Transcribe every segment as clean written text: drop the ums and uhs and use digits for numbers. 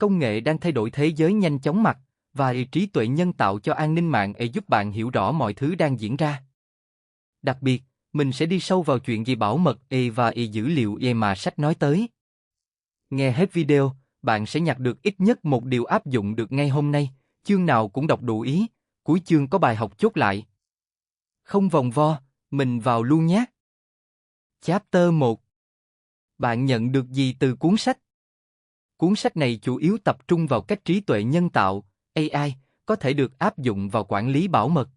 Công nghệ đang thay đổi thế giới nhanh chóng và trí tuệ nhân tạo cho an ninh mạng giúp bạn hiểu rõ mọi thứ đang diễn ra. Đặc biệt, mình sẽ đi sâu vào chuyện gì bảo mật và dữ liệu mà sách nói tới. Nghe hết video, bạn sẽ nhặt được ít nhất một điều áp dụng được ngay hôm nay, chương nào cũng đọc đủ ý, cuối chương có bài học chốt lại. Không vòng vo, mình vào luôn nhé. Chapter 1. Bạn nhận được gì từ cuốn sách? Cuốn sách này chủ yếu tập trung vào cách trí tuệ nhân tạo, AI, có thể được áp dụng vào quản lý bảo mật.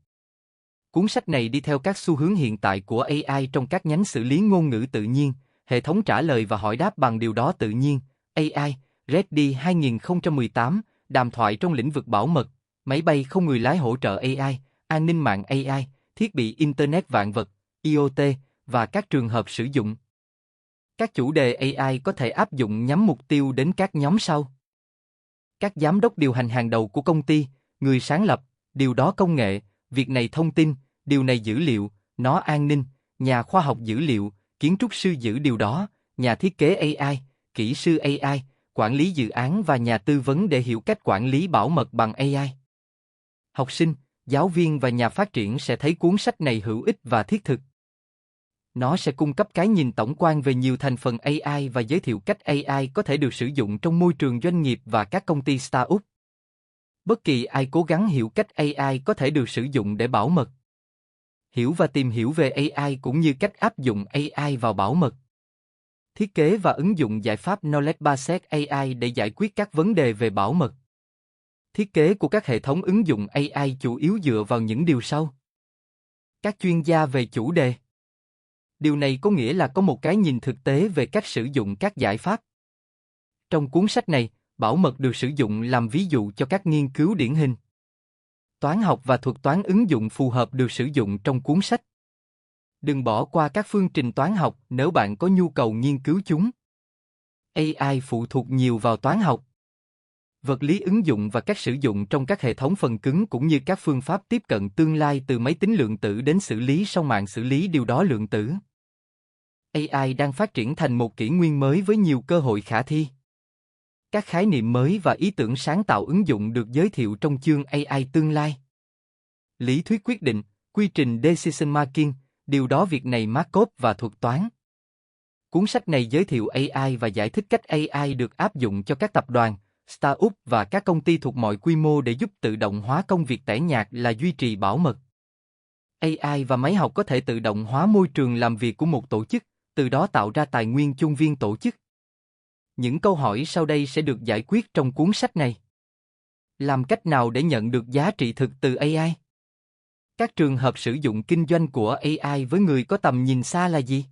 Cuốn sách này đi theo các xu hướng hiện tại của AI trong các nhánh xử lý ngôn ngữ tự nhiên, hệ thống trả lời và hỏi đáp bằng điều đó tự nhiên, AI, Ready 2018, đàm thoại trong lĩnh vực bảo mật, máy bay không người lái hỗ trợ AI, an ninh mạng AI, thiết bị Internet vạn vật, IoT, và các trường hợp sử dụng. Các chủ đề AI có thể áp dụng nhắm mục tiêu đến các nhóm sau. Các giám đốc điều hành hàng đầu của công ty, người sáng lập, điều đó công nghệ, việc này thông tin, điều này dữ liệu, nó an ninh, nhà khoa học dữ liệu, kiến trúc sư giữ điều đó, nhà thiết kế AI, kỹ sư AI, quản lý dự án và nhà tư vấn để hiểu cách quản lý bảo mật bằng AI. Học sinh, giáo viên và nhà phát triển sẽ thấy cuốn sách này hữu ích và thiết thực. Nó sẽ cung cấp cái nhìn tổng quan về nhiều thành phần AI và giới thiệu cách AI có thể được sử dụng trong môi trường doanh nghiệp và các công ty startup. Bất kỳ ai cố gắng hiểu cách AI có thể được sử dụng để bảo mật. Hiểu và tìm hiểu về AI cũng như cách áp dụng AI vào bảo mật. Thiết kế và ứng dụng giải pháp Knowledge Based AI để giải quyết các vấn đề về bảo mật. Thiết kế của các hệ thống ứng dụng AI chủ yếu dựa vào những điều sau. Các chuyên gia về chủ đề. Điều này có nghĩa là có một cái nhìn thực tế về cách sử dụng các giải pháp. Trong cuốn sách này, bảo mật được sử dụng làm ví dụ cho các nghiên cứu điển hình. Toán học và thuật toán ứng dụng phù hợp được sử dụng trong cuốn sách. Đừng bỏ qua các phương trình toán học nếu bạn có nhu cầu nghiên cứu chúng. AI phụ thuộc nhiều vào toán học. Vật lý ứng dụng và cách sử dụng trong các hệ thống phần cứng cũng như các phương pháp tiếp cận tương lai từ máy tính lượng tử đến xử lý sau mạng xử lý điều đó lượng tử. AI đang phát triển thành một kỷ nguyên mới với nhiều cơ hội khả thi. Các khái niệm mới và ý tưởng sáng tạo ứng dụng được giới thiệu trong chương AI tương lai. Lý thuyết quyết định, quy trình Decision Making, điều đó việc này Markov và thuật toán. Cuốn sách này giới thiệu AI và giải thích cách AI được áp dụng cho các tập đoàn, startup và các công ty thuộc mọi quy mô để giúp tự động hóa công việc tẻ nhạt là duy trì bảo mật. AI và máy học có thể tự động hóa môi trường làm việc của một tổ chức, từ đó tạo ra tài nguyên chung viên tổ chức. Những câu hỏi sau đây sẽ được giải quyết trong cuốn sách này. Làm cách nào để nhận được giá trị thực từ AI? Các trường hợp sử dụng kinh doanh của AI với người có tầm nhìn xa là gì?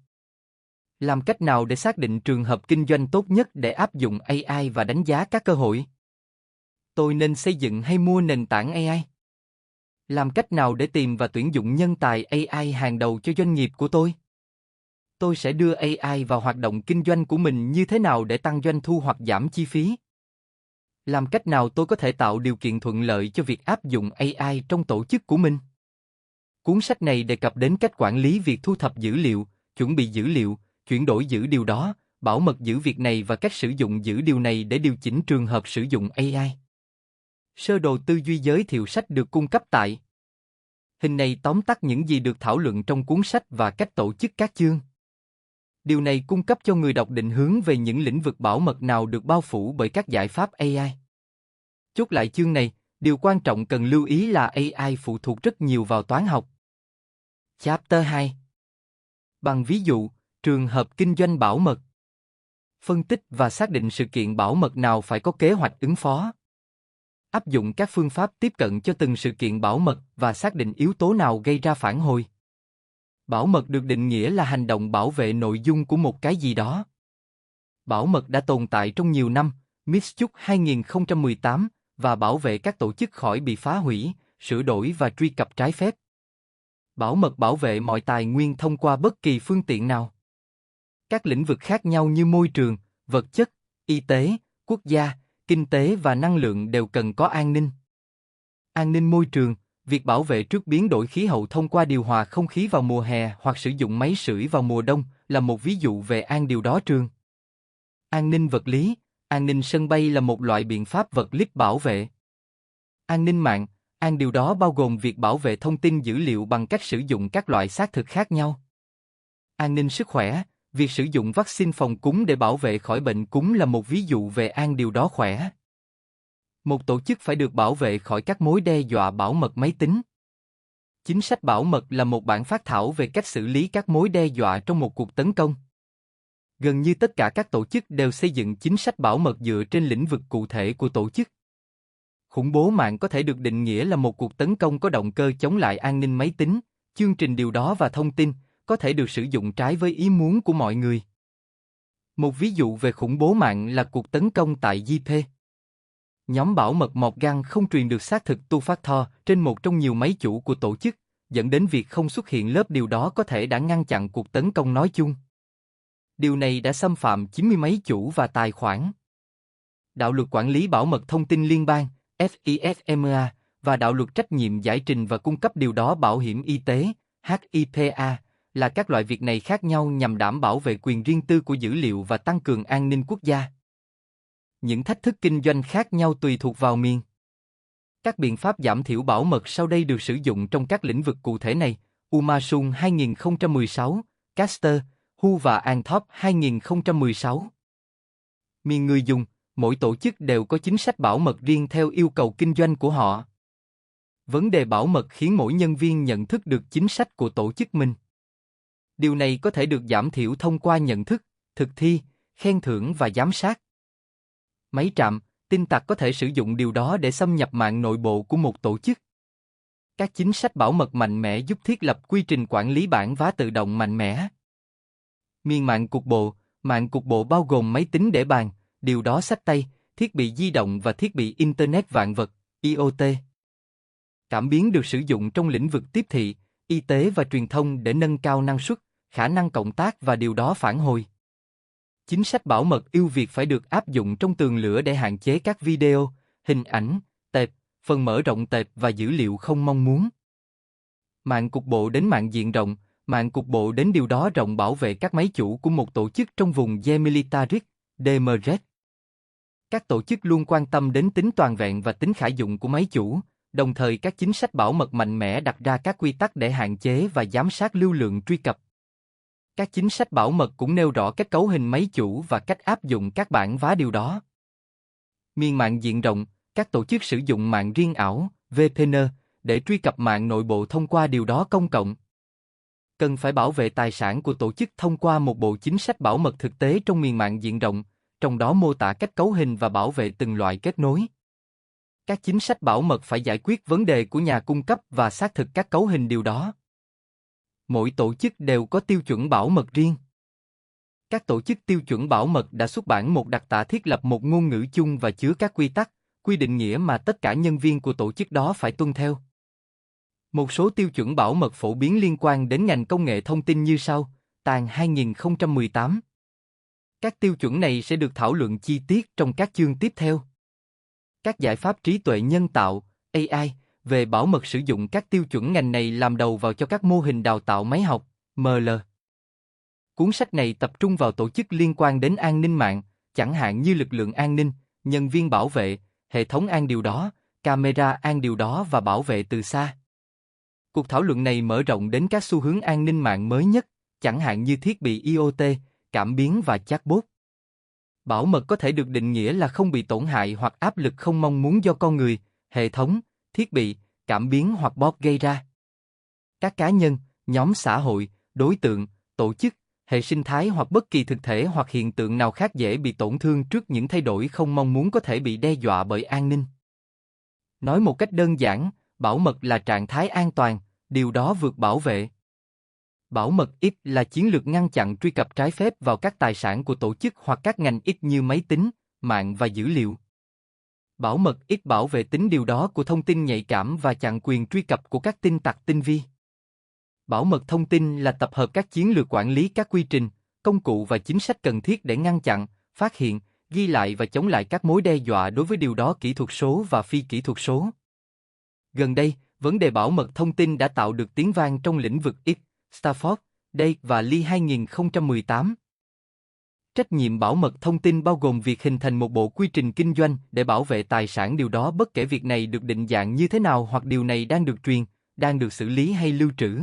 Làm cách nào để xác định trường hợp kinh doanh tốt nhất để áp dụng AI và đánh giá các cơ hội? Tôi nên xây dựng hay mua nền tảng AI? Làm cách nào để tìm và tuyển dụng nhân tài AI hàng đầu cho doanh nghiệp của tôi? Tôi sẽ đưa AI vào hoạt động kinh doanh của mình như thế nào để tăng doanh thu hoặc giảm chi phí? Làm cách nào tôi có thể tạo điều kiện thuận lợi cho việc áp dụng AI trong tổ chức của mình? Cuốn sách này đề cập đến cách quản lý việc thu thập dữ liệu, chuẩn bị dữ liệu, chuyển đổi dữ điều đó, bảo mật giữ việc này và cách sử dụng dữ điều này để điều chỉnh trường hợp sử dụng AI. Sơ đồ tư duy giới thiệu sách được cung cấp tại. Hình này tóm tắt những gì được thảo luận trong cuốn sách và cách tổ chức các chương. Điều này cung cấp cho người đọc định hướng về những lĩnh vực bảo mật nào được bao phủ bởi các giải pháp AI. Chốt lại chương này, điều quan trọng cần lưu ý là AI phụ thuộc rất nhiều vào toán học. Chapter 2. Bằng ví dụ, trường hợp kinh doanh bảo mật. Phân tích và xác định sự kiện bảo mật nào phải có kế hoạch ứng phó. Áp dụng các phương pháp tiếp cận cho từng sự kiện bảo mật và xác định yếu tố nào gây ra phản hồi. Bảo mật được định nghĩa là hành động bảo vệ nội dung của một cái gì đó. Bảo mật đã tồn tại trong nhiều năm, Mitchell 2018, và bảo vệ các tổ chức khỏi bị phá hủy, sửa đổi và truy cập trái phép. Bảo mật bảo vệ mọi tài nguyên thông qua bất kỳ phương tiện nào. Các lĩnh vực khác nhau như môi trường, vật chất, y tế, quốc gia, kinh tế và năng lượng đều cần có an ninh. An ninh môi trường, việc bảo vệ trước biến đổi khí hậu thông qua điều hòa không khí vào mùa hè hoặc sử dụng máy sưởi vào mùa đông là một ví dụ về điều đó trường. An ninh vật lý, An ninh sân bay là một loại biện pháp vật lý bảo vệ. An ninh mạng, điều đó bao gồm việc bảo vệ thông tin dữ liệu bằng cách sử dụng các loại xác thực khác nhau. An ninh sức khỏe, việc sử dụng vaccine phòng cúm để bảo vệ khỏi bệnh cúm là một ví dụ về điều đó khỏe. Một tổ chức phải được bảo vệ khỏi các mối đe dọa bảo mật máy tính. Chính sách bảo mật là một bản phác thảo về cách xử lý các mối đe dọa trong một cuộc tấn công. Gần như tất cả các tổ chức đều xây dựng chính sách bảo mật dựa trên lĩnh vực cụ thể của tổ chức. Khủng bố mạng có thể được định nghĩa là một cuộc tấn công có động cơ chống lại an ninh máy tính, chương trình điều đó và thông tin, có thể được sử dụng trái với ý muốn của mọi người. Một ví dụ về khủng bố mạng là cuộc tấn công tại JP. Nhóm bảo mật Morgan không truyền được xác thực two-factor trên một trong nhiều máy chủ của tổ chức, dẫn đến việc không xuất hiện lớp điều đó có thể đã ngăn chặn cuộc tấn công nói chung. Điều này đã xâm phạm 90 máy chủ và tài khoản. Đạo luật quản lý bảo mật thông tin liên bang, FISMA, và đạo luật trách nhiệm giải trình và cung cấp điều đó bảo hiểm y tế, HIPAA, là các loại việc này khác nhau nhằm đảm bảo vệ quyền riêng tư của dữ liệu và tăng cường an ninh quốc gia. Những thách thức kinh doanh khác nhau tùy thuộc vào miền. Các biện pháp giảm thiểu bảo mật sau đây được sử dụng trong các lĩnh vực cụ thể này: Umasun 2016, Caster, Hu và Anthop 2016. Miền người dùng, mỗi tổ chức đều có chính sách bảo mật riêng theo yêu cầu kinh doanh của họ. Vấn đề bảo mật khiến mỗi nhân viên nhận thức được chính sách của tổ chức mình. Điều này có thể được giảm thiểu thông qua nhận thức, thực thi, khen thưởng và giám sát. Máy trạm, tin tặc có thể sử dụng điều đó để xâm nhập mạng nội bộ của một tổ chức. Các chính sách bảo mật mạnh mẽ giúp thiết lập quy trình quản lý bản vá tự động mạnh mẽ. Miền mạng cục bộ bao gồm máy tính để bàn, điều đó xách tay, thiết bị di động và thiết bị Internet vạn vật, IoT. Cảm biến được sử dụng trong lĩnh vực tiếp thị, y tế và truyền thông để nâng cao năng suất, khả năng cộng tác và điều đó phản hồi. Chính sách bảo mật ưu việt phải được áp dụng trong tường lửa để hạn chế các video, hình ảnh, tệp, phần mở rộng tệp và dữ liệu không mong muốn. Mạng cục bộ đến mạng diện rộng, mạng cục bộ đến điều đó rộng bảo vệ các máy chủ của một tổ chức trong vùng Demilitarized, DMZ. Các tổ chức luôn quan tâm đến tính toàn vẹn và tính khả dụng của máy chủ, đồng thời các chính sách bảo mật mạnh mẽ đặt ra các quy tắc để hạn chế và giám sát lưu lượng truy cập. Các chính sách bảo mật cũng nêu rõ kết cấu hình máy chủ và cách áp dụng các bản vá điều đó. Miền mạng diện rộng, các tổ chức sử dụng mạng riêng ảo, VPN, để truy cập mạng nội bộ thông qua điều đó công cộng. Cần phải bảo vệ tài sản của tổ chức thông qua một bộ chính sách bảo mật thực tế trong miền mạng diện rộng, trong đó mô tả kết cấu hình và bảo vệ từng loại kết nối. Các chính sách bảo mật phải giải quyết vấn đề của nhà cung cấp và xác thực các cấu hình điều đó. Mỗi tổ chức đều có tiêu chuẩn bảo mật riêng. Các tổ chức tiêu chuẩn bảo mật đã xuất bản một đặc tả thiết lập một ngôn ngữ chung và chứa các quy tắc, quy định nghĩa mà tất cả nhân viên của tổ chức đó phải tuân theo. Một số tiêu chuẩn bảo mật phổ biến liên quan đến ngành công nghệ thông tin như sau, TAN 2018. Các tiêu chuẩn này sẽ được thảo luận chi tiết trong các chương tiếp theo. Các giải pháp trí tuệ nhân tạo, AI, về bảo mật sử dụng các tiêu chuẩn ngành này làm đầu vào cho các mô hình đào tạo máy học, ML. Cuốn sách này tập trung vào tổ chức liên quan đến an ninh mạng, chẳng hạn như lực lượng an ninh, nhân viên bảo vệ, hệ thống an điều đó, camera an điều đó và bảo vệ từ xa. Cuộc thảo luận này mở rộng đến các xu hướng an ninh mạng mới nhất, chẳng hạn như thiết bị IoT, cảm biến và chatbot. Bảo mật có thể được định nghĩa là không bị tổn hại hoặc áp lực không mong muốn do con người, hệ thống, thiết bị, cảm biến hoặc bot gây ra. Các cá nhân, nhóm xã hội, đối tượng, tổ chức, hệ sinh thái hoặc bất kỳ thực thể hoặc hiện tượng nào khác dễ bị tổn thương trước những thay đổi không mong muốn có thể bị đe dọa bởi an ninh. Nói một cách đơn giản, bảo mật là trạng thái an toàn, điều đó vượt bảo vệ. Bảo mật ít là chiến lược ngăn chặn truy cập trái phép vào các tài sản của tổ chức hoặc các ngành ít như máy tính, mạng và dữ liệu. Bảo mật ít bảo vệ tính điều đó của thông tin nhạy cảm và chặn quyền truy cập của các tin tặc tinh vi. Bảo mật thông tin là tập hợp các chiến lược quản lý các quy trình, công cụ và chính sách cần thiết để ngăn chặn, phát hiện, ghi lại và chống lại các mối đe dọa đối với điều đó kỹ thuật số và phi kỹ thuật số. Gần đây, vấn đề bảo mật thông tin đã tạo được tiếng vang trong lĩnh vực X, Stanford, Day và Lee 2018. Trách nhiệm bảo mật thông tin bao gồm việc hình thành một bộ quy trình kinh doanh để bảo vệ tài sản điều đó bất kể việc này được định dạng như thế nào hoặc điều này đang được truyền, đang được xử lý hay lưu trữ.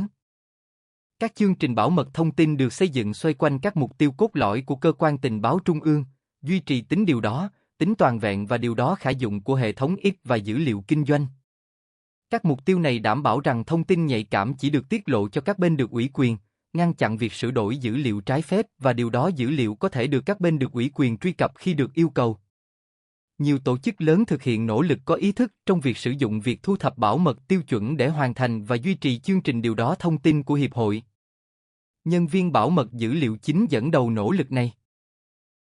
Các chương trình bảo mật thông tin được xây dựng xoay quanh các mục tiêu cốt lõi của cơ quan tình báo trung ương, duy trì tính điều đó, tính toàn vẹn và điều đó khả dụng của hệ thống X và dữ liệu kinh doanh. Các mục tiêu này đảm bảo rằng thông tin nhạy cảm chỉ được tiết lộ cho các bên được ủy quyền, ngăn chặn việc sửa đổi dữ liệu trái phép và điều đó dữ liệu có thể được các bên được ủy quyền truy cập khi được yêu cầu. Nhiều tổ chức lớn thực hiện nỗ lực có ý thức trong việc sử dụng việc thu thập bảo mật tiêu chuẩn để hoàn thành và duy trì chương trình điều đó thông tin của Hiệp hội. Nhân viên bảo mật dữ liệu chính dẫn đầu nỗ lực này.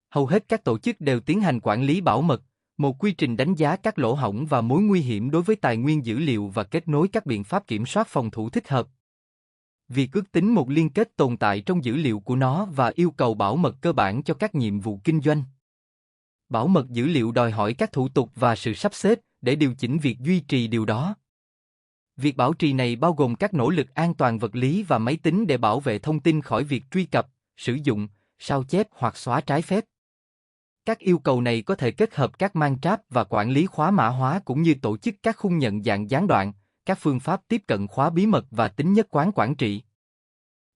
Hầu hết các tổ chức đều tiến hành quản lý bảo mật, một quy trình đánh giá các lỗ hổng và mối nguy hiểm đối với tài nguyên dữ liệu và kết nối các biện pháp kiểm soát phòng thủ thích hợp. Việc ước tính một liên kết tồn tại trong dữ liệu của nó và yêu cầu bảo mật cơ bản cho các nhiệm vụ kinh doanh. Bảo mật dữ liệu đòi hỏi các thủ tục và sự sắp xếp để điều chỉnh việc duy trì điều đó. Việc bảo trì này bao gồm các nỗ lực an toàn vật lý và máy tính để bảo vệ thông tin khỏi việc truy cập, sử dụng, sao chép hoặc xóa trái phép. Các yêu cầu này có thể kết hợp các mang tráp và quản lý khóa mã hóa cũng như tổ chức các khung nhận dạng gián đoạn, các phương pháp tiếp cận khóa bí mật và tính nhất quán quản trị.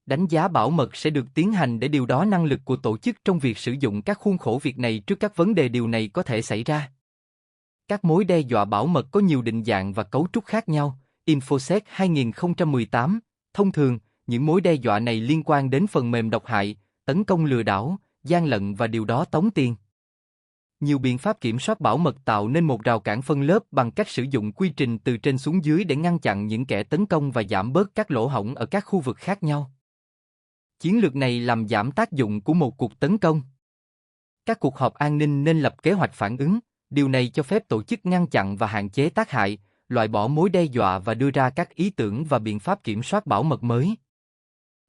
Đánh giá bảo mật sẽ được tiến hành để điều đó năng lực của tổ chức trong việc sử dụng các khuôn khổ việc này trước các vấn đề điều này có thể xảy ra. Các mối đe dọa bảo mật có nhiều định dạng và cấu trúc khác nhau. InfoSec 2018, thông thường, những mối đe dọa này liên quan đến phần mềm độc hại, tấn công lừa đảo, gian lận và điều đó tống tiền. Nhiều biện pháp kiểm soát bảo mật tạo nên một rào cản phân lớp bằng cách sử dụng quy trình từ trên xuống dưới để ngăn chặn những kẻ tấn công và giảm bớt các lỗ hổng ở các khu vực khác nhau. Chiến lược này làm giảm tác dụng của một cuộc tấn công. Các cuộc họp an ninh nên lập kế hoạch phản ứng, điều này cho phép tổ chức ngăn chặn và hạn chế tác hại, loại bỏ mối đe dọa và đưa ra các ý tưởng và biện pháp kiểm soát bảo mật mới.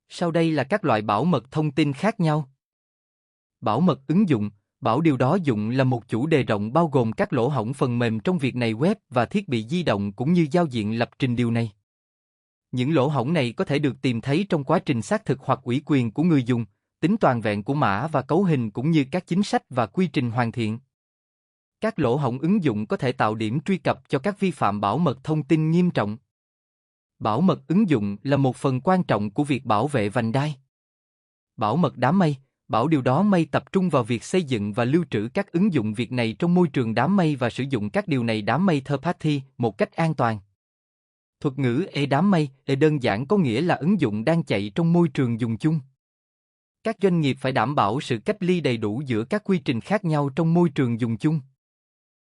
Sau đây là các loại bảo mật thông tin khác nhau. Bảo mật ứng dụng. Bảo điều đó dụng là một chủ đề rộng bao gồm các lỗ hổng phần mềm trong việc này web và thiết bị di động cũng như giao diện lập trình điều này. Những lỗ hổng này có thể được tìm thấy trong quá trình xác thực hoặc ủy quyền của người dùng, tính toàn vẹn của mã và cấu hình cũng như các chính sách và quy trình hoàn thiện. Các lỗ hổng ứng dụng có thể tạo điểm truy cập cho các vi phạm bảo mật thông tin nghiêm trọng. Bảo mật ứng dụng là một phần quan trọng của việc bảo vệ vành đai. Bảo mật đám mây. Bảo điều đó mây tập trung vào việc xây dựng và lưu trữ các ứng dụng việc này trong môi trường đám mây và sử dụng các điều này đám mây third party một cách an toàn. Thuật ngữ đám mây đơn giản có nghĩa là ứng dụng đang chạy trong môi trường dùng chung. Các doanh nghiệp phải đảm bảo sự cách ly đầy đủ giữa các quy trình khác nhau trong môi trường dùng chung.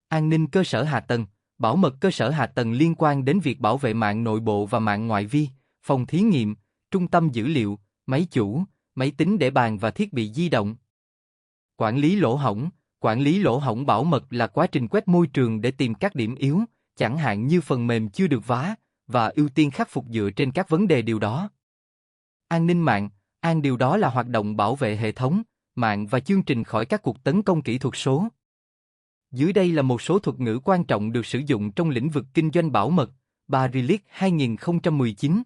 An ninh cơ sở hạ tầng. Bảo mật cơ sở hạ tầng liên quan đến việc bảo vệ mạng nội bộ và mạng ngoại vi, phòng thí nghiệm, trung tâm dữ liệu, máy chủ, máy tính để bàn và thiết bị di động. Quản lý lỗ hổng. Quản lý lỗ hổng bảo mật là quá trình quét môi trường để tìm các điểm yếu, chẳng hạn như phần mềm chưa được vá, và ưu tiên khắc phục dựa trên các vấn đề điều đó. An ninh mạng. Điều đó là hoạt động bảo vệ hệ thống, mạng và chương trình khỏi các cuộc tấn công kỹ thuật số. Dưới đây là một số thuật ngữ quan trọng được sử dụng trong lĩnh vực kinh doanh bảo mật. Release 2019.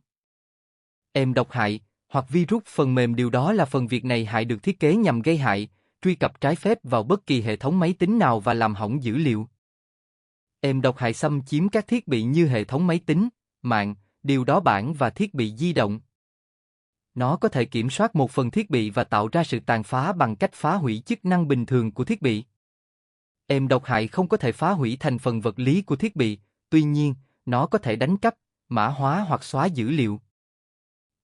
Độc hại hoặc virus phần mềm điều đó là phần việc này hại được thiết kế nhằm gây hại, truy cập trái phép vào bất kỳ hệ thống máy tính nào và làm hỏng dữ liệu. Độc hại xâm chiếm các thiết bị như hệ thống máy tính, mạng, điều đó bảng và thiết bị di động. Nó có thể kiểm soát một phần thiết bị và tạo ra sự tàn phá bằng cách phá hủy chức năng bình thường của thiết bị. Độc hại không có thể phá hủy thành phần vật lý của thiết bị, tuy nhiên, nó có thể đánh cắp, mã hóa hoặc xóa dữ liệu.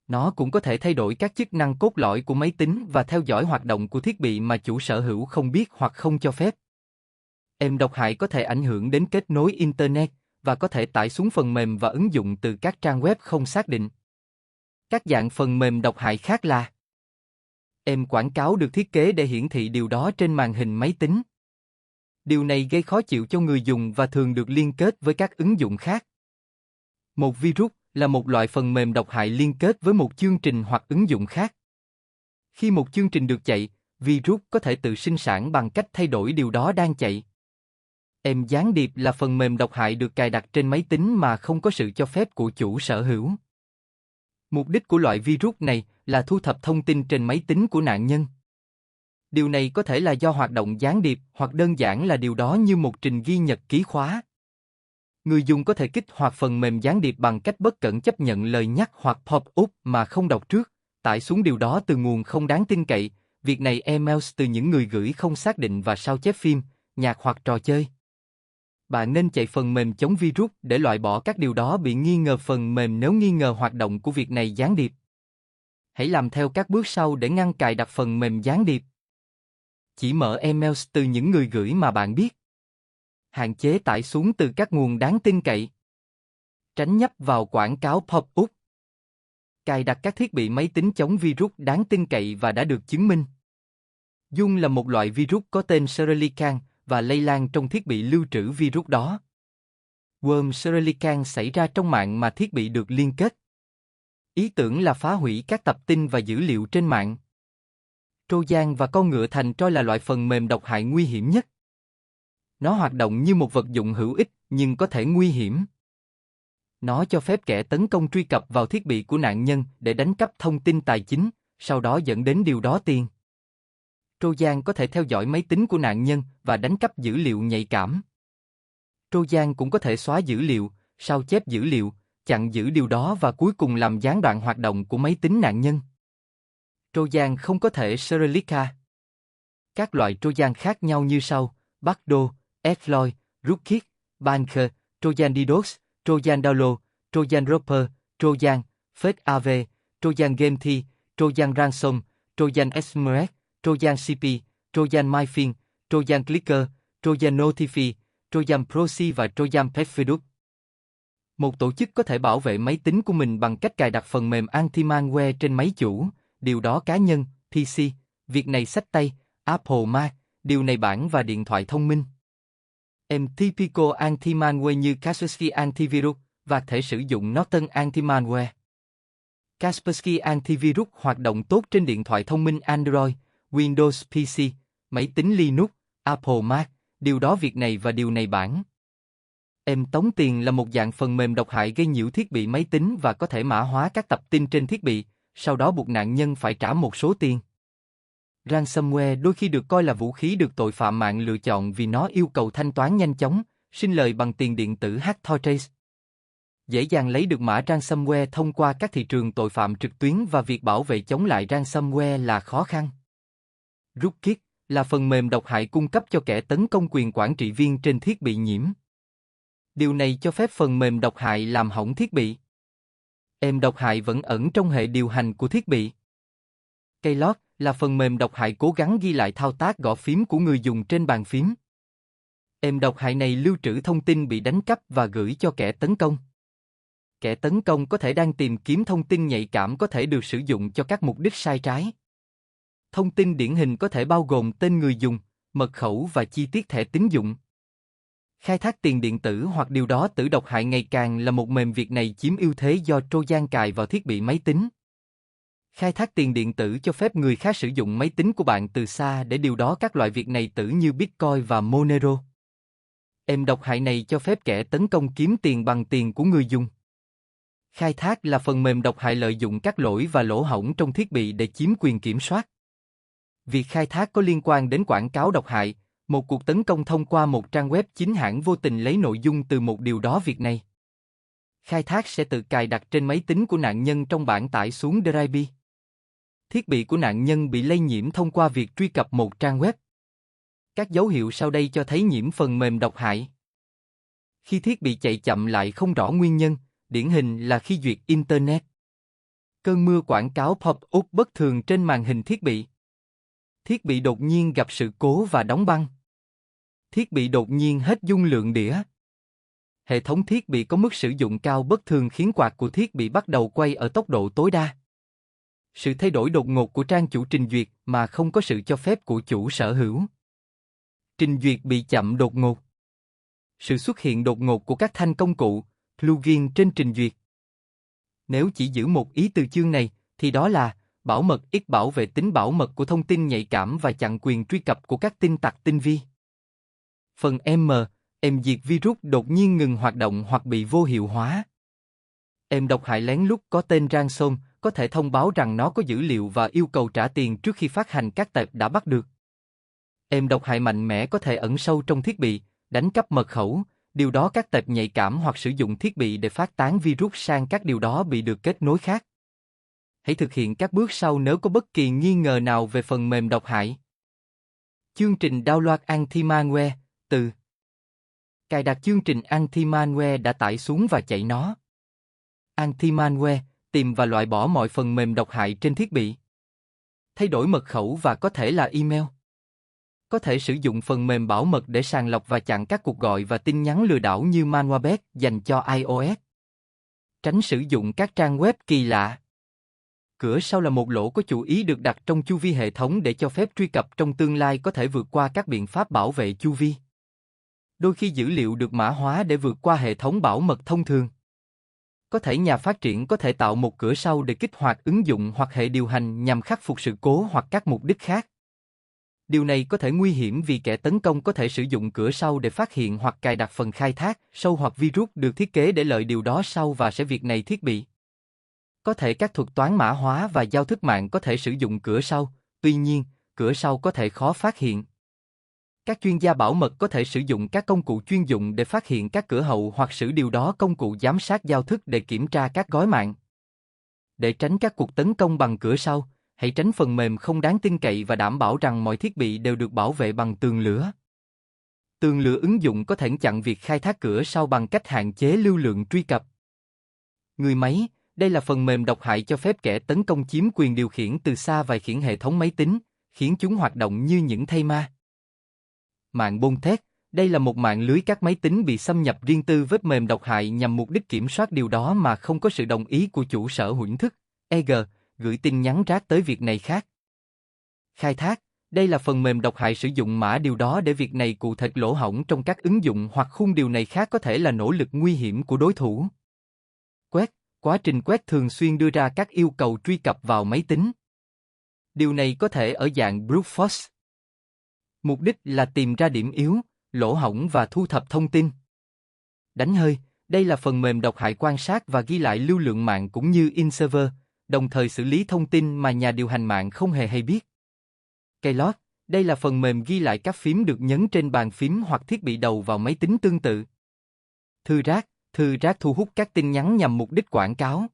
Nó cũng có thể thay đổi các chức năng cốt lõi của máy tính và theo dõi hoạt động của thiết bị mà chủ sở hữu không biết hoặc không cho phép. Độc hại có thể ảnh hưởng đến kết nối Internet và có thể tải xuống phần mềm và ứng dụng từ các trang web không xác định. Các dạng phần mềm độc hại khác là quảng cáo được thiết kế để hiển thị điều đó trên màn hình máy tính. Điều này gây khó chịu cho người dùng và thường được liên kết với các ứng dụng khác. Một virus là một loại phần mềm độc hại liên kết với một chương trình hoặc ứng dụng khác. Khi một chương trình được chạy, virus có thể tự sinh sản bằng cách thay đổi điều đó đang chạy. Gián điệp là phần mềm độc hại được cài đặt trên máy tính mà không có sự cho phép của chủ sở hữu. Mục đích của loại virus này là thu thập thông tin trên máy tính của nạn nhân. Điều này có thể là do hoạt động gián điệp hoặc đơn giản là điều đó như một trình ghi nhật ký khóa. Người dùng có thể kích hoạt phần mềm gián điệp bằng cách bất cẩn chấp nhận lời nhắc hoặc pop-up mà không đọc trước, tải xuống điều đó từ nguồn không đáng tin cậy. Việc này emails từ những người gửi không xác định và sao chép phim, nhạc hoặc trò chơi. Bạn nên chạy phần mềm chống virus để loại bỏ các điều đó bị nghi ngờ phần mềm nếu nghi ngờ hoạt động của việc này gián điệp. Hãy làm theo các bước sau để ngăn cài đặt phần mềm gián điệp. Chỉ mở emails từ những người gửi mà bạn biết. Hạn chế tải xuống từ các nguồn đáng tin cậy. Tránh nhấp vào quảng cáo pop-up. Cài đặt các thiết bị máy tính chống virus đáng tin cậy và đã được chứng minh. Dung là một loại virus có tên Serelican và lây lan trong thiết bị lưu trữ virus đó. Worm Serelican xảy ra trong mạng mà thiết bị được liên kết. Ý tưởng là phá hủy các tập tin và dữ liệu trên mạng. Trojan và con ngựa thành Troy là loại phần mềm độc hại nguy hiểm nhất. Nó hoạt động như một vật dụng hữu ích nhưng có thể nguy hiểm. Nó cho phép kẻ tấn công truy cập vào thiết bị của nạn nhân để đánh cắp thông tin tài chính, sau đó dẫn đến điều đó tiền. Trojan có thể theo dõi máy tính của nạn nhân và đánh cắp dữ liệu nhạy cảm. Trojan cũng có thể xóa dữ liệu, sao chép dữ liệu, chặn giữ điều đó và cuối cùng làm gián đoạn hoạt động của máy tính nạn nhân. Trojan không có thể Serelica. Các loại Trojan khác nhau như sau: Backdoor, Exploit, Rootkit, Banker, Trojan DDoS, Trojan Download, Trojan Dropper, Trojan, Fake AV, Trojan GameKey, Trojan Ransom, Trojan SMS, Trojan CP, Trojan MyFin, Trojan Clicker, Trojan Notify, Trojan Proxy và Trojan Perfidus. Một tổ chức có thể bảo vệ máy tính của mình bằng cách cài đặt phần mềm anti-malware trên máy chủ, điều đó cá nhân, PC, việc này xách tay, Apple Mac, điều này bảng và điện thoại thông minh. Typical anti-malware như Kaspersky Antivirus và thể sử dụng Norton Anti-malware. Kaspersky Antivirus hoạt động tốt trên điện thoại thông minh Android, Windows PC, máy tính Linux, Apple Mac, điều đó việc này và điều này bảng. Tống tiền là một dạng phần mềm độc hại gây nhiễu thiết bị máy tính và có thể mã hóa các tập tin trên thiết bị, sau đó buộc nạn nhân phải trả một số tiền. Ransomware đôi khi được coi là vũ khí được tội phạm mạng lựa chọn vì nó yêu cầu thanh toán nhanh chóng, sinh lời bằng tiền điện tử hard-to-trace. Dễ dàng lấy được mã ransomware thông qua các thị trường tội phạm trực tuyến và việc bảo vệ chống lại ransomware là khó khăn. Rootkit là phần mềm độc hại cung cấp cho kẻ tấn công quyền quản trị viên trên thiết bị nhiễm. Điều này cho phép phần mềm độc hại làm hỏng thiết bị. Độc hại vẫn ẩn trong hệ điều hành của thiết bị. Keylog là phần mềm độc hại cố gắng ghi lại thao tác gõ phím của người dùng trên bàn phím. Độc hại này lưu trữ thông tin bị đánh cắp và gửi cho kẻ tấn công. Kẻ tấn công có thể đang tìm kiếm thông tin nhạy cảm có thể được sử dụng cho các mục đích sai trái. Thông tin điển hình có thể bao gồm tên người dùng, mật khẩu và chi tiết thẻ tín dụng. Khai thác tiền điện tử hoặc điều đó tử độc hại ngày càng là một mềm việc này chiếm ưu thế do Trojan cài vào thiết bị máy tính. Khai thác tiền điện tử cho phép người khác sử dụng máy tính của bạn từ xa để điều đó các loại việc này tử như Bitcoin và Monero. Độc hại này cho phép kẻ tấn công kiếm tiền bằng tiền của người dùng. Khai thác là phần mềm độc hại lợi dụng các lỗi và lỗ hổng trong thiết bị để chiếm quyền kiểm soát. Việc khai thác có liên quan đến quảng cáo độc hại, một cuộc tấn công thông qua một trang web chính hãng vô tình lấy nội dung từ một điều đó việc này. Khai thác sẽ tự cài đặt trên máy tính của nạn nhân trong bản tải xuống Drive. Thiết bị của nạn nhân bị lây nhiễm thông qua việc truy cập một trang web. Các dấu hiệu sau đây cho thấy nhiễm phần mềm độc hại. Khi thiết bị chạy chậm lại không rõ nguyên nhân, điển hình là khi duyệt Internet. Cơn mưa quảng cáo pop-up bất thường trên màn hình thiết bị. Thiết bị đột nhiên gặp sự cố và đóng băng. Thiết bị đột nhiên hết dung lượng đĩa. Hệ thống thiết bị có mức sử dụng cao bất thường khiến quạt của thiết bị bắt đầu quay ở tốc độ tối đa. Sự thay đổi đột ngột của trang chủ trình duyệt mà không có sự cho phép của chủ sở hữu. Trình duyệt bị chậm đột ngột. Sự xuất hiện đột ngột của các thanh công cụ, plugin trên trình duyệt. Nếu chỉ giữ một ý từ chương này, thì đó là bảo mật ít bảo vệ tính bảo mật của thông tin nhạy cảm và chặn quyền truy cập của các tin tặc tinh vi. Phần diệt virus đột nhiên ngừng hoạt động hoặc bị vô hiệu hóa. Độc hại lén lút có tên Ransom có thể thông báo rằng nó có dữ liệu và yêu cầu trả tiền trước khi phát hành các tệp đã bắt được. Êm độc hại mạnh mẽ có thể ẩn sâu trong thiết bị, đánh cắp mật khẩu, điều đó các tệp nhạy cảm hoặc sử dụng thiết bị để phát tán virus sang các điều đó bị được kết nối khác. Hãy thực hiện các bước sau nếu có bất kỳ nghi ngờ nào về phần mềm độc hại. Chương trình download anti-malware, từ cài đặt chương trình anti-malware đã tải xuống và chạy nó. Anti-malware, tìm và loại bỏ mọi phần mềm độc hại trên thiết bị. Thay đổi mật khẩu và có thể là email. Có thể sử dụng phần mềm bảo mật để sàng lọc và chặn các cuộc gọi và tin nhắn lừa đảo như Malwarebot dành cho iOS. Tránh sử dụng các trang web kỳ lạ. Cửa sau là một lỗ có chủ ý được đặt trong chu vi hệ thống để cho phép truy cập trong tương lai có thể vượt qua các biện pháp bảo vệ chu vi. Đôi khi dữ liệu được mã hóa để vượt qua hệ thống bảo mật thông thường. Có thể nhà phát triển có thể tạo một cửa sau để kích hoạt ứng dụng hoặc hệ điều hành nhằm khắc phục sự cố hoặc các mục đích khác. Điều này có thể nguy hiểm vì kẻ tấn công có thể sử dụng cửa sau để phát hiện hoặc cài đặt phần khai thác, sâu hoặc virus được thiết kế để lợi điều đó sau và sẽ việc này thiết bị. Có thể các thuật toán mã hóa và giao thức mạng có thể sử dụng cửa sau, tuy nhiên, cửa sau có thể khó phát hiện. Các chuyên gia bảo mật có thể sử dụng các công cụ chuyên dụng để phát hiện các cửa hậu hoặc sử điều đó công cụ giám sát giao thức để kiểm tra các gói mạng. Để tránh các cuộc tấn công bằng cửa sau, hãy tránh phần mềm không đáng tin cậy và đảm bảo rằng mọi thiết bị đều được bảo vệ bằng tường lửa. Tường lửa ứng dụng có thể chặn việc khai thác cửa sau bằng cách hạn chế lưu lượng truy cập. Người máy, đây là phần mềm độc hại cho phép kẻ tấn công chiếm quyền điều khiển từ xa và khiển hệ thống máy tính, khiến chúng hoạt động như những thây ma. Mạng Botnet, đây là một mạng lưới các máy tính bị xâm nhập riêng tư với mềm độc hại nhằm mục đích kiểm soát điều đó mà không có sự đồng ý của chủ sở hữu thức, EG, gửi tin nhắn rác tới việc này khác. Khai thác, đây là phần mềm độc hại sử dụng mã điều đó để việc này cụ thể lỗ hổng trong các ứng dụng hoặc khung điều này khác có thể là nỗ lực nguy hiểm của đối thủ. Quét, quá trình quét thường xuyên đưa ra các yêu cầu truy cập vào máy tính. Điều này có thể ở dạng brute force. Mục đích là tìm ra điểm yếu, lỗ hổng và thu thập thông tin. Đánh hơi, đây là phần mềm độc hại quan sát và ghi lại lưu lượng mạng cũng như in server, đồng thời xử lý thông tin mà nhà điều hành mạng không hề hay biết. Keylog, đây là phần mềm ghi lại các phím được nhấn trên bàn phím hoặc thiết bị đầu vào máy tính tương tự. Thư rác thu hút các tin nhắn nhằm mục đích quảng cáo.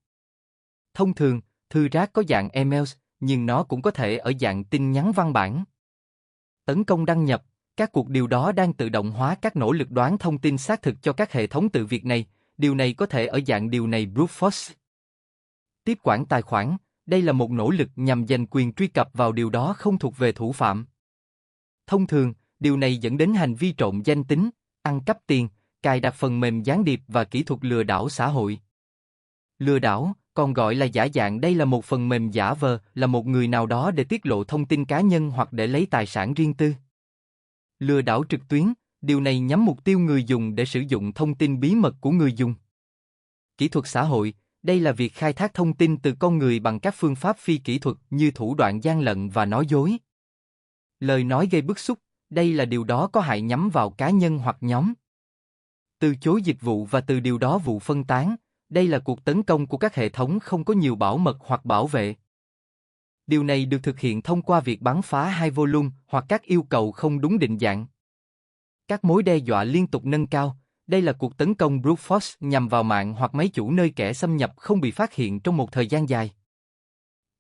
Thông thường, thư rác có dạng emails, nhưng nó cũng có thể ở dạng tin nhắn văn bản. Tấn công đăng nhập, các cuộc điều đó đang tự động hóa các nỗ lực đoán thông tin xác thực cho các hệ thống tự việc này, điều này có thể ở dạng điều này brute force. Tiếp quản tài khoản, đây là một nỗ lực nhằm giành quyền truy cập vào điều đó không thuộc về thủ phạm. Thông thường, điều này dẫn đến hành vi trộm danh tính, ăn cắp tiền, cài đặt phần mềm gián điệp và kỹ thuật lừa đảo xã hội. Lừa đảo, còn gọi là giả dạng, đây là một phần mềm giả vờ là một người nào đó để tiết lộ thông tin cá nhân hoặc để lấy tài sản riêng tư. Lừa đảo trực tuyến, điều này nhắm mục tiêu người dùng để sử dụng thông tin bí mật của người dùng. Kỹ thuật xã hội, đây là việc khai thác thông tin từ con người bằng các phương pháp phi kỹ thuật như thủ đoạn gian lận và nói dối. Lời nói gây bức xúc, đây là điều đó có hại nhắm vào cá nhân hoặc nhóm. Từ chối dịch vụ và từ điều đó vụ phân tán, đây là cuộc tấn công của các hệ thống không có nhiều bảo mật hoặc bảo vệ. Điều này được thực hiện thông qua việc bắn phá hai volume hoặc các yêu cầu không đúng định dạng. Các mối đe dọa liên tục nâng cao, đây là cuộc tấn công brute force nhằm vào mạng hoặc máy chủ nơi kẻ xâm nhập không bị phát hiện trong một thời gian dài.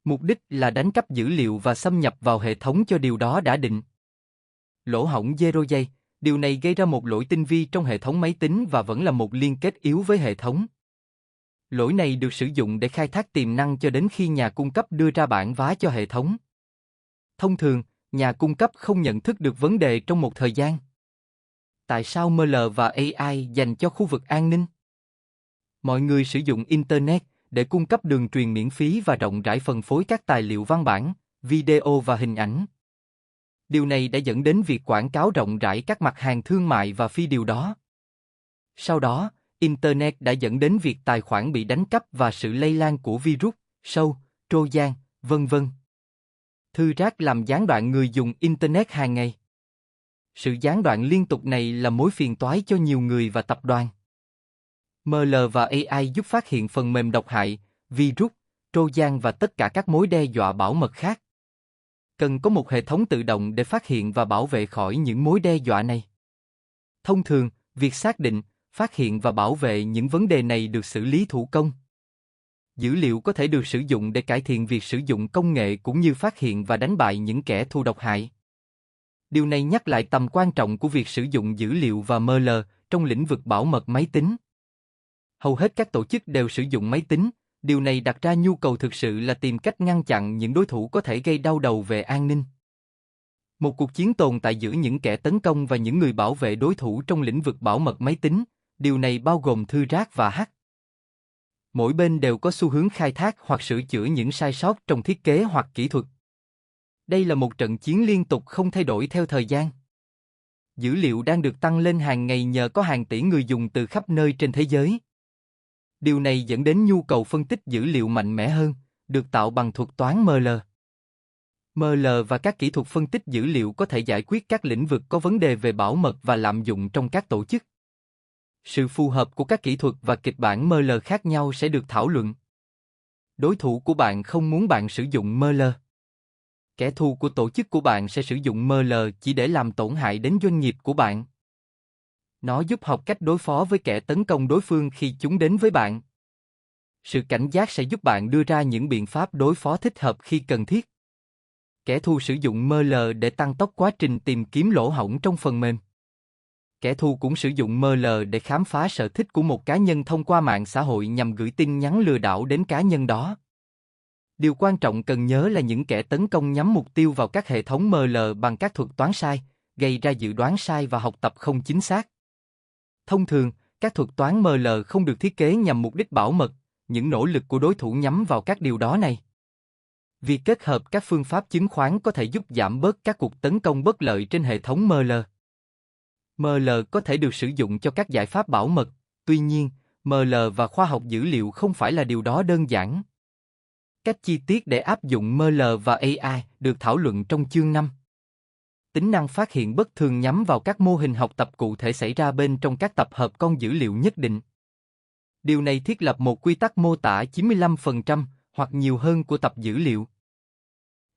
Mục đích là đánh cắp dữ liệu và xâm nhập vào hệ thống cho điều đó đã định. Lỗ hổng zero day, điều này gây ra một lỗi tinh vi trong hệ thống máy tính và vẫn là một liên kết yếu với hệ thống. Lỗi này được sử dụng để khai thác tiềm năng cho đến khi nhà cung cấp đưa ra bản vá cho hệ thống. Thông thường, nhà cung cấp không nhận thức được vấn đề trong một thời gian. Tại sao ML và AI dành cho khu vực an ninh? Mọi người sử dụng Internet để cung cấp đường truyền miễn phí và rộng rãi phân phối các tài liệu văn bản, video và hình ảnh. Điều này đã dẫn đến việc quảng cáo rộng rãi các mặt hàng thương mại và phi điều đó. Sau đó, Internet đã dẫn đến việc tài khoản bị đánh cắp và sự lây lan của virus, sâu, Trojan, vân vân. Thư rác làm gián đoạn người dùng Internet hàng ngày. Sự gián đoạn liên tục này là mối phiền toái cho nhiều người và tập đoàn. ML và AI giúp phát hiện phần mềm độc hại, virus, Trojan và tất cả các mối đe dọa bảo mật khác. Cần có một hệ thống tự động để phát hiện và bảo vệ khỏi những mối đe dọa này. Thông thường, việc xác định, phát hiện và bảo vệ những vấn đề này được xử lý thủ công. Dữ liệu có thể được sử dụng để cải thiện việc sử dụng công nghệ cũng như phát hiện và đánh bại những kẻ thù độc hại. Điều này nhắc lại tầm quan trọng của việc sử dụng dữ liệu và ML trong lĩnh vực bảo mật máy tính. Hầu hết các tổ chức đều sử dụng máy tính, điều này đặt ra nhu cầu thực sự là tìm cách ngăn chặn những đối thủ có thể gây đau đầu về an ninh. Một cuộc chiến tồn tại giữa những kẻ tấn công và những người bảo vệ đối thủ trong lĩnh vực bảo mật máy tính, điều này bao gồm thư rác và hack. Mỗi bên đều có xu hướng khai thác hoặc sửa chữa những sai sót trong thiết kế hoặc kỹ thuật. Đây là một trận chiến liên tục không thay đổi theo thời gian. Dữ liệu đang được tăng lên hàng ngày nhờ có hàng tỷ người dùng từ khắp nơi trên thế giới. Điều này dẫn đến nhu cầu phân tích dữ liệu mạnh mẽ hơn, được tạo bằng thuật toán ML. ML và các kỹ thuật phân tích dữ liệu có thể giải quyết các lĩnh vực có vấn đề về bảo mật và lạm dụng trong các tổ chức. Sự phù hợp của các kỹ thuật và kịch bản ML khác nhau sẽ được thảo luận. Đối thủ của bạn không muốn bạn sử dụng ML. Kẻ thù của tổ chức của bạn sẽ sử dụng ML chỉ để làm tổn hại đến doanh nghiệp của bạn. Nó giúp học cách đối phó với kẻ tấn công đối phương khi chúng đến với bạn. Sự cảnh giác sẽ giúp bạn đưa ra những biện pháp đối phó thích hợp khi cần thiết. Kẻ thù sử dụng ML để tăng tốc quá trình tìm kiếm lỗ hổng trong phần mềm. Kẻ thù cũng sử dụng ML để khám phá sở thích của một cá nhân thông qua mạng xã hội nhằm gửi tin nhắn lừa đảo đến cá nhân đó. Điều quan trọng cần nhớ là những kẻ tấn công nhắm mục tiêu vào các hệ thống ML bằng các thuật toán sai, gây ra dự đoán sai và học tập không chính xác. Thông thường, các thuật toán ML không được thiết kế nhằm mục đích bảo mật, những nỗ lực của đối thủ nhắm vào các điều đó này. Việc kết hợp các phương pháp chứng khoán có thể giúp giảm bớt các cuộc tấn công bất lợi trên hệ thống ML. ML có thể được sử dụng cho các giải pháp bảo mật, tuy nhiên, ML và khoa học dữ liệu không phải là điều đó đơn giản. Cách chi tiết để áp dụng ML và AI được thảo luận trong chương 5. Tính năng phát hiện bất thường nhắm vào các mô hình học tập cụ thể xảy ra bên trong các tập hợp con dữ liệu nhất định. Điều này thiết lập một quy tắc mô tả 95% hoặc nhiều hơn của tập dữ liệu.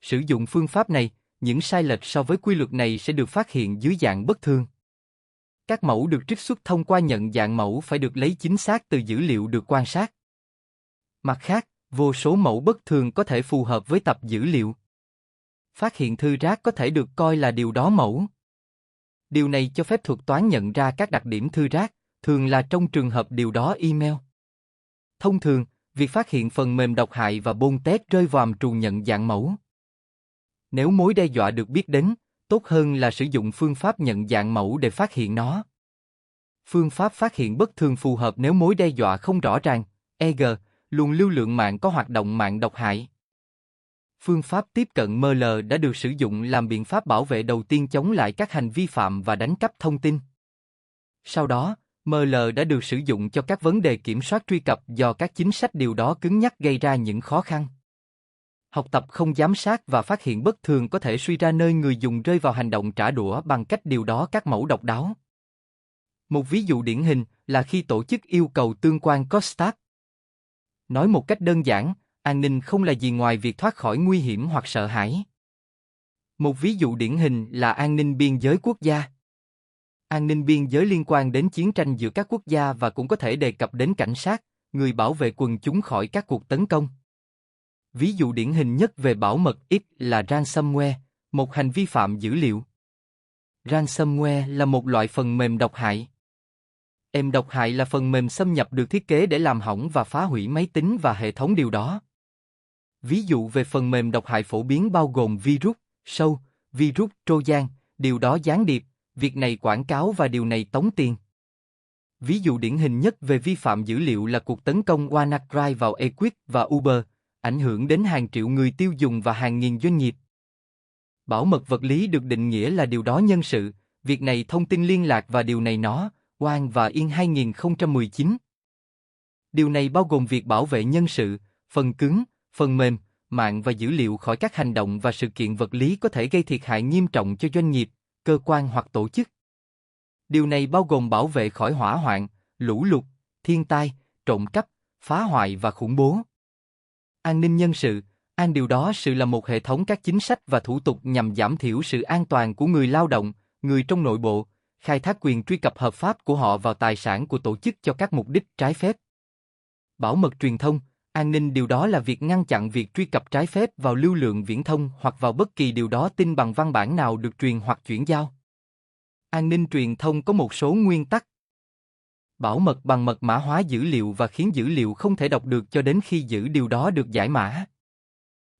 Sử dụng phương pháp này, những sai lệch so với quy luật này sẽ được phát hiện dưới dạng bất thường. Các mẫu được trích xuất thông qua nhận dạng mẫu phải được lấy chính xác từ dữ liệu được quan sát. Mặt khác, vô số mẫu bất thường có thể phù hợp với tập dữ liệu. Phát hiện thư rác có thể được coi là điều đó mẫu. Điều này cho phép thuật toán nhận ra các đặc điểm thư rác, thường là trong trường hợp điều đó email. Thông thường, việc phát hiện phần mềm độc hại và bôn tét rơi vào trù nhận dạng mẫu. Nếu mối đe dọa được biết đến, tốt hơn là sử dụng phương pháp nhận dạng mẫu để phát hiện nó. Phương pháp phát hiện bất thường phù hợp nếu mối đe dọa không rõ ràng, e.g., luồng lưu lượng mạng có hoạt động mạng độc hại. Phương pháp tiếp cận ML đã được sử dụng làm biện pháp bảo vệ đầu tiên chống lại các hành vi phạm và đánh cắp thông tin. Sau đó, ML đã được sử dụng cho các vấn đề kiểm soát truy cập do các chính sách điều đó cứng nhắc gây ra những khó khăn. Học tập không giám sát và phát hiện bất thường có thể suy ra nơi người dùng rơi vào hành động trả đũa bằng cách điều đó các mẫu độc đáo. Một ví dụ điển hình là khi tổ chức yêu cầu tương quan COSTAT. Nói một cách đơn giản, an ninh không là gì ngoài việc thoát khỏi nguy hiểm hoặc sợ hãi. Một ví dụ điển hình là an ninh biên giới quốc gia. An ninh biên giới liên quan đến chiến tranh giữa các quốc gia và cũng có thể đề cập đến cảnh sát, người bảo vệ quần chúng khỏi các cuộc tấn công. Ví dụ điển hình nhất về bảo mật ít là ransomware, một hành vi phạm dữ liệu. Ransomware là một loại phần mềm độc hại. Độc hại là phần mềm xâm nhập được thiết kế để làm hỏng và phá hủy máy tính và hệ thống điều đó. Ví dụ về phần mềm độc hại phổ biến bao gồm virus, sâu, virus Trojan, điều đó gián điệp, việc này quảng cáo và điều này tống tiền. Ví dụ điển hình nhất về vi phạm dữ liệu là cuộc tấn công WannaCry vào Equic và Uber, ảnh hưởng đến hàng triệu người tiêu dùng và hàng nghìn doanh nghiệp. Bảo mật vật lý được định nghĩa là điều đó nhân sự, việc này thông tin liên lạc và điều này nó, Wang và Yên 2019. Điều này bao gồm việc bảo vệ nhân sự, phần cứng, phần mềm, mạng và dữ liệu khỏi các hành động và sự kiện vật lý có thể gây thiệt hại nghiêm trọng cho doanh nghiệp, cơ quan hoặc tổ chức. Điều này bao gồm bảo vệ khỏi hỏa hoạn, lũ lụt, thiên tai, trộm cắp, phá hoại và khủng bố. An ninh nhân sự, Điều đó sự là một hệ thống các chính sách và thủ tục nhằm giảm thiểu sự an toàn của người lao động, người trong nội bộ, khai thác quyền truy cập hợp pháp của họ vào tài sản của tổ chức cho các mục đích trái phép. Bảo mật truyền thông, an ninh điều đó là việc ngăn chặn việc truy cập trái phép vào lưu lượng viễn thông hoặc vào bất kỳ điều đó tin bằng văn bản nào được truyền hoặc chuyển giao. An ninh truyền thông có một số nguyên tắc. Bảo mật bằng mật mã hóa dữ liệu và khiến dữ liệu không thể đọc được cho đến khi dữ điều đó được giải mã.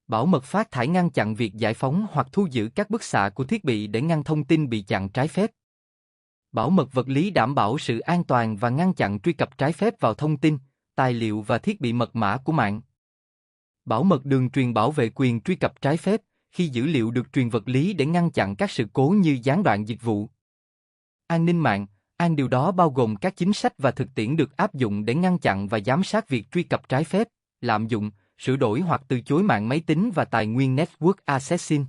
Bảo mật phát thải ngăn chặn việc giải phóng hoặc thu giữ các bức xạ của thiết bị để ngăn thông tin bị chặn trái phép. Bảo mật vật lý đảm bảo sự an toàn và ngăn chặn truy cập trái phép vào thông tin, tài liệu và thiết bị mật mã của mạng. Bảo mật đường truyền bảo vệ quyền truy cập trái phép khi dữ liệu được truyền vật lý để ngăn chặn các sự cố như gián đoạn dịch vụ. An ninh mạng, điều đó bao gồm các chính sách và thực tiễn được áp dụng để ngăn chặn và giám sát việc truy cập trái phép, lạm dụng, sửa đổi hoặc từ chối mạng máy tính và tài nguyên network accessing.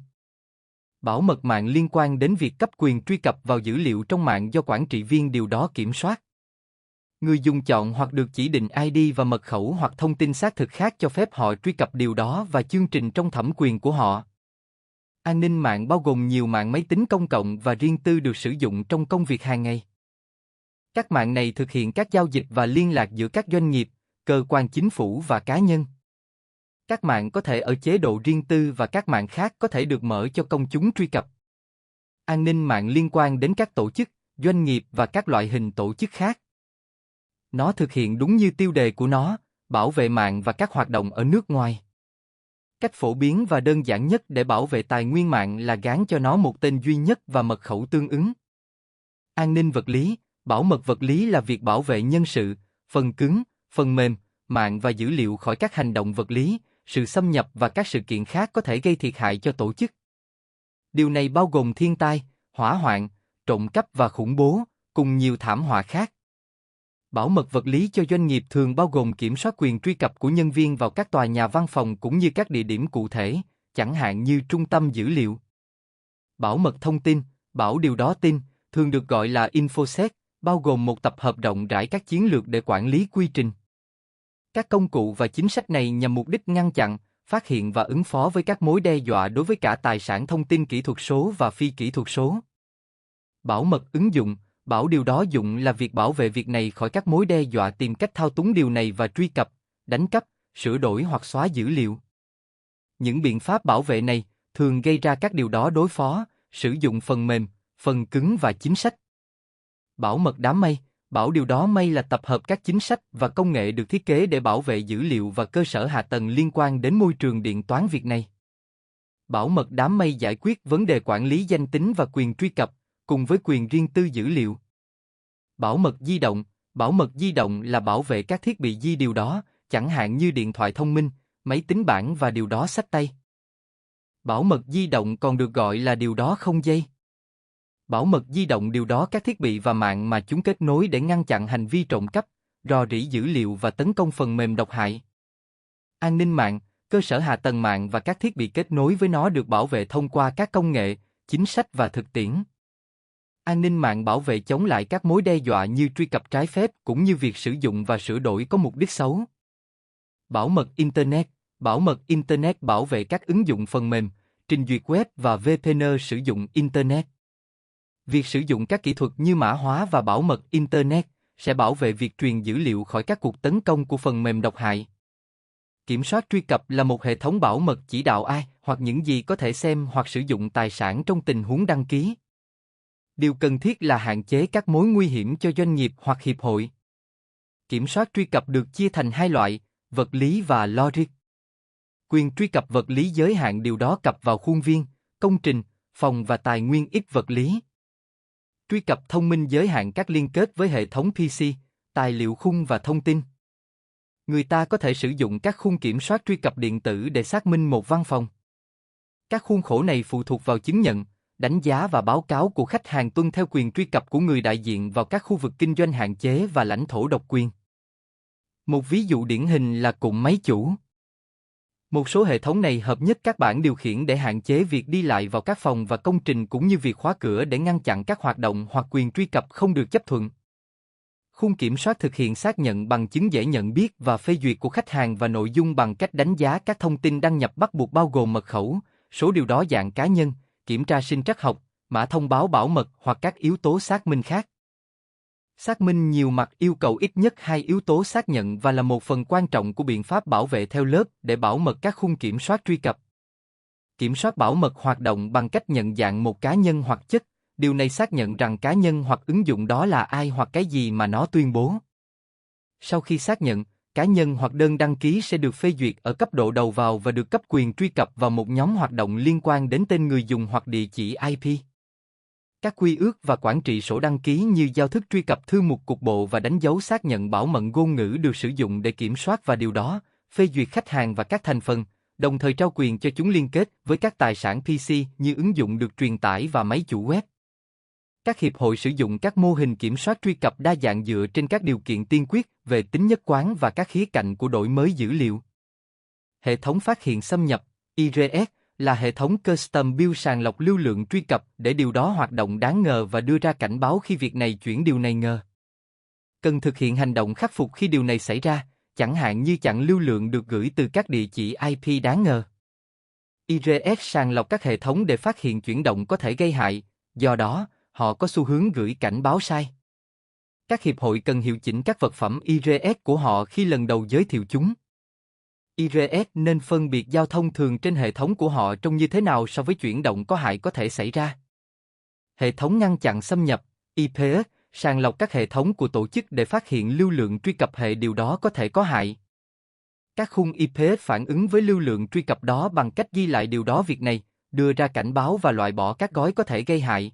Bảo mật mạng liên quan đến việc cấp quyền truy cập vào dữ liệu trong mạng do quản trị viên điều đó kiểm soát. Người dùng chọn hoặc được chỉ định ID và mật khẩu hoặc thông tin xác thực khác cho phép họ truy cập điều đó và chương trình trong thẩm quyền của họ. An ninh mạng bao gồm nhiều mạng máy tính công cộng và riêng tư được sử dụng trong công việc hàng ngày. Các mạng này thực hiện các giao dịch và liên lạc giữa các doanh nghiệp, cơ quan chính phủ và cá nhân. Các mạng có thể ở chế độ riêng tư và các mạng khác có thể được mở cho công chúng truy cập. An ninh mạng liên quan đến các tổ chức, doanh nghiệp và các loại hình tổ chức khác. Nó thực hiện đúng như tiêu đề của nó, bảo vệ mạng và các hoạt động ở nước ngoài. Cách phổ biến và đơn giản nhất để bảo vệ tài nguyên mạng là gán cho nó một tên duy nhất và mật khẩu tương ứng. An ninh vật lý, bảo mật vật lý là việc bảo vệ nhân sự, phần cứng, phần mềm, mạng và dữ liệu khỏi các hành động vật lý, sự xâm nhập và các sự kiện khác có thể gây thiệt hại cho tổ chức. Điều này bao gồm thiên tai, hỏa hoạn, trộm cắp và khủng bố, cùng nhiều thảm họa khác. Bảo mật vật lý cho doanh nghiệp thường bao gồm kiểm soát quyền truy cập của nhân viên vào các tòa nhà văn phòng cũng như các địa điểm cụ thể, chẳng hạn như trung tâm dữ liệu. Bảo mật thông tin, bảo điều đó tin, thường được gọi là InfoSec, bao gồm một tập hợp rộng rãi các chiến lược để quản lý quy trình. Các công cụ và chính sách này nhằm mục đích ngăn chặn, phát hiện và ứng phó với các mối đe dọa đối với cả tài sản thông tin kỹ thuật số và phi kỹ thuật số. Bảo mật ứng dụng, bảo điều đó dụng là việc bảo vệ việc này khỏi các mối đe dọa tìm cách thao túng điều này và truy cập, đánh cắp, sửa đổi hoặc xóa dữ liệu. Những biện pháp bảo vệ này thường gây ra các điều đó đối phó, sử dụng phần mềm, phần cứng và chính sách. Bảo mật đám mây, bảo điều đó mây là tập hợp các chính sách và công nghệ được thiết kế để bảo vệ dữ liệu và cơ sở hạ tầng liên quan đến môi trường điện toán việc này. Bảo mật đám mây giải quyết vấn đề quản lý danh tính và quyền truy cập, cùng với quyền riêng tư dữ liệu. Bảo mật di động, bảo mật di động là bảo vệ các thiết bị di điều đó, chẳng hạn như điện thoại thông minh, máy tính bảng và điều đó xách tay. Bảo mật di động còn được gọi là điều đó không dây. Bảo mật di động điều đó các thiết bị và mạng mà chúng kết nối để ngăn chặn hành vi trộm cắp, rò rỉ dữ liệu và tấn công phần mềm độc hại. An ninh mạng, cơ sở hạ tầng mạng và các thiết bị kết nối với nó được bảo vệ thông qua các công nghệ, chính sách và thực tiễn. An ninh mạng bảo vệ chống lại các mối đe dọa như truy cập trái phép cũng như việc sử dụng và sửa đổi có mục đích xấu. Bảo mật Internet, bảo mật Internet bảo vệ các ứng dụng phần mềm, trình duyệt web và VPN sử dụng Internet. Việc sử dụng các kỹ thuật như mã hóa và bảo mật Internet sẽ bảo vệ việc truyền dữ liệu khỏi các cuộc tấn công của phần mềm độc hại. Kiểm soát truy cập là một hệ thống bảo mật chỉ đạo ai hoặc những gì có thể xem hoặc sử dụng tài sản trong tình huống đăng ký. Điều cần thiết là hạn chế các mối nguy hiểm cho doanh nghiệp hoặc hiệp hội. Kiểm soát truy cập được chia thành hai loại, vật lý và logic. Quyền truy cập vật lý giới hạn điều đó cập vào khuôn viên, công trình, phòng và tài nguyên ít vật lý. Truy cập thông minh giới hạn các liên kết với hệ thống PC, tài liệu khung và thông tin. Người ta có thể sử dụng các khung kiểm soát truy cập điện tử để xác minh một văn phòng. Các khuôn khổ này phụ thuộc vào chứng nhận, đánh giá và báo cáo của khách hàng tuân theo quyền truy cập của người đại diện vào các khu vực kinh doanh hạn chế và lãnh thổ độc quyền. Một ví dụ điển hình là cụm máy chủ. Một số hệ thống này hợp nhất các bảng điều khiển để hạn chế việc đi lại vào các phòng và công trình cũng như việc khóa cửa để ngăn chặn các hoạt động hoặc quyền truy cập không được chấp thuận. Khung kiểm soát thực hiện xác nhận bằng chứng dễ nhận biết và phê duyệt của khách hàng và nội dung bằng cách đánh giá các thông tin đăng nhập bắt buộc bao gồm mật khẩu, số điều đó dạng cá nhân, kiểm tra sinh trắc học, mã thông báo bảo mật hoặc các yếu tố xác minh khác. Xác minh nhiều mặt yêu cầu ít nhất 2 yếu tố xác nhận và là một phần quan trọng của biện pháp bảo vệ theo lớp để bảo mật các khung kiểm soát truy cập. Kiểm soát bảo mật hoạt động bằng cách nhận dạng một cá nhân hoặc chất, điều này xác nhận rằng cá nhân hoặc ứng dụng đó là ai hoặc cái gì mà nó tuyên bố. Sau khi xác nhận, cá nhân hoặc đơn đăng ký sẽ được phê duyệt ở cấp độ đầu vào và được cấp quyền truy cập vào một nhóm hoạt động liên quan đến tên người dùng hoặc địa chỉ IP. Các quy ước và quản trị sổ đăng ký như giao thức truy cập thư mục cục bộ và đánh dấu xác nhận bảo mật ngôn ngữ được sử dụng để kiểm soát và điều đó, phê duyệt khách hàng và các thành phần, đồng thời trao quyền cho chúng liên kết với các tài sản PC như ứng dụng được truyền tải và máy chủ web. Các hiệp hội sử dụng các mô hình kiểm soát truy cập đa dạng dựa trên các điều kiện tiên quyết về tính nhất quán và các khía cạnh của đổi mới dữ liệu. Hệ thống phát hiện xâm nhập, IRS, là hệ thống custom build sàng lọc lưu lượng truy cập để điều đó hoạt động đáng ngờ và đưa ra cảnh báo khi việc này chuyển điều này ngờ. Cần thực hiện hành động khắc phục khi điều này xảy ra, chẳng hạn như chặn lưu lượng được gửi từ các địa chỉ IP đáng ngờ. IRS sàng lọc các hệ thống để phát hiện chuyển động có thể gây hại, do đó, họ có xu hướng gửi cảnh báo sai. Các hiệp hội cần hiệu chỉnh các vật phẩm IRS của họ khi lần đầu giới thiệu chúng. IRS nên phân biệt giao thông thường trên hệ thống của họ trông như thế nào so với chuyển động có hại có thể xảy ra. Hệ thống ngăn chặn xâm nhập, IPS, sàng lọc các hệ thống của tổ chức để phát hiện lưu lượng truy cập hệ điều đó có thể có hại. Các khung IPS phản ứng với lưu lượng truy cập đó bằng cách ghi lại điều đó việc này, đưa ra cảnh báo và loại bỏ các gói có thể gây hại.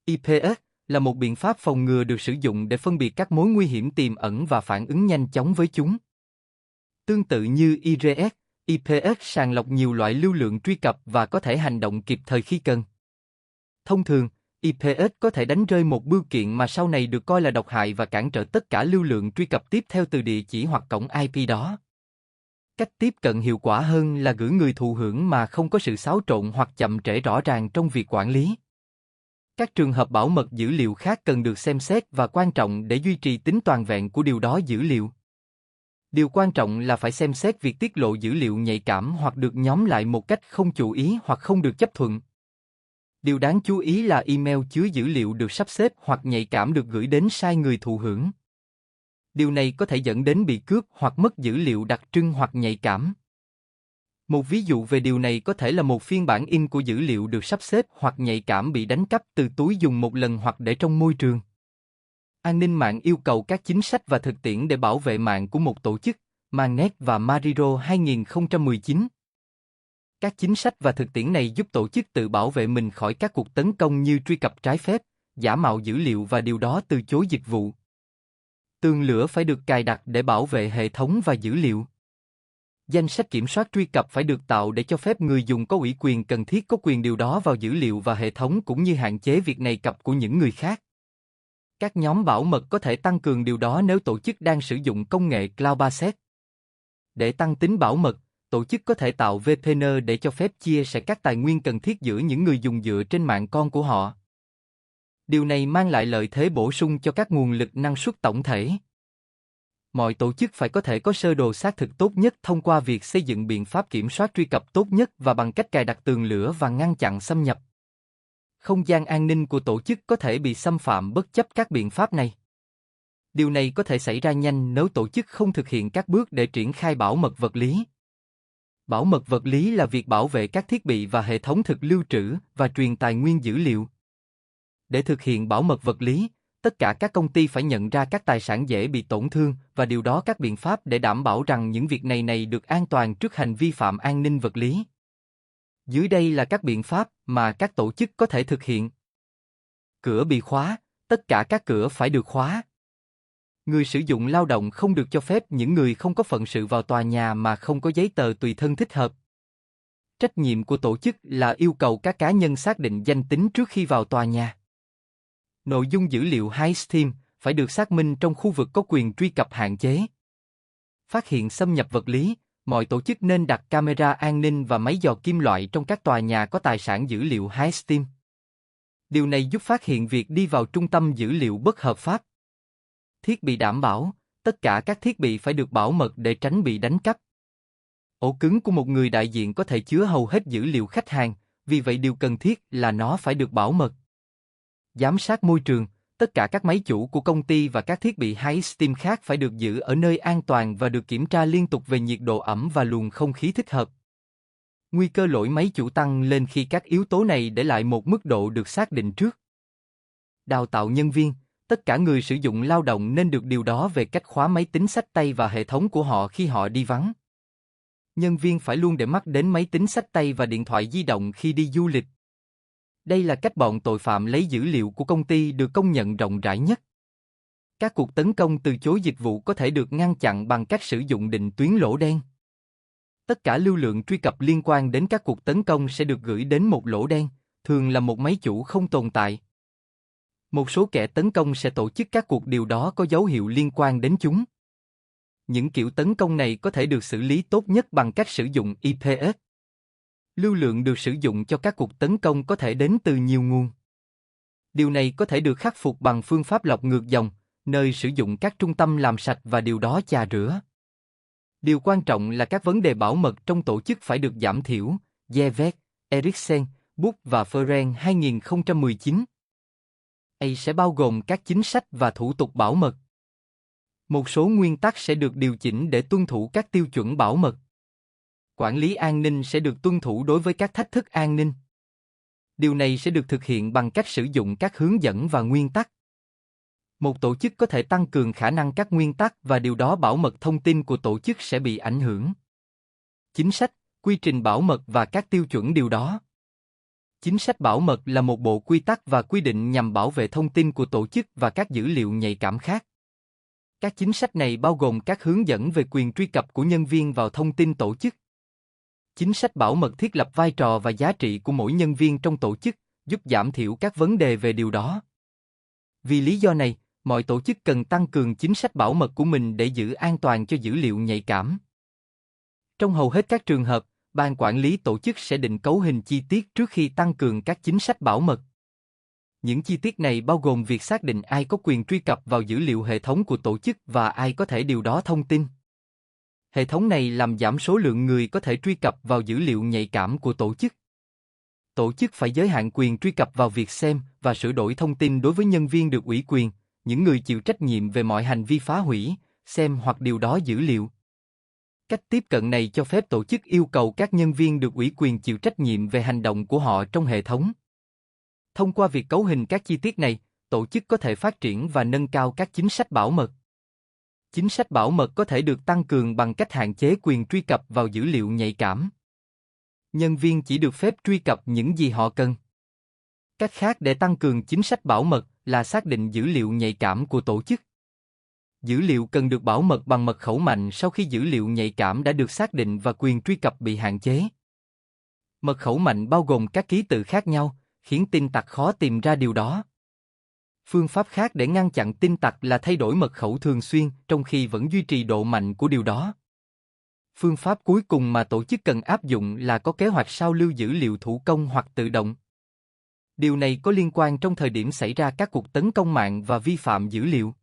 IPS là một biện pháp phòng ngừa được sử dụng để phân biệt các mối nguy hiểm tiềm ẩn và phản ứng nhanh chóng với chúng. Tương tự như IRS, IPS sàng lọc nhiều loại lưu lượng truy cập và có thể hành động kịp thời khi cần. Thông thường, IPS có thể đánh rơi một bưu kiện mà sau này được coi là độc hại và cản trở tất cả lưu lượng truy cập tiếp theo từ địa chỉ hoặc cổng IP đó. Cách tiếp cận hiệu quả hơn là gửi người thụ hưởng mà không có sự xáo trộn hoặc chậm trễ rõ ràng trong việc quản lý. Các trường hợp bảo mật dữ liệu khác cần được xem xét và quan trọng để duy trì tính toàn vẹn của điều đó dữ liệu. Điều quan trọng là phải xem xét việc tiết lộ dữ liệu nhạy cảm hoặc được nhóm lại một cách không chủ ý hoặc không được chấp thuận. Điều đáng chú ý là email chứa dữ liệu được sắp xếp hoặc nhạy cảm được gửi đến sai người thụ hưởng. Điều này có thể dẫn đến bị cướp hoặc mất dữ liệu đặc trưng hoặc nhạy cảm. Một ví dụ về điều này có thể là một phiên bản in của dữ liệu được sắp xếp hoặc nhạy cảm bị đánh cắp từ túi dùng một lần hoặc để trong môi trường. An ninh mạng yêu cầu các chính sách và thực tiễn để bảo vệ mạng của một tổ chức, Magnet và Mariro 2019. Các chính sách và thực tiễn này giúp tổ chức tự bảo vệ mình khỏi các cuộc tấn công như truy cập trái phép, giả mạo dữ liệu và điều đó từ chối dịch vụ. Tường lửa phải được cài đặt để bảo vệ hệ thống và dữ liệu. Danh sách kiểm soát truy cập phải được tạo để cho phép người dùng có ủy quyền cần thiết có quyền điều đó vào dữ liệu và hệ thống cũng như hạn chế việc này cập của những người khác. Các nhóm bảo mật có thể tăng cường điều đó nếu tổ chức đang sử dụng công nghệ cloud-based. Để tăng tính bảo mật, tổ chức có thể tạo VPN để cho phép chia sẻ các tài nguyên cần thiết giữa những người dùng dựa trên mạng con của họ. Điều này mang lại lợi thế bổ sung cho các nguồn lực năng suất tổng thể. Mọi tổ chức phải có thể có sơ đồ xác thực tốt nhất thông qua việc xây dựng biện pháp kiểm soát truy cập tốt nhất và bằng cách cài đặt tường lửa và ngăn chặn xâm nhập. Không gian an ninh của tổ chức có thể bị xâm phạm bất chấp các biện pháp này. Điều này có thể xảy ra nhanh nếu tổ chức không thực hiện các bước để triển khai bảo mật vật lý. Bảo mật vật lý là việc bảo vệ các thiết bị và hệ thống thực lưu trữ và truyền tài nguyên dữ liệu. Để thực hiện bảo mật vật lý, tất cả các công ty phải nhận ra các tài sản dễ bị tổn thương và điều đó các biện pháp để đảm bảo rằng những việc này được an toàn trước hành vi phạm an ninh vật lý. Dưới đây là các biện pháp mà các tổ chức có thể thực hiện. Cửa bị khóa, tất cả các cửa phải được khóa. Người sử dụng lao động không được cho phép những người không có phận sự vào tòa nhà mà không có giấy tờ tùy thân thích hợp. Trách nhiệm của tổ chức là yêu cầu các cá nhân xác định danh tính trước khi vào tòa nhà. Nội dung dữ liệu high-stream phải được xác minh trong khu vực có quyền truy cập hạn chế. Phát hiện xâm nhập vật lý, mọi tổ chức nên đặt camera an ninh và máy dò kim loại trong các tòa nhà có tài sản dữ liệu high-stream. Điều này giúp phát hiện việc đi vào trung tâm dữ liệu bất hợp pháp. Thiết bị đảm bảo, tất cả các thiết bị phải được bảo mật để tránh bị đánh cắp. Ổ cứng của một người đại diện có thể chứa hầu hết dữ liệu khách hàng, vì vậy điều cần thiết là nó phải được bảo mật. Giám sát môi trường, tất cả các máy chủ của công ty và các thiết bị high steam khác phải được giữ ở nơi an toàn và được kiểm tra liên tục về nhiệt độ ẩm và luồng không khí thích hợp. Nguy cơ lỗi máy chủ tăng lên khi các yếu tố này để lại một mức độ được xác định trước. Đào tạo nhân viên, tất cả người sử dụng lao động nên được điều đó về cách khóa máy tính xách tay và hệ thống của họ khi họ đi vắng. Nhân viên phải luôn để mắt đến máy tính xách tay và điện thoại di động khi đi du lịch. Đây là cách bọn tội phạm lấy dữ liệu của công ty được công nhận rộng rãi nhất. Các cuộc tấn công từ chối dịch vụ có thể được ngăn chặn bằng cách sử dụng định tuyến lỗ đen. Tất cả lưu lượng truy cập liên quan đến các cuộc tấn công sẽ được gửi đến một lỗ đen, thường là một máy chủ không tồn tại. Một số kẻ tấn công sẽ tổ chức các cuộc điều đó có dấu hiệu liên quan đến chúng. Những kiểu tấn công này có thể được xử lý tốt nhất bằng cách sử dụng IPS. Lưu lượng được sử dụng cho các cuộc tấn công có thể đến từ nhiều nguồn. Điều này có thể được khắc phục bằng phương pháp lọc ngược dòng, nơi sử dụng các trung tâm làm sạch và điều đó chà rửa. Điều quan trọng là các vấn đề bảo mật trong tổ chức phải được giảm thiểu. Yevet, Eriksen, Book và Ferenc 2019. A sẽ bao gồm các chính sách và thủ tục bảo mật. Một số nguyên tắc sẽ được điều chỉnh để tuân thủ các tiêu chuẩn bảo mật. Quản lý an ninh sẽ được tuân thủ đối với các thách thức an ninh. Điều này sẽ được thực hiện bằng cách sử dụng các hướng dẫn và nguyên tắc. Một tổ chức có thể tăng cường khả năng các nguyên tắc và điều đó bảo mật thông tin của tổ chức sẽ bị ảnh hưởng. Chính sách, quy trình bảo mật và các tiêu chuẩn điều đó. Chính sách bảo mật là một bộ quy tắc và quy định nhằm bảo vệ thông tin của tổ chức và các dữ liệu nhạy cảm khác. Các chính sách này bao gồm các hướng dẫn về quyền truy cập của nhân viên vào thông tin tổ chức. Chính sách bảo mật thiết lập vai trò và giá trị của mỗi nhân viên trong tổ chức, giúp giảm thiểu các vấn đề về điều đó. Vì lý do này, mọi tổ chức cần tăng cường chính sách bảo mật của mình để giữ an toàn cho dữ liệu nhạy cảm. Trong hầu hết các trường hợp, ban quản lý tổ chức sẽ định cấu hình chi tiết trước khi tăng cường các chính sách bảo mật. Những chi tiết này bao gồm việc xác định ai có quyền truy cập vào dữ liệu hệ thống của tổ chức và ai có thể điều đó thông tin. Hệ thống này làm giảm số lượng người có thể truy cập vào dữ liệu nhạy cảm của tổ chức. Tổ chức phải giới hạn quyền truy cập vào việc xem và sửa đổi thông tin đối với nhân viên được ủy quyền, những người chịu trách nhiệm về mọi hành vi phá hủy, xem hoặc điều đó dữ liệu. Cách tiếp cận này cho phép tổ chức yêu cầu các nhân viên được ủy quyền chịu trách nhiệm về hành động của họ trong hệ thống. Thông qua việc cấu hình các chi tiết này, tổ chức có thể phát triển và nâng cao các chính sách bảo mật. Chính sách bảo mật có thể được tăng cường bằng cách hạn chế quyền truy cập vào dữ liệu nhạy cảm. Nhân viên chỉ được phép truy cập những gì họ cần. Cách khác để tăng cường chính sách bảo mật là xác định dữ liệu nhạy cảm của tổ chức. Dữ liệu cần được bảo mật bằng mật khẩu mạnh sau khi dữ liệu nhạy cảm đã được xác định và quyền truy cập bị hạn chế. Mật khẩu mạnh bao gồm các ký tự khác nhau, khiến tin tặc khó tìm ra điều đó. Phương pháp khác để ngăn chặn tin tặc là thay đổi mật khẩu thường xuyên trong khi vẫn duy trì độ mạnh của điều đó. Phương pháp cuối cùng mà tổ chức cần áp dụng là có kế hoạch sao lưu dữ liệu thủ công hoặc tự động. Điều này có liên quan trong thời điểm xảy ra các cuộc tấn công mạng và vi phạm dữ liệu.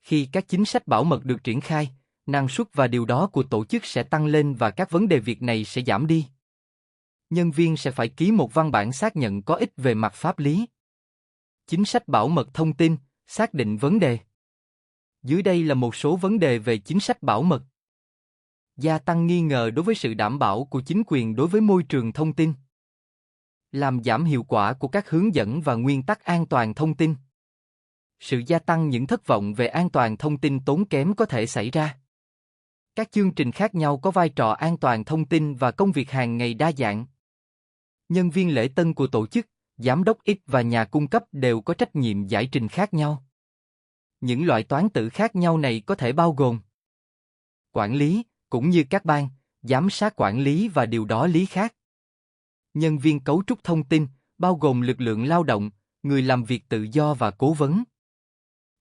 Khi các chính sách bảo mật được triển khai, năng suất và điều đó của tổ chức sẽ tăng lên và các vấn đề việc này sẽ giảm đi. Nhân viên sẽ phải ký một văn bản xác nhận có ích về mặt pháp lý. Chính sách bảo mật thông tin, xác định vấn đề. Dưới đây là một số vấn đề về chính sách bảo mật. Gia tăng nghi ngờ đối với sự đảm bảo của chính quyền đối với môi trường thông tin. Làm giảm hiệu quả của các hướng dẫn và nguyên tắc an toàn thông tin. Sự gia tăng những thất vọng về an toàn thông tin tốn kém có thể xảy ra. Các chương trình khác nhau có vai trò an toàn thông tin và công việc hàng ngày đa dạng. Nhân viên lễ tân của tổ chức, giám đốc X và nhà cung cấp đều có trách nhiệm giải trình khác nhau. Những loại toán tử khác nhau này có thể bao gồm quản lý, cũng như các ban, giám sát quản lý và điều đó lý khác. Nhân viên cấu trúc thông tin, bao gồm lực lượng lao động, người làm việc tự do và cố vấn.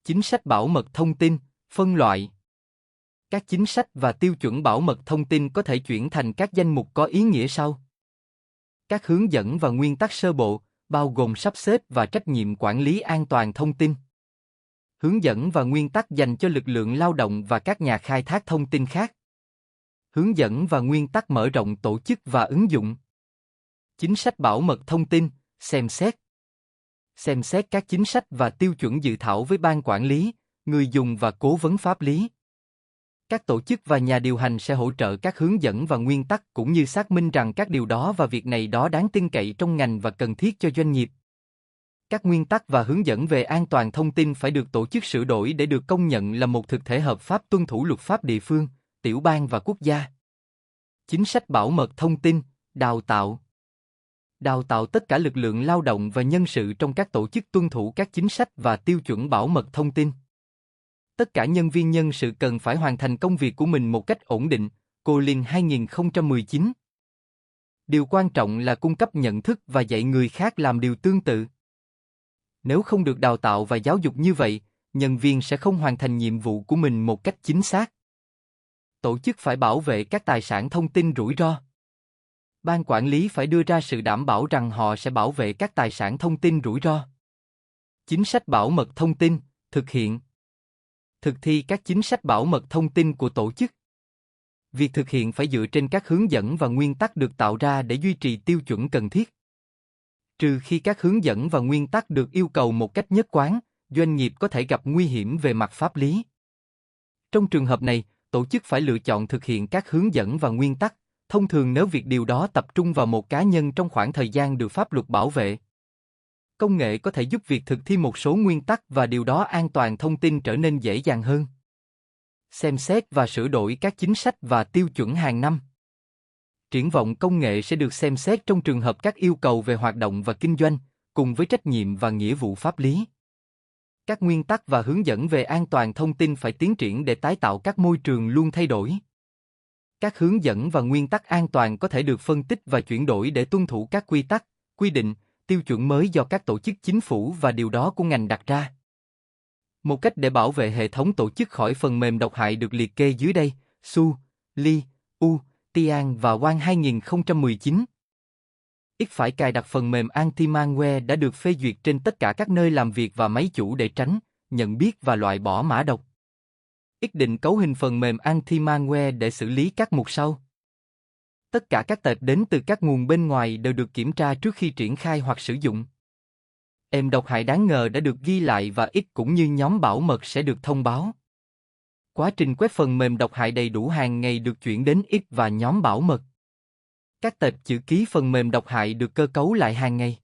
Chính sách bảo mật thông tin, phân loại. Các chính sách và tiêu chuẩn bảo mật thông tin có thể chuyển thành các danh mục có ý nghĩa sau. Các hướng dẫn và nguyên tắc sơ bộ, bao gồm sắp xếp và trách nhiệm quản lý an toàn thông tin. hướng dẫn và nguyên tắc dành cho lực lượng lao động và các nhà khai thác thông tin khác. Hướng dẫn và nguyên tắc mở rộng tổ chức và ứng dụng. Chính sách bảo mật thông tin, xem xét. Xem xét các chính sách và tiêu chuẩn dự thảo với ban quản lý, người dùng và cố vấn pháp lý. Các tổ chức và nhà điều hành sẽ hỗ trợ các hướng dẫn và nguyên tắc cũng như xác minh rằng các điều đó và việc này đó đáng tin cậy trong ngành và cần thiết cho doanh nghiệp. Các nguyên tắc và hướng dẫn về an toàn thông tin phải được tổ chức sửa đổi để được công nhận là một thực thể hợp pháp tuân thủ luật pháp địa phương, tiểu bang và quốc gia. Chính sách bảo mật thông tin, đào tạo. Đào tạo tất cả lực lượng lao động và nhân sự trong các tổ chức tuân thủ các chính sách và tiêu chuẩn bảo mật thông tin. Tất cả nhân viên nhân sự cần phải hoàn thành công việc của mình một cách ổn định, Collins 2019. Điều quan trọng là cung cấp nhận thức và dạy người khác làm điều tương tự. Nếu không được đào tạo và giáo dục như vậy, nhân viên sẽ không hoàn thành nhiệm vụ của mình một cách chính xác. Tổ chức phải bảo vệ các tài sản thông tin rủi ro. Ban quản lý phải đưa ra sự đảm bảo rằng họ sẽ bảo vệ các tài sản thông tin rủi ro. Chính sách bảo mật thông tin, thực hiện. Thực thi các chính sách bảo mật thông tin của tổ chức. Việc thực hiện phải dựa trên các hướng dẫn và nguyên tắc được tạo ra để duy trì tiêu chuẩn cần thiết. Trừ khi các hướng dẫn và nguyên tắc được yêu cầu một cách nhất quán, doanh nghiệp có thể gặp nguy hiểm về mặt pháp lý. Trong trường hợp này, tổ chức phải lựa chọn thực hiện các hướng dẫn và nguyên tắc, thông thường nếu việc điều đó tập trung vào một cá nhân trong khoảng thời gian được pháp luật bảo vệ. Công nghệ có thể giúp việc thực thi một số nguyên tắc và điều đó an toàn thông tin trở nên dễ dàng hơn. Xem xét và sửa đổi các chính sách và tiêu chuẩn hàng năm. Triển vọng công nghệ sẽ được xem xét trong trường hợp các yêu cầu về hoạt động và kinh doanh, cùng với trách nhiệm và nghĩa vụ pháp lý. Các nguyên tắc và hướng dẫn về an toàn thông tin phải tiến triển để tái tạo các môi trường luôn thay đổi. Các hướng dẫn và nguyên tắc an toàn có thể được phân tích và chuyển đổi để tuân thủ các quy tắc, quy định, tiêu chuẩn mới do các tổ chức chính phủ và điều đó của ngành đặt ra. Một cách để bảo vệ hệ thống tổ chức khỏi phần mềm độc hại được liệt kê dưới đây, Su, Li, U, Tian và Wang 2019. Ít phải cài đặt phần mềm anti-malware đã được phê duyệt trên tất cả các nơi làm việc và máy chủ để tránh, nhận biết và loại bỏ mã độc. Ít định cấu hình phần mềm anti-malware để xử lý các mục sau. Tất cả các tệp đến từ các nguồn bên ngoài đều được kiểm tra trước khi triển khai hoặc sử dụng. Êm độc hại đáng ngờ đã được ghi lại và ít cũng như nhóm bảo mật sẽ được thông báo. Quá trình quét phần mềm độc hại đầy đủ hàng ngày được chuyển đến ít và nhóm bảo mật. Các tệp chữ ký phần mềm độc hại được cơ cấu lại hàng ngày.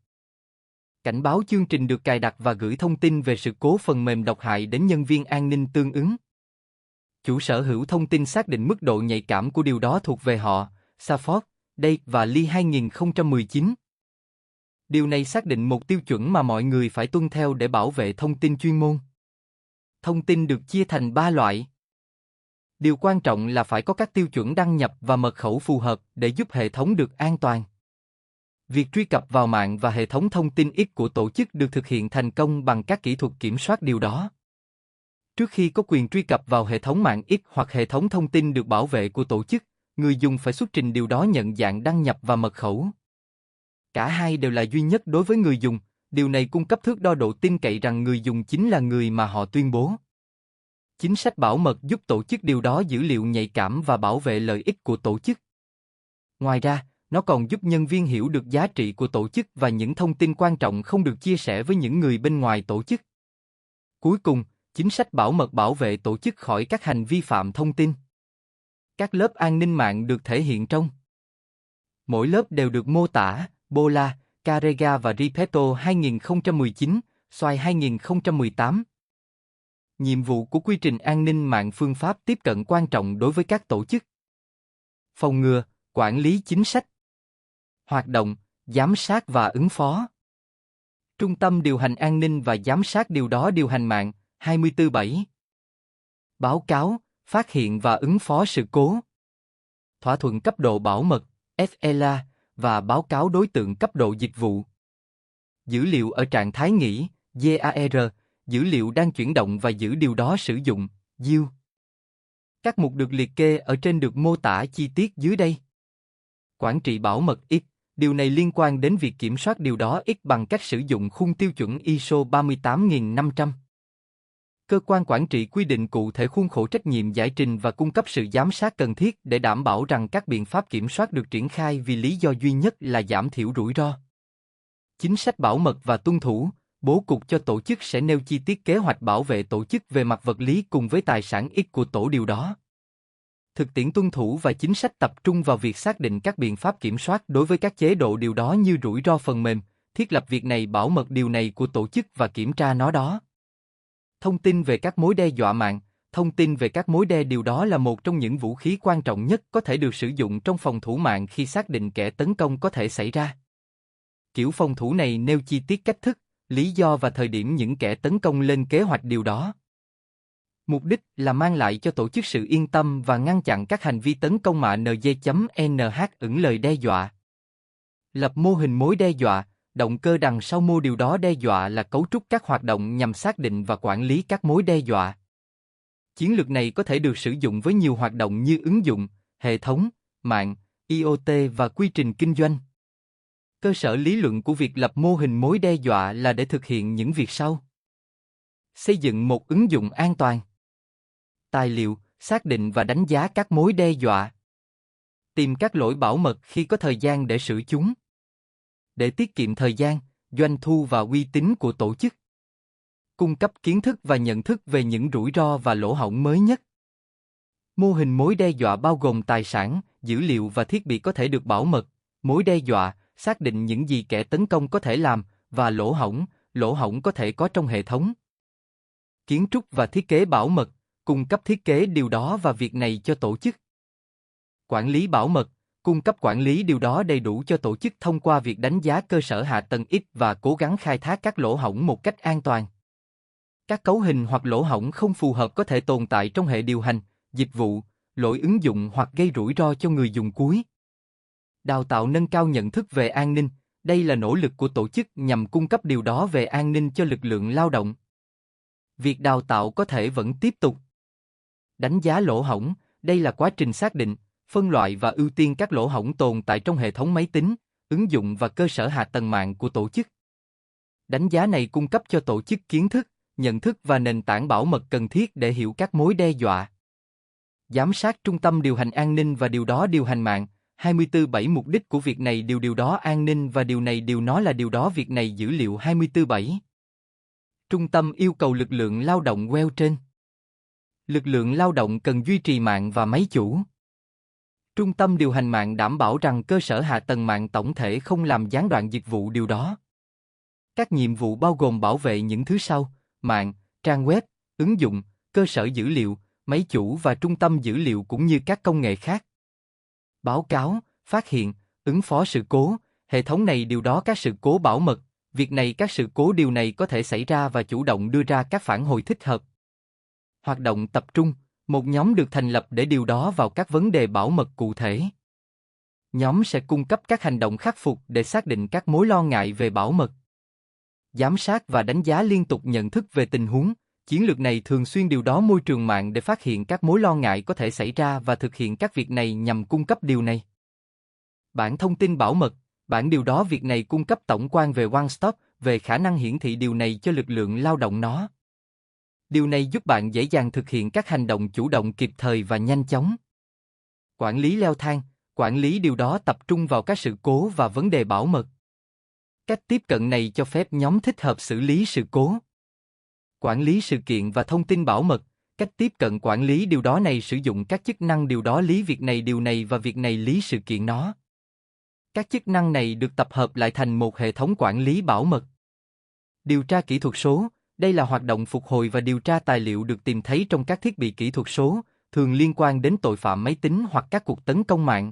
Cảnh báo chương trình được cài đặt và gửi thông tin về sự cố phần mềm độc hại đến nhân viên an ninh tương ứng. Chủ sở hữu thông tin xác định mức độ nhạy cảm của điều đó thuộc về họ, Safford, Dave và Lee 2019. Điều này xác định một tiêu chuẩn mà mọi người phải tuân theo để bảo vệ thông tin chuyên môn. Thông tin được chia thành 3 loại. Điều quan trọng là phải có các tiêu chuẩn đăng nhập và mật khẩu phù hợp để giúp hệ thống được an toàn. Việc truy cập vào mạng và hệ thống thông tin X của tổ chức được thực hiện thành công bằng các kỹ thuật kiểm soát điều đó. Trước khi có quyền truy cập vào hệ thống mạng X hoặc hệ thống thông tin được bảo vệ của tổ chức, người dùng phải xuất trình điều đó nhận dạng đăng nhập và mật khẩu. Cả hai đều là duy nhất đối với người dùng, điều này cung cấp thước đo độ tin cậy rằng người dùng chính là người mà họ tuyên bố. Chính sách bảo mật giúp tổ chức điều đó dữ liệu nhạy cảm và bảo vệ lợi ích của tổ chức. Ngoài ra, nó còn giúp nhân viên hiểu được giá trị của tổ chức và những thông tin quan trọng không được chia sẻ với những người bên ngoài tổ chức. Cuối cùng, chính sách bảo mật bảo vệ tổ chức khỏi các hành vi phạm thông tin. Các lớp an ninh mạng được thể hiện trong. Mỗi lớp đều được mô tả, Bola, Carrega và Ripeto 2019, Xoay 2018. Nhiệm vụ của quy trình an ninh mạng phương pháp tiếp cận quan trọng đối với các tổ chức. Phòng ngừa, quản lý chính sách. Hoạt động, giám sát và ứng phó. Trung tâm điều hành an ninh và giám sát điều đó điều hành mạng, 24/7. Báo cáo, phát hiện và ứng phó sự cố. Thỏa thuận cấp độ bảo mật, FLA, và báo cáo đối tượng cấp độ dịch vụ. Dữ liệu ở trạng thái nghỉ, GAR, dữ liệu đang chuyển động và giữ điều đó sử dụng, U. Các mục được liệt kê ở trên được mô tả chi tiết dưới đây. Quản trị bảo mật X, điều này liên quan đến việc kiểm soát điều đó X bằng cách sử dụng khung tiêu chuẩn ISO 38500. Cơ quan quản trị quy định cụ thể khuôn khổ trách nhiệm giải trình và cung cấp sự giám sát cần thiết để đảm bảo rằng các biện pháp kiểm soát được triển khai vì lý do duy nhất là giảm thiểu rủi ro. Chính sách bảo mật và tuân thủ, bố cục cho tổ chức sẽ nêu chi tiết kế hoạch bảo vệ tổ chức về mặt vật lý cùng với tài sản ích của tổ điều đó. Thực tiễn tuân thủ và chính sách tập trung vào việc xác định các biện pháp kiểm soát đối với các chế độ điều đó như rủi ro phần mềm, thiết lập việc này bảo mật điều này của tổ chức và kiểm tra nó đó. Thông tin về các mối đe dọa mạng, thông tin về các mối đe điều đó là một trong những vũ khí quan trọng nhất có thể được sử dụng trong phòng thủ mạng khi xác định kẻ tấn công có thể xảy ra. Kiểu phòng thủ này nêu chi tiết cách thức, lý do và thời điểm những kẻ tấn công lên kế hoạch điều đó. Mục đích là mang lại cho tổ chức sự yên tâm và ngăn chặn các hành vi tấn công mạ NG.NH ẩn lời đe dọa. Lập mô hình mối đe dọa, động cơ đằng sau mô điều đó đe dọa là cấu trúc các hoạt động nhằm xác định và quản lý các mối đe dọa. Chiến lược này có thể được sử dụng với nhiều hoạt động như ứng dụng, hệ thống, mạng, IoT và quy trình kinh doanh. Cơ sở lý luận của việc lập mô hình mối đe dọa là để thực hiện những việc sau. Xây dựng một ứng dụng an toàn. Tài liệu, xác định và đánh giá các mối đe dọa. Tìm các lỗi bảo mật khi có thời gian để sửa chúng. Để tiết kiệm thời gian, doanh thu và uy tín của tổ chức. Cung cấp kiến thức và nhận thức về những rủi ro và lỗ hổng mới nhất. Mô hình mối đe dọa bao gồm tài sản, dữ liệu và thiết bị có thể được bảo mật, mối đe dọa, xác định những gì kẻ tấn công có thể làm, và lỗ hổng có thể có trong hệ thống. Kiến trúc và thiết kế bảo mật, cung cấp thiết kế điều đó và việc này cho tổ chức. Quản lý bảo mật, cung cấp quản lý điều đó đầy đủ cho tổ chức thông qua việc đánh giá cơ sở hạ tầng ít và cố gắng khai thác các lỗ hổng một cách an toàn. Các cấu hình hoặc lỗ hổng không phù hợp có thể tồn tại trong hệ điều hành, dịch vụ, lỗi ứng dụng hoặc gây rủi ro cho người dùng cuối. Đào tạo nâng cao nhận thức về an ninh, đây là nỗ lực của tổ chức nhằm cung cấp điều đó về an ninh cho lực lượng lao động. Việc đào tạo có thể vẫn tiếp tục. Đánh giá lỗ hổng, đây là quá trình xác định, phân loại và ưu tiên các lỗ hổng tồn tại trong hệ thống máy tính, ứng dụng và cơ sở hạ tầng mạng của tổ chức. Đánh giá này cung cấp cho tổ chức kiến thức, nhận thức và nền tảng bảo mật cần thiết để hiểu các mối đe dọa. Giám sát trung tâm điều hành an ninh và điều đó điều hành mạng, 24/7 mục đích của việc này điều đó an ninh và điều này điều nó là điều đó việc này dữ liệu 24/7. Trung tâm yêu cầu lực lượng lao động queo trên. Lực lượng lao động cần duy trì mạng và máy chủ. Trung tâm điều hành mạng đảm bảo rằng cơ sở hạ tầng mạng tổng thể không làm gián đoạn dịch vụ điều đó. Các nhiệm vụ bao gồm bảo vệ những thứ sau: mạng, trang web, ứng dụng, cơ sở dữ liệu, máy chủ và trung tâm dữ liệu cũng như các công nghệ khác. Báo cáo, phát hiện, ứng phó sự cố, hệ thống này điều đó các sự cố bảo mật, việc này các sự cố điều này có thể xảy ra và chủ động đưa ra các phản hồi thích hợp. Hoạt động tập trung, một nhóm được thành lập để điều đó vào các vấn đề bảo mật cụ thể. Nhóm sẽ cung cấp các hành động khắc phục để xác định các mối lo ngại về bảo mật. Giám sát và đánh giá liên tục nhận thức về tình huống, chiến lược này thường xuyên điều đó môi trường mạng để phát hiện các mối lo ngại có thể xảy ra và thực hiện các việc này nhằm cung cấp điều này. Bản thông tin bảo mật, bản điều đó việc này cung cấp tổng quan về One Stop, về khả năng hiển thị điều này cho lực lượng lao động nó. Điều này giúp bạn dễ dàng thực hiện các hành động chủ động kịp thời và nhanh chóng. Quản lý leo thang, quản lý điều đó tập trung vào các sự cố và vấn đề bảo mật. Cách tiếp cận này cho phép nhóm thích hợp xử lý sự cố. Quản lý sự kiện và thông tin bảo mật, cách tiếp cận quản lý điều đó này sử dụng các chức năng điều đó lý việc này điều này và việc này lý sự kiện nó. Các chức năng này được tập hợp lại thành một hệ thống quản lý bảo mật. Điều tra kỹ thuật số, đây là hoạt động phục hồi và điều tra tài liệu được tìm thấy trong các thiết bị kỹ thuật số, thường liên quan đến tội phạm máy tính hoặc các cuộc tấn công mạng.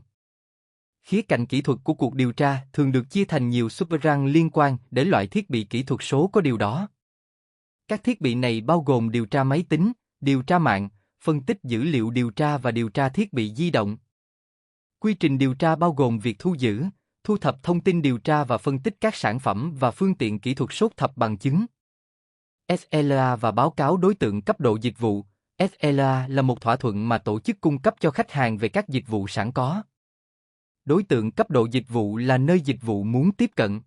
Khía cạnh kỹ thuật của cuộc điều tra thường được chia thành nhiều subrank liên quan đến loại thiết bị kỹ thuật số có điều đó. Các thiết bị này bao gồm điều tra máy tính, điều tra mạng, phân tích dữ liệu điều tra và điều tra thiết bị di động. Quy trình điều tra bao gồm việc thu giữ, thu thập thông tin điều tra và phân tích các sản phẩm và phương tiện kỹ thuật sốt thập bằng chứng. SLA và báo cáo đối tượng cấp độ dịch vụ. SLA là một thỏa thuận mà tổ chức cung cấp cho khách hàng về các dịch vụ sẵn có. Đối tượng cấp độ dịch vụ là nơi dịch vụ muốn tiếp cận.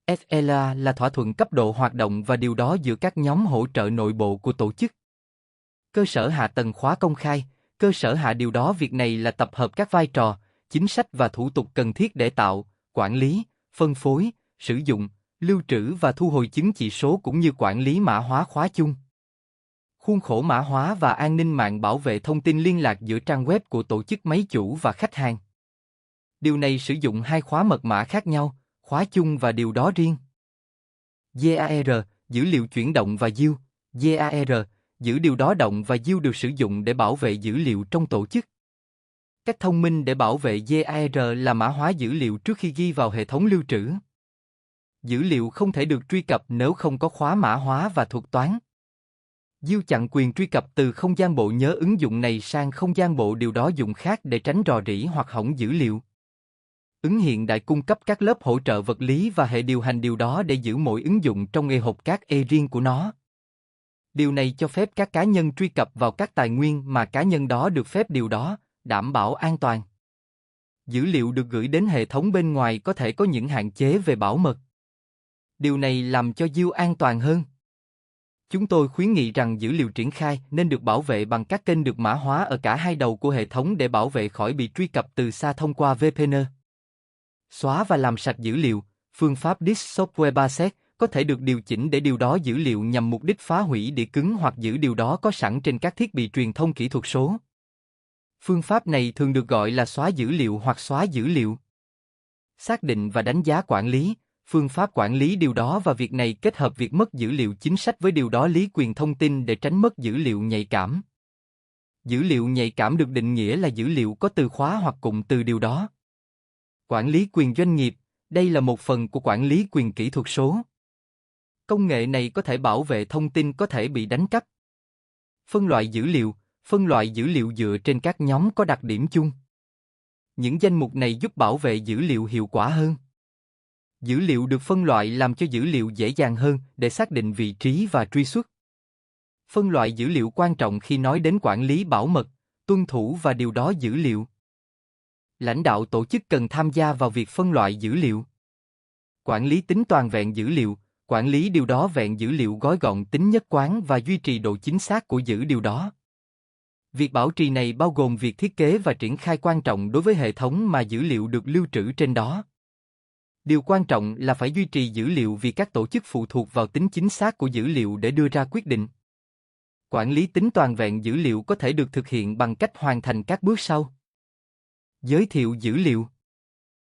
SLA là thỏa thuận cấp độ hoạt động và điều đó giữa các nhóm hỗ trợ nội bộ của tổ chức. Cơ sở hạ tầng khóa công khai, cơ sở hạ điều đó việc này là tập hợp các vai trò, chính sách và thủ tục cần thiết để tạo, quản lý, phân phối, sử dụng, lưu trữ và thu hồi chứng chỉ số cũng như quản lý mã hóa khóa chung. Khuôn khổ mã hóa và an ninh mạng bảo vệ thông tin liên lạc giữa trang web của tổ chức máy chủ và khách hàng. Điều này sử dụng hai khóa mật mã khác nhau, khóa chung và điều đó riêng. GAR, dữ liệu chuyển động và yield. GAR, giữ điều đó động và yield được sử dụng để bảo vệ dữ liệu trong tổ chức. Cách thông minh để bảo vệ GAR là mã hóa dữ liệu trước khi ghi vào hệ thống lưu trữ. Dữ liệu không thể được truy cập nếu không có khóa mã hóa và thuật toán. Yield chặn quyền truy cập từ không gian bộ nhớ ứng dụng này sang không gian bộ điều đó dùng khác để tránh rò rỉ hoặc hỏng dữ liệu. Ứng hiện đại cung cấp các lớp hỗ trợ vật lý và hệ điều hành điều đó để giữ mỗi ứng dụng trong hộp các riêng của nó. Điều này cho phép các cá nhân truy cập vào các tài nguyên mà cá nhân đó được phép điều đó, đảm bảo an toàn. Dữ liệu được gửi đến hệ thống bên ngoài có thể có những hạn chế về bảo mật. Điều này làm cho Yield an toàn hơn. Chúng tôi khuyến nghị rằng dữ liệu triển khai nên được bảo vệ bằng các kênh được mã hóa ở cả hai đầu của hệ thống để bảo vệ khỏi bị truy cập từ xa thông qua VPN. Xóa và làm sạch dữ liệu, phương pháp Disk Software Baset có thể được điều chỉnh để điều đó dữ liệu nhằm mục đích phá hủy đĩa cứng hoặc giữ điều đó có sẵn trên các thiết bị truyền thông kỹ thuật số. Phương pháp này thường được gọi là xóa dữ liệu hoặc xóa dữ liệu. Xác định và đánh giá quản lý, phương pháp quản lý điều đó và việc này kết hợp việc mất dữ liệu chính sách với điều đó lý quyền thông tin để tránh mất dữ liệu nhạy cảm. Dữ liệu nhạy cảm được định nghĩa là dữ liệu có từ khóa hoặc cụm từ điều đó. Quản lý quyền doanh nghiệp, đây là một phần của quản lý quyền kỹ thuật số. Công nghệ này có thể bảo vệ thông tin có thể bị đánh cắp. Phân loại dữ liệu dựa trên các nhóm có đặc điểm chung. Những danh mục này giúp bảo vệ dữ liệu hiệu quả hơn. Dữ liệu được phân loại làm cho dữ liệu dễ dàng hơn để xác định vị trí và truy xuất. Phân loại dữ liệu quan trọng khi nói đến quản lý bảo mật, tuân thủ và điều đó dữ liệu. Lãnh đạo tổ chức cần tham gia vào việc phân loại dữ liệu. Quản lý tính toàn vẹn dữ liệu, quản lý điều đó vẹn dữ liệu gói gọn tính nhất quán và duy trì độ chính xác của dữ điều đó. Việc bảo trì này bao gồm việc thiết kế và triển khai quan trọng đối với hệ thống mà dữ liệu được lưu trữ trên đó. Điều quan trọng là phải duy trì dữ liệu vì các tổ chức phụ thuộc vào tính chính xác của dữ liệu để đưa ra quyết định. Quản lý tính toàn vẹn dữ liệu có thể được thực hiện bằng cách hoàn thành các bước sau. Giới thiệu dữ liệu.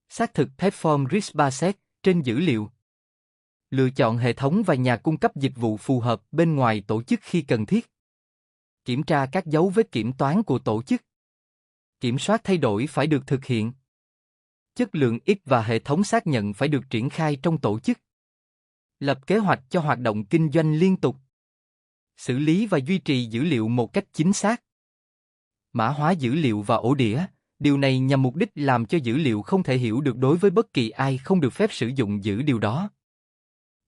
Xác thực Platform Risk Baset trên dữ liệu. Lựa chọn hệ thống và nhà cung cấp dịch vụ phù hợp bên ngoài tổ chức khi cần thiết. Kiểm tra các dấu vết kiểm toán của tổ chức. Kiểm soát thay đổi phải được thực hiện. Chất lượng ít và hệ thống xác nhận phải được triển khai trong tổ chức. Lập kế hoạch cho hoạt động kinh doanh liên tục. Xử lý và duy trì dữ liệu một cách chính xác. Mã hóa dữ liệu và ổ đĩa. Điều này nhằm mục đích làm cho dữ liệu không thể hiểu được đối với bất kỳ ai không được phép sử dụng dữ điều đó.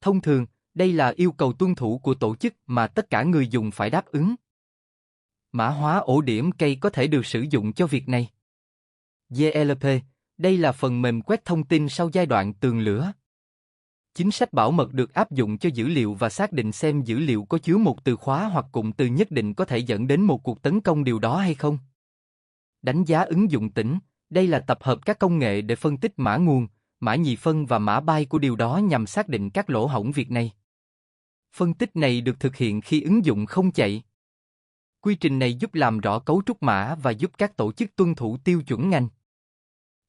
Thông thường, đây là yêu cầu tuân thủ của tổ chức mà tất cả người dùng phải đáp ứng. Mã hóa ổ điểm cây có thể được sử dụng cho việc này. DLP, đây là phần mềm quét thông tin sau giai đoạn tường lửa. Chính sách bảo mật được áp dụng cho dữ liệu và xác định xem dữ liệu có chứa một từ khóa hoặc cụm từ nhất định có thể dẫn đến một cuộc tấn công điều đó hay không. Đánh giá ứng dụng tĩnh, đây là tập hợp các công nghệ để phân tích mã nguồn, mã nhị phân và mã byte của điều đó nhằm xác định các lỗ hổng việc này. Phân tích này được thực hiện khi ứng dụng không chạy. Quy trình này giúp làm rõ cấu trúc mã và giúp các tổ chức tuân thủ tiêu chuẩn ngành.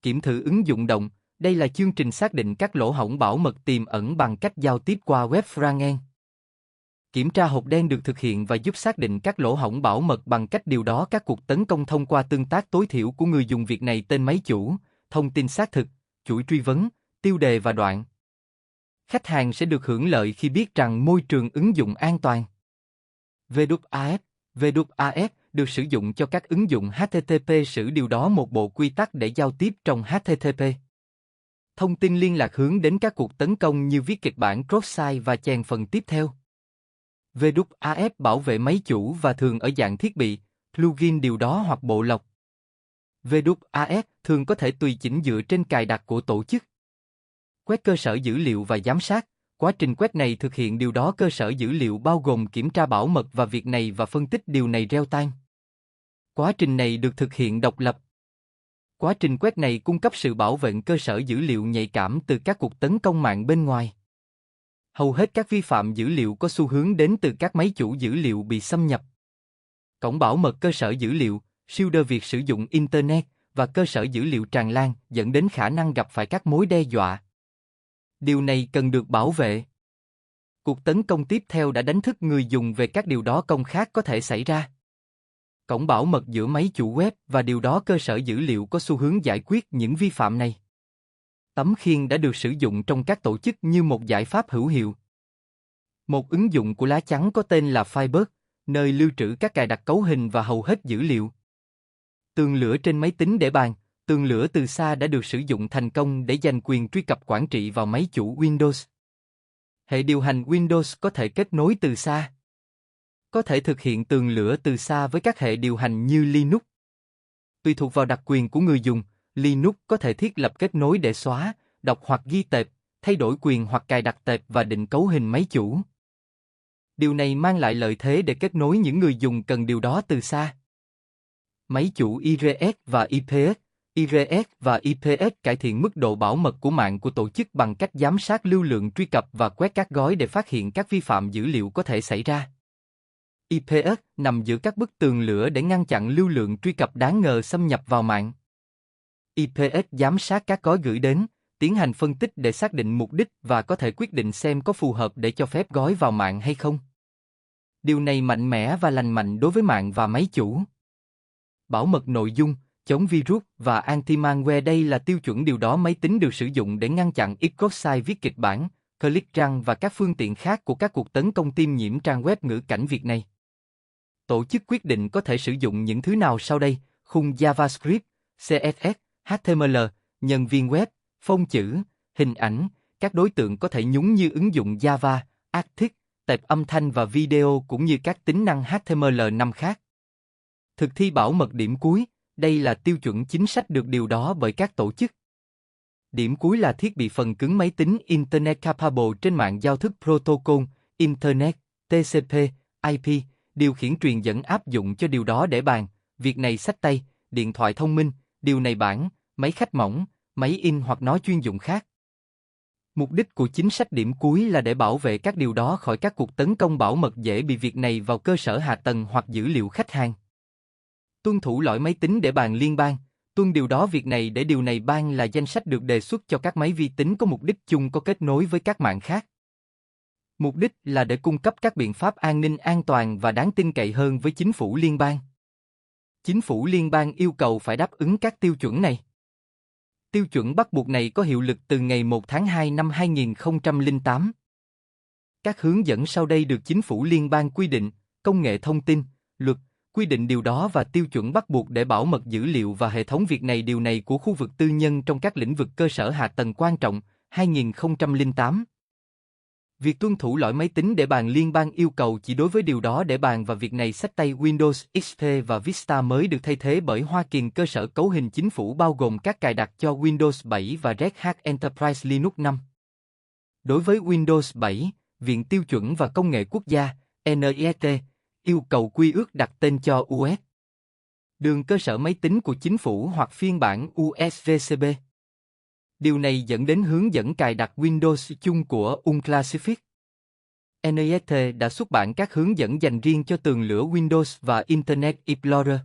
Kiểm thử ứng dụng động, đây là chương trình xác định các lỗ hổng bảo mật tiềm ẩn bằng cách giao tiếp qua web frontend. Kiểm tra hộp đen được thực hiện và giúp xác định các lỗ hổng bảo mật bằng cách điều đó các cuộc tấn công thông qua tương tác tối thiểu của người dùng việc này tên máy chủ, thông tin xác thực, chuỗi truy vấn, tiêu đề và đoạn. Khách hàng sẽ được hưởng lợi khi biết rằng môi trường ứng dụng an toàn. WAF được sử dụng cho các ứng dụng HTTP sử điều đó một bộ quy tắc để giao tiếp trong HTTP. Thông tin liên lạc hướng đến các cuộc tấn công như viết kịch bản cross-site và chèn phần tiếp theo. WAF bảo vệ máy chủ và thường ở dạng thiết bị, plugin điều đó hoặc bộ lọc. WAF thường có thể tùy chỉnh dựa trên cài đặt của tổ chức. Quét cơ sở dữ liệu và giám sát. Quá trình quét này thực hiện điều đó cơ sở dữ liệu bao gồm kiểm tra bảo mật và việc này và phân tích điều này real time. Quá trình này được thực hiện độc lập. Quá trình quét này cung cấp sự bảo vệ cơ sở dữ liệu nhạy cảm từ các cuộc tấn công mạng bên ngoài. Hầu hết các vi phạm dữ liệu có xu hướng đến từ các máy chủ dữ liệu bị xâm nhập. Cổng bảo mật cơ sở dữ liệu, siêu đơ việc sử dụng Internet và cơ sở dữ liệu tràn lan dẫn đến khả năng gặp phải các mối đe dọa. Điều này cần được bảo vệ. Cuộc tấn công tiếp theo đã đánh thức người dùng về các điều đó công khác có thể xảy ra. Cổng bảo mật giữa máy chủ web và điều đó cơ sở dữ liệu có xu hướng giải quyết những vi phạm này. Tấm khiên đã được sử dụng trong các tổ chức như một giải pháp hữu hiệu. Một ứng dụng của lá chắn có tên là Firebird, nơi lưu trữ các cài đặt cấu hình và hầu hết dữ liệu. Tường lửa trên máy tính để bàn. Tường lửa từ xa đã được sử dụng thành công để giành quyền truy cập quản trị vào máy chủ Windows. Hệ điều hành Windows có thể kết nối từ xa. Có thể thực hiện tường lửa từ xa với các hệ điều hành như Linux. Tùy thuộc vào đặc quyền của người dùng, Linux có thể thiết lập kết nối để xóa, đọc hoặc ghi tệp, thay đổi quyền hoặc cài đặt tệp và định cấu hình máy chủ. Điều này mang lại lợi thế để kết nối những người dùng cần điều đó từ xa. Máy chủ IRS và IPS. IRS và IPS cải thiện mức độ bảo mật của mạng của tổ chức bằng cách giám sát lưu lượng truy cập và quét các gói để phát hiện các vi phạm dữ liệu có thể xảy ra. IPS nằm giữa các bức tường lửa để ngăn chặn lưu lượng truy cập đáng ngờ xâm nhập vào mạng. IPS giám sát các gói gửi đến, tiến hành phân tích để xác định mục đích và có thể quyết định xem có phù hợp để cho phép gói vào mạng hay không. Điều này mạnh mẽ và lành mạnh đối với mạng và máy chủ. Bảo mật nội dung, chống virus và anti-malware đây là tiêu chuẩn điều đó máy tính được sử dụng để ngăn chặn website viết kịch bản, click răng và các phương tiện khác của các cuộc tấn công tiêm nhiễm trang web ngữ cảnh Việt này. Tổ chức quyết định có thể sử dụng những thứ nào sau đây: khung JavaScript, CSS, HTML, nhân viên web, phông chữ, hình ảnh, các đối tượng có thể nhúng như ứng dụng Java, Arctic, tệp âm thanh và video cũng như các tính năng HTML5 khác. Thực thi bảo mật điểm cuối, đây là tiêu chuẩn chính sách được điều đó bởi các tổ chức. Điểm cuối là thiết bị phần cứng máy tính Internet Capable trên mạng giao thức Protocol, Internet, TCP, IP, điều khiển truyền dẫn áp dụng cho điều đó để bàn, việc này xách tay, điện thoại thông minh, điều này bảng, máy khách mỏng, máy in hoặc nói chuyên dụng khác. Mục đích của chính sách điểm cuối là để bảo vệ các điều đó khỏi các cuộc tấn công bảo mật dễ bị việc này vào cơ sở hạ tầng hoặc dữ liệu khách hàng. Tuân thủ lõi máy tính để bàn liên bang, tuân điều đó việc này để điều này ban là danh sách được đề xuất cho các máy vi tính có mục đích chung có kết nối với các mạng khác. Mục đích là để cung cấp các biện pháp an ninh an toàn và đáng tin cậy hơn với chính phủ liên bang. Chính phủ liên bang yêu cầu phải đáp ứng các tiêu chuẩn này. Tiêu chuẩn bắt buộc này có hiệu lực từ ngày 1 tháng 2 năm 2008. Các hướng dẫn sau đây được chính phủ liên bang quy định, công nghệ thông tin, luật, quy định điều đó và tiêu chuẩn bắt buộc để bảo mật dữ liệu và hệ thống việc này điều này của khu vực tư nhân trong các lĩnh vực cơ sở hạ tầng quan trọng, 2008. Việc tuân thủ lõi máy tính để bàn liên bang yêu cầu chỉ đối với điều đó để bàn và việc này xách tay Windows XP và Vista mới được thay thế bởi Hoa Kỳ cơ sở cấu hình chính phủ bao gồm các cài đặt cho Windows 7 và Red Hat Enterprise Linux 5. Đối với Windows 7, Viện Tiêu chuẩn và Công nghệ Quốc gia, NIST, yêu cầu quy ước đặt tên cho US. Đường cơ sở máy tính của chính phủ hoặc phiên bản USVCB. Điều này dẫn đến hướng dẫn cài đặt Windows chung của Unclassified. NIST đã xuất bản các hướng dẫn dành riêng cho tường lửa Windows và Internet Explorer.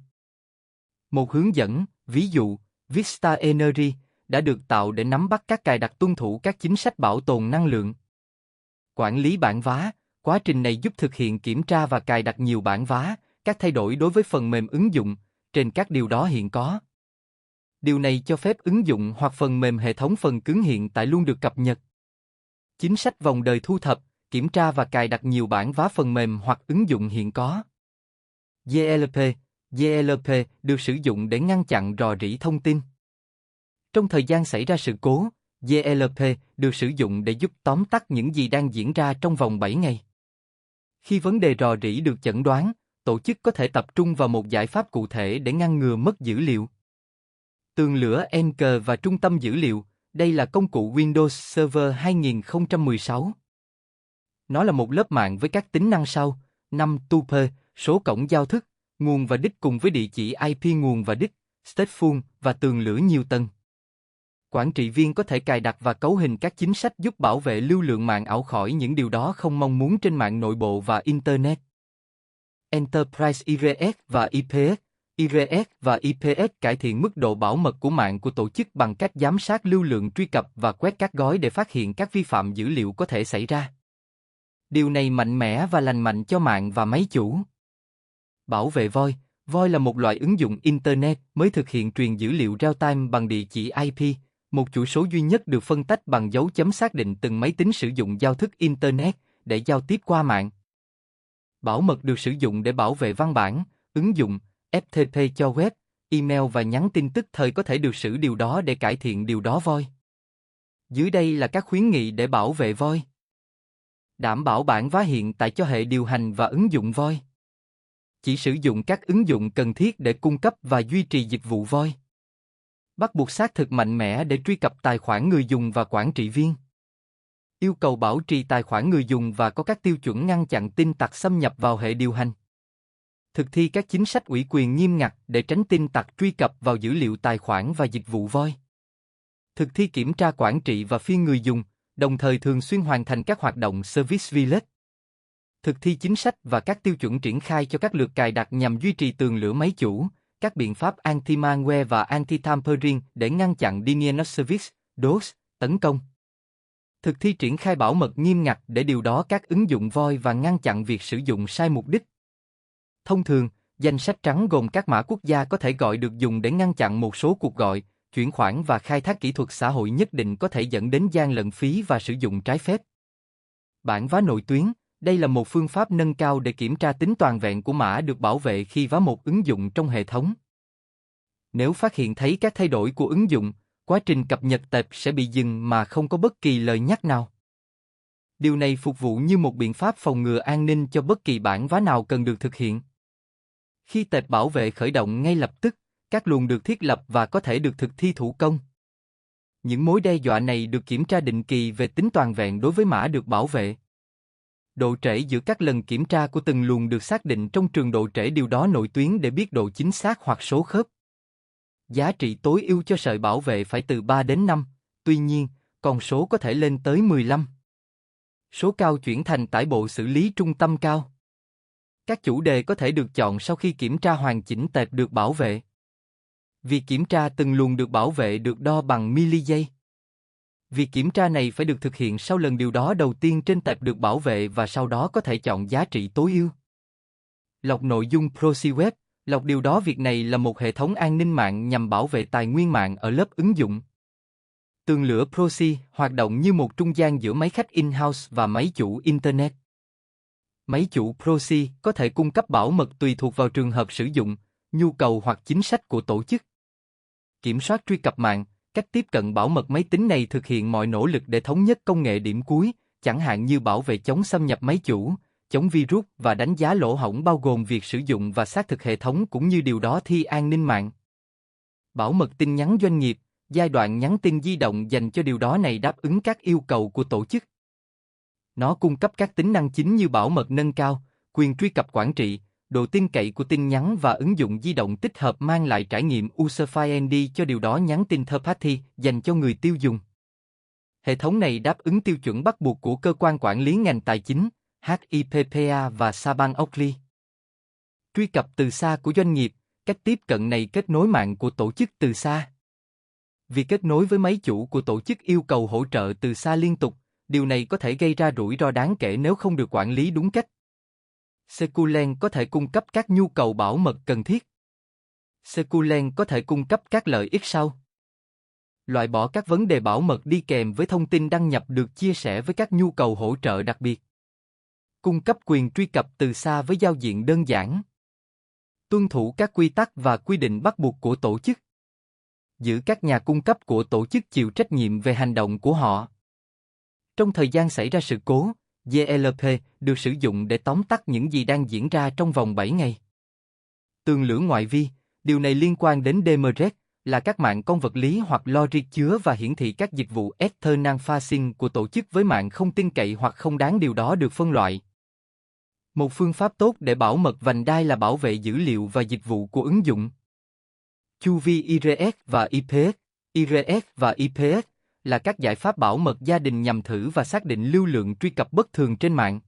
Một hướng dẫn, ví dụ, Vista Energy, đã được tạo để nắm bắt các cài đặt tuân thủ các chính sách bảo tồn năng lượng. Quản lý bản vá, quá trình này giúp thực hiện kiểm tra và cài đặt nhiều bản vá, các thay đổi đối với phần mềm ứng dụng, trên các điều đó hiện có. Điều này cho phép ứng dụng hoặc phần mềm hệ thống phần cứng hiện tại luôn được cập nhật. Chính sách vòng đời thu thập, kiểm tra và cài đặt nhiều bản vá phần mềm hoặc ứng dụng hiện có. DLP được sử dụng để ngăn chặn rò rỉ thông tin. Trong thời gian xảy ra sự cố, DLP được sử dụng để giúp tóm tắt những gì đang diễn ra trong vòng 7 ngày. Khi vấn đề rò rỉ được chẩn đoán, tổ chức có thể tập trung vào một giải pháp cụ thể để ngăn ngừa mất dữ liệu. Tường lửa Anchor và trung tâm dữ liệu, đây là công cụ Windows Server 2016. Nó là một lớp mạng với các tính năng sau: 5 tuple, số cổng giao thức, nguồn và đích cùng với địa chỉ IP nguồn và đích, stateful và tường lửa nhiều tầng. Quản trị viên có thể cài đặt và cấu hình các chính sách giúp bảo vệ lưu lượng mạng ảo khỏi những điều đó không mong muốn trên mạng nội bộ và Internet. Enterprise IRS và IPS. IRS và IPS cải thiện mức độ bảo mật của mạng của tổ chức bằng cách giám sát lưu lượng truy cập và quét các gói để phát hiện các vi phạm dữ liệu có thể xảy ra. Điều này mạnh mẽ và lành mạnh cho mạng và máy chủ. Bảo vệ voi. Voi là một loại ứng dụng Internet mới thực hiện truyền dữ liệu real-time bằng địa chỉ IP, một chuỗi số duy nhất được phân tách bằng dấu chấm xác định từng máy tính sử dụng giao thức Internet để giao tiếp qua mạng. Bảo mật được sử dụng để bảo vệ văn bản, ứng dụng, FTP cho web, email và nhắn tin tức thời có thể được sử điều đó để cải thiện điều đó voi. Dưới đây là các khuyến nghị để bảo vệ voi. Đảm bảo bản vá hiện tại cho hệ điều hành và ứng dụng voi. Chỉ sử dụng các ứng dụng cần thiết để cung cấp và duy trì dịch vụ voi. Bắt buộc xác thực mạnh mẽ để truy cập tài khoản người dùng và quản trị viên. Yêu cầu bảo trì tài khoản người dùng và có các tiêu chuẩn ngăn chặn tin tặc xâm nhập vào hệ điều hành. Thực thi các chính sách ủy quyền nghiêm ngặt để tránh tin tặc truy cập vào dữ liệu tài khoản và dịch vụ voi. Thực thi kiểm tra quản trị và phiên người dùng, đồng thời thường xuyên hoàn thành các hoạt động Service Village. Thực thi chính sách và các tiêu chuẩn triển khai cho các lượt cài đặt nhằm duy trì tường lửa máy chủ, các biện pháp anti-malware và anti-tampering để ngăn chặn Denial of Service, DOS, tấn công. Thực thi triển khai bảo mật nghiêm ngặt để điều đó các ứng dụng voi và ngăn chặn việc sử dụng sai mục đích. Thông thường, danh sách trắng gồm các mã quốc gia có thể gọi được dùng để ngăn chặn một số cuộc gọi, chuyển khoản và khai thác kỹ thuật xã hội nhất định có thể dẫn đến gian lận phí và sử dụng trái phép. Bản vá nội tuyến. Đây là một phương pháp nâng cao để kiểm tra tính toàn vẹn của mã được bảo vệ khi vá một ứng dụng trong hệ thống. Nếu phát hiện thấy các thay đổi của ứng dụng, quá trình cập nhật tệp sẽ bị dừng mà không có bất kỳ lời nhắc nào. Điều này phục vụ như một biện pháp phòng ngừa an ninh cho bất kỳ bản vá nào cần được thực hiện. Khi tệp bảo vệ khởi động ngay lập tức, các luồng được thiết lập và có thể được thực thi thủ công. Những mối đe dọa này được kiểm tra định kỳ về tính toàn vẹn đối với mã được bảo vệ. Độ trễ giữa các lần kiểm tra của từng luồng được xác định trong trường độ trễ điều đó nội tuyến để biết độ chính xác hoặc số khớp. Giá trị tối ưu cho sợi bảo vệ phải từ 3 đến 5, tuy nhiên, con số có thể lên tới 15. Số cao chuyển thành tải bộ xử lý trung tâm cao. Các chủ đề có thể được chọn sau khi kiểm tra hoàn chỉnh tệp được bảo vệ. Việc kiểm tra từng luồng được bảo vệ được đo bằng mili-giây. Việc kiểm tra này phải được thực hiện sau lần điều đó đầu tiên trên tệp được bảo vệ và sau đó có thể chọn giá trị tối ưu. Lọc nội dung proxy web. Lọc điều đó việc này là một hệ thống an ninh mạng nhằm bảo vệ tài nguyên mạng ở lớp ứng dụng. Tường lửa proxy hoạt động như một trung gian giữa máy khách in-house và máy chủ Internet. Máy chủ proxy có thể cung cấp bảo mật tùy thuộc vào trường hợp sử dụng, nhu cầu hoặc chính sách của tổ chức. Kiểm soát truy cập mạng. Cách tiếp cận bảo mật máy tính này thực hiện mọi nỗ lực để thống nhất công nghệ điểm cuối, chẳng hạn như bảo vệ chống xâm nhập máy chủ, chống virus và đánh giá lỗ hổng bao gồm việc sử dụng và xác thực hệ thống cũng như điều đó thi an ninh mạng. Bảo mật tin nhắn doanh nghiệp, giai đoạn nhắn tin di động dành cho điều đó này đáp ứng các yêu cầu của tổ chức. Nó cung cấp các tính năng chính như bảo mật nâng cao, quyền truy cập quản trị, độ tin cậy của tin nhắn và ứng dụng di động tích hợp mang lại trải nghiệm user-friendly cho điều đó nhắn tin third party dành cho người tiêu dùng. Hệ thống này đáp ứng tiêu chuẩn bắt buộc của cơ quan quản lý ngành tài chính, HIPPA và Sarbanes-Oxley. Truy cập từ xa của doanh nghiệp, cách tiếp cận này kết nối mạng của tổ chức từ xa. Việc kết nối với máy chủ của tổ chức yêu cầu hỗ trợ từ xa liên tục, điều này có thể gây ra rủi ro đáng kể nếu không được quản lý đúng cách. Seculen có thể cung cấp các nhu cầu bảo mật cần thiết. Seculen có thể cung cấp các lợi ích sau. Loại bỏ các vấn đề bảo mật đi kèm với thông tin đăng nhập được chia sẻ với các nhu cầu hỗ trợ đặc biệt. Cung cấp quyền truy cập từ xa với giao diện đơn giản. Tuân thủ các quy tắc và quy định bắt buộc của tổ chức. Giữ các nhà cung cấp của tổ chức chịu trách nhiệm về hành động của họ. Trong thời gian xảy ra sự cố, DLP được sử dụng để tóm tắt những gì đang diễn ra trong vòng 7 ngày. Tường lửa ngoại vi, điều này liên quan đến DMZ, là các mạng con vật lý hoặc logic chứa và hiển thị các dịch vụ external facing của tổ chức với mạng không tin cậy hoặc không đáng điều đó được phân loại. Một phương pháp tốt để bảo mật vành đai là bảo vệ dữ liệu và dịch vụ của ứng dụng. Chu vi IRS và IPS. IRS và IPS là các giải pháp bảo mật gia đình nhằm thử và xác định lưu lượng truy cập bất thường trên mạng.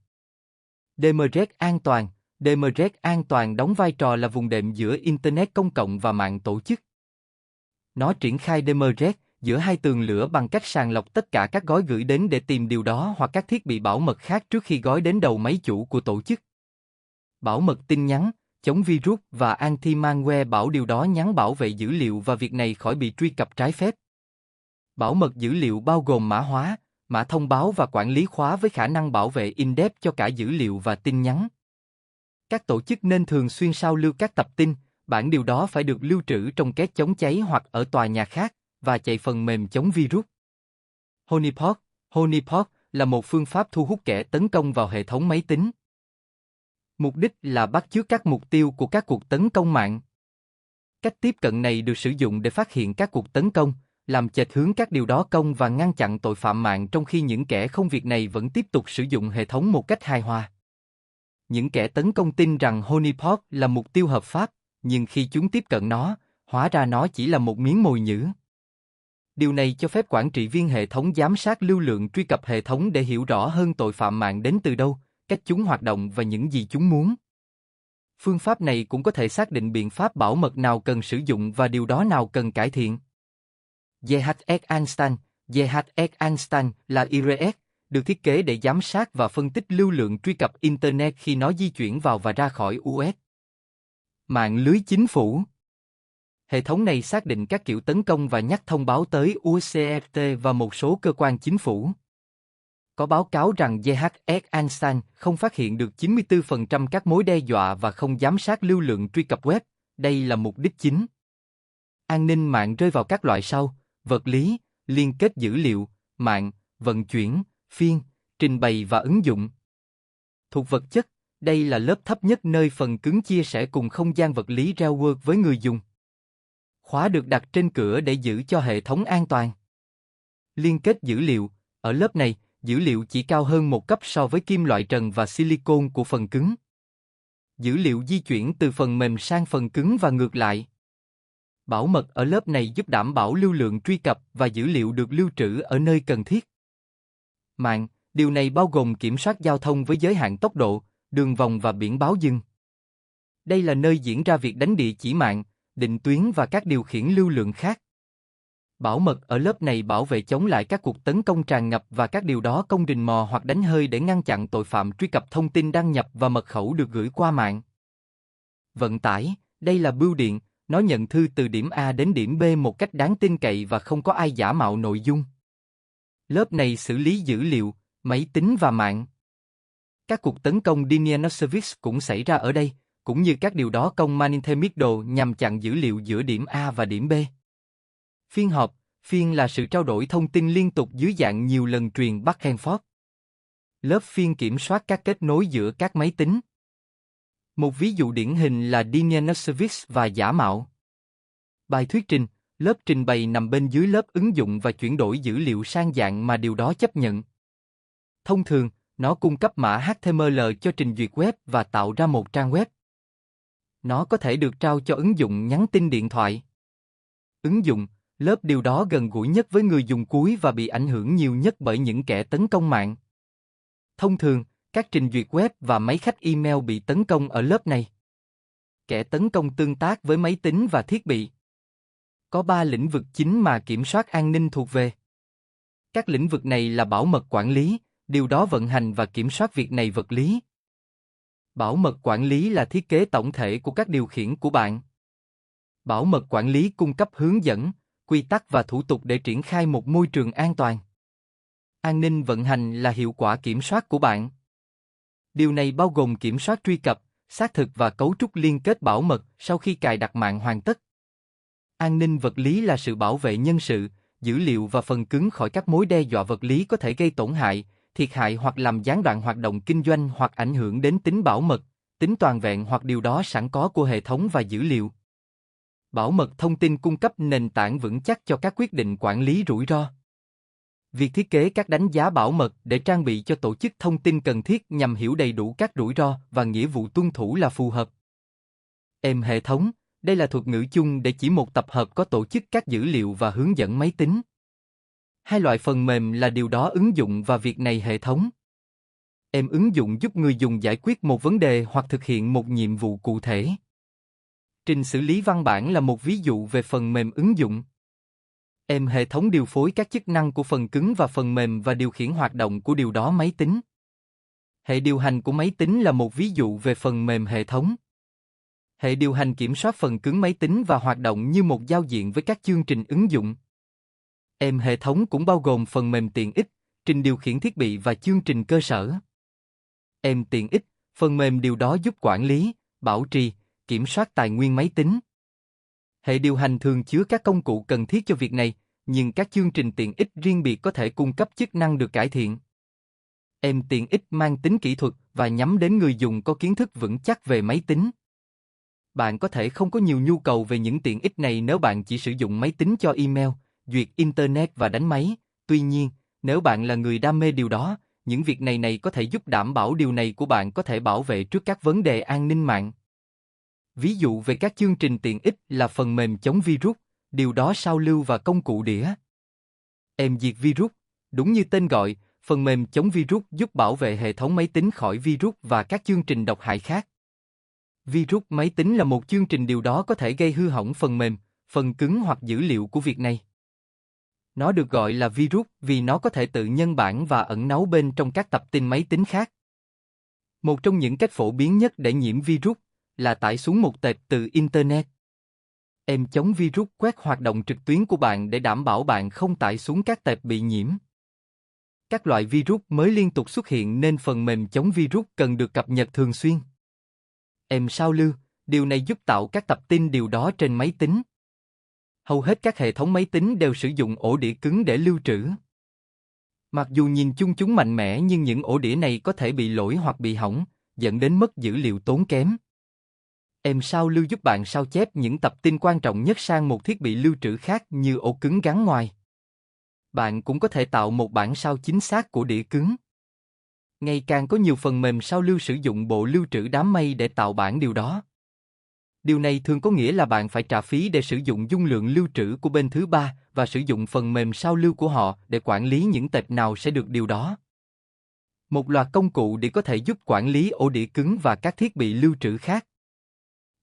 DMZ an toàn. DMZ an toàn đóng vai trò là vùng đệm giữa Internet công cộng và mạng tổ chức. Nó triển khai DMZ giữa hai tường lửa bằng cách sàng lọc tất cả các gói gửi đến để tìm điều đó hoặc các thiết bị bảo mật khác trước khi gói đến đầu máy chủ của tổ chức. Bảo mật tin nhắn, chống virus và anti-malware bảo điều đó nhắn bảo vệ dữ liệu và việc này khỏi bị truy cập trái phép. Bảo mật dữ liệu bao gồm mã hóa, mã thông báo và quản lý khóa với khả năng bảo vệ in-depth cho cả dữ liệu và tin nhắn. Các tổ chức nên thường xuyên sao lưu các tập tin, bản điều đó phải được lưu trữ trong két chống cháy hoặc ở tòa nhà khác, và chạy phần mềm chống virus. Honeypot. Honeypot là một phương pháp thu hút kẻ tấn công vào hệ thống máy tính. Mục đích là bắt chước các mục tiêu của các cuộc tấn công mạng. Cách tiếp cận này được sử dụng để phát hiện các cuộc tấn công, làm chệch hướng các điều đó công và ngăn chặn tội phạm mạng trong khi những kẻ không việc này vẫn tiếp tục sử dụng hệ thống một cách hài hòa. Những kẻ tấn công tin rằng honeypot là mục tiêu hợp pháp, nhưng khi chúng tiếp cận nó, hóa ra nó chỉ là một miếng mồi nhử. Điều này cho phép quản trị viên hệ thống giám sát lưu lượng truy cập hệ thống để hiểu rõ hơn tội phạm mạng đến từ đâu, cách chúng hoạt động và những gì chúng muốn. Phương pháp này cũng có thể xác định biện pháp bảo mật nào cần sử dụng và điều đó nào cần cải thiện. DHS Einstein. DHS Einstein là IRS, được thiết kế để giám sát và phân tích lưu lượng truy cập Internet khi nó di chuyển vào và ra khỏi US. Mạng lưới chính phủ. Hệ thống này xác định các kiểu tấn công và nhắc thông báo tới UCRT và một số cơ quan chính phủ. Có báo cáo rằng DHS Einstein không phát hiện được 94% các mối đe dọa và không giám sát lưu lượng truy cập web, đây là mục đích chính. An ninh mạng rơi vào các loại sau: vật lý, liên kết dữ liệu, mạng, vận chuyển, phiên, trình bày và ứng dụng. Thuộc vật chất, đây là lớp thấp nhất nơi phần cứng chia sẻ cùng không gian vật lý network với người dùng. Khóa được đặt trên cửa để giữ cho hệ thống an toàn. Liên kết dữ liệu, ở lớp này, dữ liệu chỉ cao hơn một cấp so với kim loại trần và silicon của phần cứng. Dữ liệu di chuyển từ phần mềm sang phần cứng và ngược lại. Bảo mật ở lớp này giúp đảm bảo lưu lượng truy cập và dữ liệu được lưu trữ ở nơi cần thiết. Mạng, điều này bao gồm kiểm soát giao thông với giới hạn tốc độ, đường vòng và biển báo dừng. Đây là nơi diễn ra việc đánh địa chỉ mạng, định tuyến và các điều khiển lưu lượng khác. Bảo mật ở lớp này bảo vệ chống lại các cuộc tấn công tràn ngập và các điều đó công rình mò hoặc đánh hơi để ngăn chặn tội phạm truy cập thông tin đăng nhập và mật khẩu được gửi qua mạng. Vận tải, đây là bưu điện, nó nhận thư từ điểm A đến điểm B một cách đáng tin cậy và không có ai giả mạo nội dung. Lớp này xử lý dữ liệu, máy tính và mạng. Các cuộc tấn công Denial of Service cũng xảy ra ở đây, cũng như các điều đó công Man in the Middle nhằm chặn dữ liệu giữa điểm A và điểm B. Phiên họp, phiên là sự trao đổi thông tin liên tục dưới dạng nhiều lần truyền back and forth. Lớp phiên kiểm soát các kết nối giữa các máy tính. Một ví dụ điển hình là Denial of Service và giả mạo. Bài thuyết trình, lớp trình bày nằm bên dưới lớp ứng dụng và chuyển đổi dữ liệu sang dạng mà điều đó chấp nhận. Thông thường, nó cung cấp mã HTML cho trình duyệt web và tạo ra một trang web. Nó có thể được trao cho ứng dụng nhắn tin điện thoại. Ứng dụng, lớp điều đó gần gũi nhất với người dùng cuối và bị ảnh hưởng nhiều nhất bởi những kẻ tấn công mạng. Thông thường, các trình duyệt web và máy khách email bị tấn công ở lớp này. Kẻ tấn công tương tác với máy tính và thiết bị. Có 3 lĩnh vực chính mà kiểm soát an ninh thuộc về. Các lĩnh vực này là bảo mật quản lý, điều đó vận hành và kiểm soát việc này vật lý. Bảo mật quản lý là thiết kế tổng thể của các điều khiển của bạn. Bảo mật quản lý cung cấp hướng dẫn, quy tắc và thủ tục để triển khai một môi trường an toàn. An ninh vận hành là hiệu quả kiểm soát của bạn. Điều này bao gồm kiểm soát truy cập, xác thực và cấu trúc liên kết bảo mật sau khi cài đặt mạng hoàn tất. An ninh vật lý là sự bảo vệ nhân sự, dữ liệu và phần cứng khỏi các mối đe dọa vật lý có thể gây tổn hại, thiệt hại hoặc làm gián đoạn hoạt động kinh doanh hoặc ảnh hưởng đến tính bảo mật, tính toàn vẹn hoặc điều đó sẵn có của hệ thống và dữ liệu. Bảo mật thông tin cung cấp nền tảng vững chắc cho các quyết định quản lý rủi ro. Việc thiết kế các đánh giá bảo mật để trang bị cho tổ chức thông tin cần thiết nhằm hiểu đầy đủ các rủi ro và nghĩa vụ tuân thủ là phù hợp. Hệ thống, đây là thuật ngữ chung để chỉ một tập hợp có tổ chức các dữ liệu và hướng dẫn máy tính. Hai loại phần mềm là điều đó ứng dụng và việc này hệ thống. Ứng dụng giúp người dùng giải quyết một vấn đề hoặc thực hiện một nhiệm vụ cụ thể. Trình xử lý văn bản là một ví dụ về phần mềm ứng dụng. Hệ thống điều phối các chức năng của phần cứng và phần mềm và điều khiển hoạt động của điều đó máy tính. Hệ điều hành của máy tính là một ví dụ về phần mềm hệ thống. Hệ điều hành kiểm soát phần cứng máy tính và hoạt động như một giao diện với các chương trình ứng dụng. Hệ thống cũng bao gồm phần mềm tiện ích, trình điều khiển thiết bị và chương trình cơ sở. Tiện ích, phần mềm điều đó giúp quản lý, bảo trì, kiểm soát tài nguyên máy tính. Hệ điều hành thường chứa các công cụ cần thiết cho việc này, nhưng các chương trình tiện ích riêng biệt có thể cung cấp chức năng được cải thiện. Tiện ích mang tính kỹ thuật và nhắm đến người dùng có kiến thức vững chắc về máy tính. Bạn có thể không có nhiều nhu cầu về những tiện ích này nếu bạn chỉ sử dụng máy tính cho email, duyệt Internet và đánh máy. Tuy nhiên, nếu bạn là người đam mê điều đó, những việc này có thể giúp đảm bảo điều này của bạn có thể bảo vệ trước các vấn đề an ninh mạng. Ví dụ về các chương trình tiện ích là phần mềm chống virus, điều đó sao lưu và công cụ đĩa. Diệt virus, đúng như tên gọi, phần mềm chống virus giúp bảo vệ hệ thống máy tính khỏi virus và các chương trình độc hại khác. Virus máy tính là một chương trình điều đó có thể gây hư hỏng phần mềm, phần cứng hoặc dữ liệu của việc này. Nó được gọi là virus vì nó có thể tự nhân bản và ẩn náu bên trong các tập tin máy tính khác. Một trong những cách phổ biến nhất để nhiễm virus là tải xuống một tệp từ Internet. Chống virus quét hoạt động trực tuyến của bạn để đảm bảo bạn không tải xuống các tệp bị nhiễm. Các loại virus mới liên tục xuất hiện nên phần mềm chống virus cần được cập nhật thường xuyên. Sao lưu, điều này giúp tạo các tập tin điều đó trên máy tính. Hầu hết các hệ thống máy tính đều sử dụng ổ đĩa cứng để lưu trữ. Mặc dù nhìn chung chúng mạnh mẽ nhưng những ổ đĩa này có thể bị lỗi hoặc bị hỏng, dẫn đến mất dữ liệu tốn kém. Sao lưu giúp bạn sao chép những tập tin quan trọng nhất sang một thiết bị lưu trữ khác như ổ cứng gắn ngoài. Bạn cũng có thể tạo một bản sao chính xác của đĩa cứng. Ngày càng có nhiều phần mềm sao lưu sử dụng bộ lưu trữ đám mây để tạo bản điều đó. Điều này thường có nghĩa là bạn phải trả phí để sử dụng dung lượng lưu trữ của bên thứ ba và sử dụng phần mềm sao lưu của họ để quản lý những tệp nào sẽ được điều đó. Một loạt công cụ để có thể giúp quản lý ổ đĩa cứng và các thiết bị lưu trữ khác.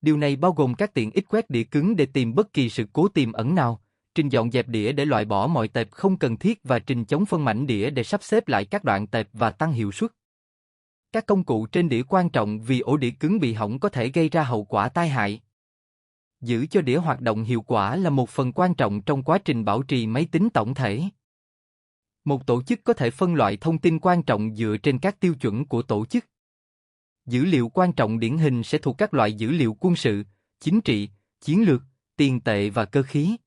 Điều này bao gồm các tiện ích quét đĩa cứng để tìm bất kỳ sự cố tiềm ẩn nào, trình dọn dẹp đĩa để loại bỏ mọi tệp không cần thiết và trình chống phân mảnh đĩa để sắp xếp lại các đoạn tệp và tăng hiệu suất. Các công cụ trên đĩa quan trọng vì ổ đĩa cứng bị hỏng có thể gây ra hậu quả tai hại. Giữ cho đĩa hoạt động hiệu quả là một phần quan trọng trong quá trình bảo trì máy tính tổng thể. Một tổ chức có thể phân loại thông tin quan trọng dựa trên các tiêu chuẩn của tổ chức. Dữ liệu quan trọng điển hình sẽ thuộc các loại dữ liệu quân sự, chính trị, chiến lược, tiền tệ và cơ khí.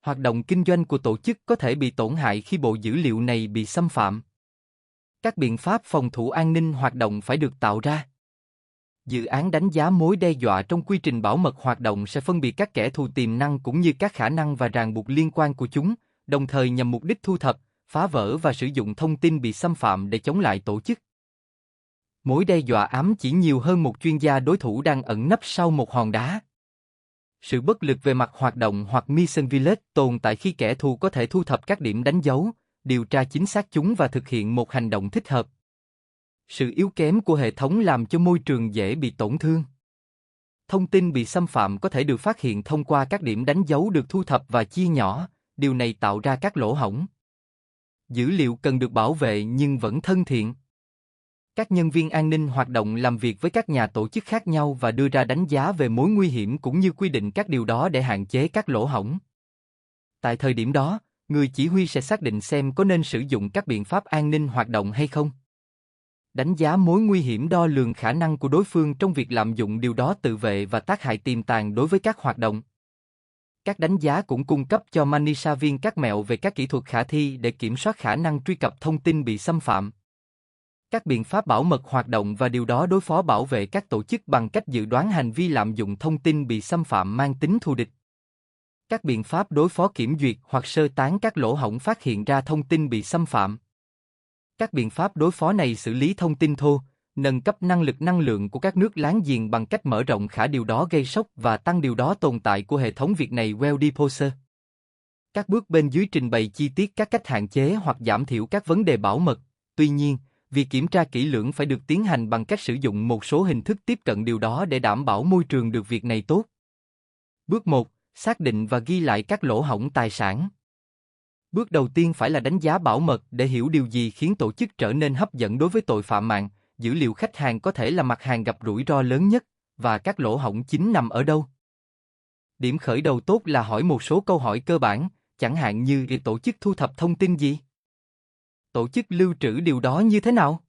Hoạt động kinh doanh của tổ chức có thể bị tổn hại khi bộ dữ liệu này bị xâm phạm. Các biện pháp phòng thủ an ninh hoạt động phải được tạo ra. Dự án đánh giá mối đe dọa trong quy trình bảo mật hoạt động sẽ phân biệt các kẻ thù tiềm năng cũng như các khả năng và ràng buộc liên quan của chúng, đồng thời nhằm mục đích thu thập, phá vỡ và sử dụng thông tin bị xâm phạm để chống lại tổ chức. Mối đe dọa ám chỉ nhiều hơn một chuyên gia đối thủ đang ẩn nấp sau một hòn đá. Sự bất lực về mặt hoạt động hoặc mission village tồn tại khi kẻ thù có thể thu thập các điểm đánh dấu, điều tra chính xác chúng và thực hiện một hành động thích hợp. Sự yếu kém của hệ thống làm cho môi trường dễ bị tổn thương. Thông tin bị xâm phạm có thể được phát hiện thông qua các điểm đánh dấu được thu thập và chia nhỏ, điều này tạo ra các lỗ hổng. Dữ liệu cần được bảo vệ nhưng vẫn thân thiện. Các nhân viên an ninh hoạt động làm việc với các nhà tổ chức khác nhau và đưa ra đánh giá về mối nguy hiểm cũng như quy định các điều đó để hạn chế các lỗ hổng. Tại thời điểm đó, người chỉ huy sẽ xác định xem có nên sử dụng các biện pháp an ninh hoạt động hay không. Đánh giá mối nguy hiểm đo lường khả năng của đối phương trong việc lạm dụng điều đó tự vệ và tác hại tiềm tàng đối với các hoạt động. Các đánh giá cũng cung cấp cho Manisha viên các mẹo về các kỹ thuật khả thi để kiểm soát khả năng truy cập thông tin bị xâm phạm. Các biện pháp bảo mật hoạt động và điều đó đối phó bảo vệ các tổ chức bằng cách dự đoán hành vi lạm dụng thông tin bị xâm phạm mang tính thù địch. Các biện pháp đối phó kiểm duyệt hoặc sơ tán các lỗ hổng phát hiện ra thông tin bị xâm phạm. Các biện pháp đối phó này xử lý thông tin thô, nâng cấp năng lực năng lượng của các nước láng giềng bằng cách mở rộng khả điều đó gây sốc và tăng điều đó tồn tại của hệ thống việc này well Deposer. Các bước bên dưới trình bày chi tiết các cách hạn chế hoặc giảm thiểu các vấn đề bảo mật. Tuy nhiên, việc kiểm tra kỹ lưỡng phải được tiến hành bằng cách sử dụng một số hình thức tiếp cận điều đó để đảm bảo môi trường được việc này tốt. Bước 1. Xác định và ghi lại các lỗ hổng tài sản. Bước đầu tiên phải là đánh giá bảo mật để hiểu điều gì khiến tổ chức trở nên hấp dẫn đối với tội phạm mạng, dữ liệu khách hàng có thể là mặt hàng gặp rủi ro lớn nhất, và các lỗ hổng chính nằm ở đâu. Điểm khởi đầu tốt là hỏi một số câu hỏi cơ bản, chẳng hạn như tổ chức thu thập thông tin gì? Tổ chức lưu trữ điều đó như thế nào?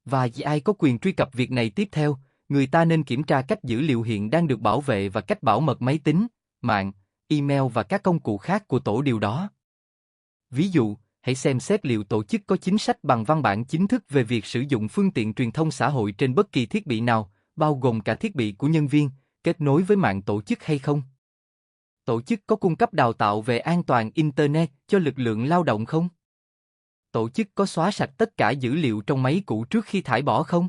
Và ai có quyền truy cập việc này tiếp theo? Người ta nên kiểm tra cách dữ liệu hiện đang được bảo vệ và cách bảo mật máy tính, mạng, email và các công cụ khác của tổ điều đó. Ví dụ, hãy xem xét liệu tổ chức có chính sách bằng văn bản chính thức về việc sử dụng phương tiện truyền thông xã hội trên bất kỳ thiết bị nào, bao gồm cả thiết bị của nhân viên, kết nối với mạng tổ chức hay không. Tổ chức có cung cấp đào tạo về an toàn Internet cho lực lượng lao động không? Tổ chức có xóa sạch tất cả dữ liệu trong máy cũ trước khi thải bỏ không?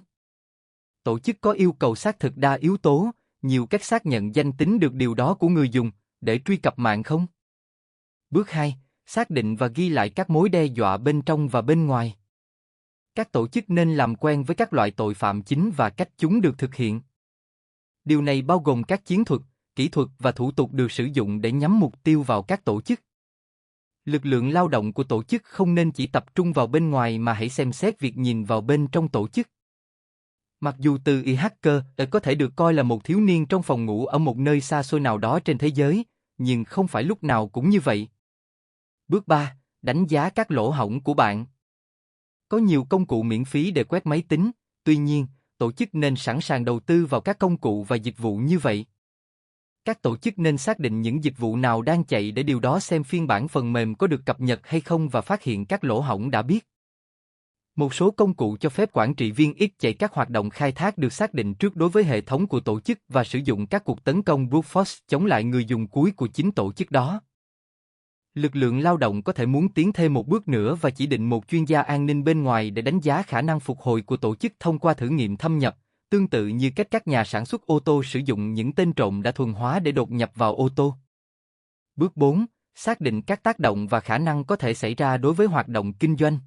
Tổ chức có yêu cầu xác thực đa yếu tố, nhiều cách xác nhận danh tính được điều đó của người dùng, để truy cập mạng không? Bước 2. Xác định và ghi lại các mối đe dọa bên trong và bên ngoài. Các tổ chức nên làm quen với các loại tội phạm chính và cách chúng được thực hiện. Điều này bao gồm các chiến thuật, kỹ thuật và thủ tục được sử dụng để nhắm mục tiêu vào các tổ chức. Lực lượng lao động của tổ chức không nên chỉ tập trung vào bên ngoài mà hãy xem xét việc nhìn vào bên trong tổ chức. Mặc dù từ hacker có thể được coi là một thiếu niên trong phòng ngủ ở một nơi xa xôi nào đó trên thế giới, nhưng không phải lúc nào cũng như vậy. Bước 3. Đánh giá các lỗ hổng của bạn. Có nhiều công cụ miễn phí để quét máy tính, tuy nhiên, tổ chức nên sẵn sàng đầu tư vào các công cụ và dịch vụ như vậy. Các tổ chức nên xác định những dịch vụ nào đang chạy để điều đó xem phiên bản phần mềm có được cập nhật hay không và phát hiện các lỗ hổng đã biết. Một số công cụ cho phép quản trị viên X chạy các hoạt động khai thác được xác định trước đối với hệ thống của tổ chức và sử dụng các cuộc tấn công brute force chống lại người dùng cuối của chính tổ chức đó. Lực lượng lao động có thể muốn tiến thêm một bước nữa và chỉ định một chuyên gia an ninh bên ngoài để đánh giá khả năng phục hồi của tổ chức thông qua thử nghiệm thâm nhập, tương tự như cách các nhà sản xuất ô tô sử dụng những tên trộm đã thuần hóa để đột nhập vào ô tô. Bước 4. Xác định các tác động và khả năng có thể xảy ra đối với hoạt động kinh doanh.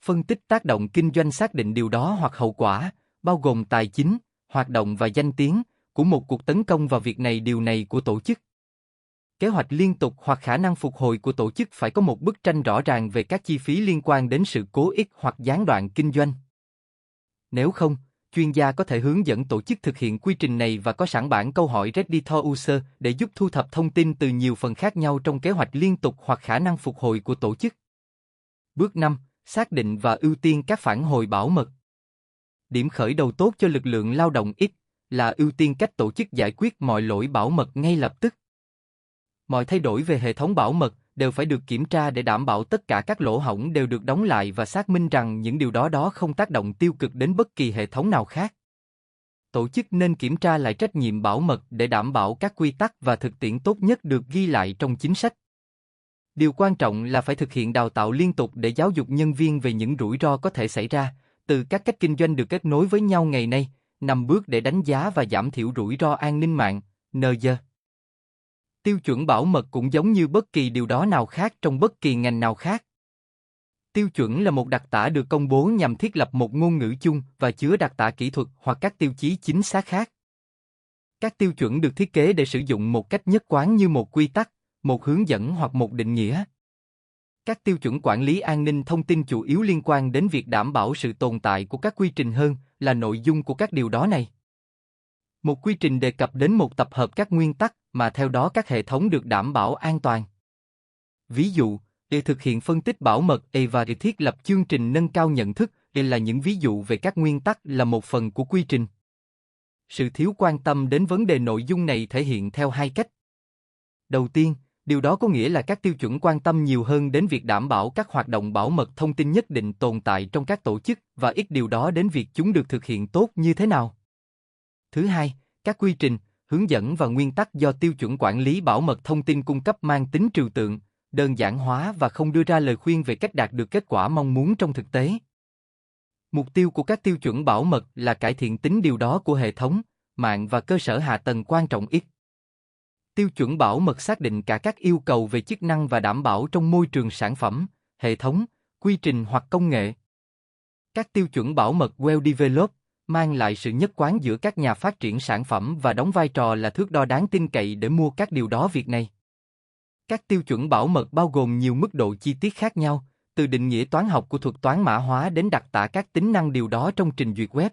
Phân tích tác động kinh doanh xác định điều đó hoặc hậu quả, bao gồm tài chính, hoạt động và danh tiếng, của một cuộc tấn công vào việc này điều này của tổ chức. Kế hoạch liên tục hoặc khả năng phục hồi của tổ chức phải có một bức tranh rõ ràng về các chi phí liên quan đến sự cố ích hoặc gián đoạn kinh doanh. Nếu không, chuyên gia có thể hướng dẫn tổ chức thực hiện quy trình này và có sẵn bản câu hỏi Ready to User để giúp thu thập thông tin từ nhiều phần khác nhau trong kế hoạch liên tục hoặc khả năng phục hồi của tổ chức. Bước 5. Xác định và ưu tiên các phản hồi bảo mật. Điểm khởi đầu tốt cho lực lượng lao động X là ưu tiên cách tổ chức giải quyết mọi lỗi bảo mật ngay lập tức. Mọi thay đổi về hệ thống bảo mật đều phải được kiểm tra để đảm bảo tất cả các lỗ hổng đều được đóng lại và xác minh rằng những điều đó không tác động tiêu cực đến bất kỳ hệ thống nào khác. Tổ chức nên kiểm tra lại trách nhiệm bảo mật để đảm bảo các quy tắc và thực tiễn tốt nhất được ghi lại trong chính sách. Điều quan trọng là phải thực hiện đào tạo liên tục để giáo dục nhân viên về những rủi ro có thể xảy ra, từ các cách kinh doanh được kết nối với nhau ngày nay, 5 bước để đánh giá và giảm thiểu rủi ro an ninh mạng, NG. Tiêu chuẩn bảo mật cũng giống như bất kỳ điều đó nào khác trong bất kỳ ngành nào khác. Tiêu chuẩn là một đặc tả được công bố nhằm thiết lập một ngôn ngữ chung và chứa đặc tả kỹ thuật hoặc các tiêu chí chính xác khác. Các tiêu chuẩn được thiết kế để sử dụng một cách nhất quán như một quy tắc, một hướng dẫn hoặc một định nghĩa. Các tiêu chuẩn quản lý an ninh thông tin chủ yếu liên quan đến việc đảm bảo sự tồn tại của các quy trình hơn là nội dung của các điều đó này. Một quy trình đề cập đến một tập hợp các nguyên tắc mà theo đó các hệ thống được đảm bảo an toàn. Ví dụ, để thực hiện phân tích bảo mật và để thiết lập chương trình nâng cao nhận thức là những ví dụ về các nguyên tắc là một phần của quy trình. Sự thiếu quan tâm đến vấn đề nội dung này thể hiện theo hai cách. Đầu tiên, Điều đó có nghĩa là các tiêu chuẩn quan tâm nhiều hơn đến việc đảm bảo các hoạt động bảo mật thông tin nhất định tồn tại trong các tổ chức và ít điều đó đến việc chúng được thực hiện tốt như thế nào. Thứ hai, các quy trình, hướng dẫn và nguyên tắc do tiêu chuẩn quản lý bảo mật thông tin cung cấp mang tính trừu tượng, đơn giản hóa và không đưa ra lời khuyên về cách đạt được kết quả mong muốn trong thực tế. Mục tiêu của các tiêu chuẩn bảo mật là cải thiện tính điều đó của hệ thống, mạng và cơ sở hạ tầng quan trọng ít. Tiêu chuẩn bảo mật xác định cả các yêu cầu về chức năng và đảm bảo trong môi trường sản phẩm, hệ thống, quy trình hoặc công nghệ. Các tiêu chuẩn bảo mật well-developed mang lại sự nhất quán giữa các nhà phát triển sản phẩm và đóng vai trò là thước đo đáng tin cậy để mua các điều đó việc này. Các tiêu chuẩn bảo mật bao gồm nhiều mức độ chi tiết khác nhau, từ định nghĩa toán học của thuật toán mã hóa đến đặc tả các tính năng điều đó trong trình duyệt web.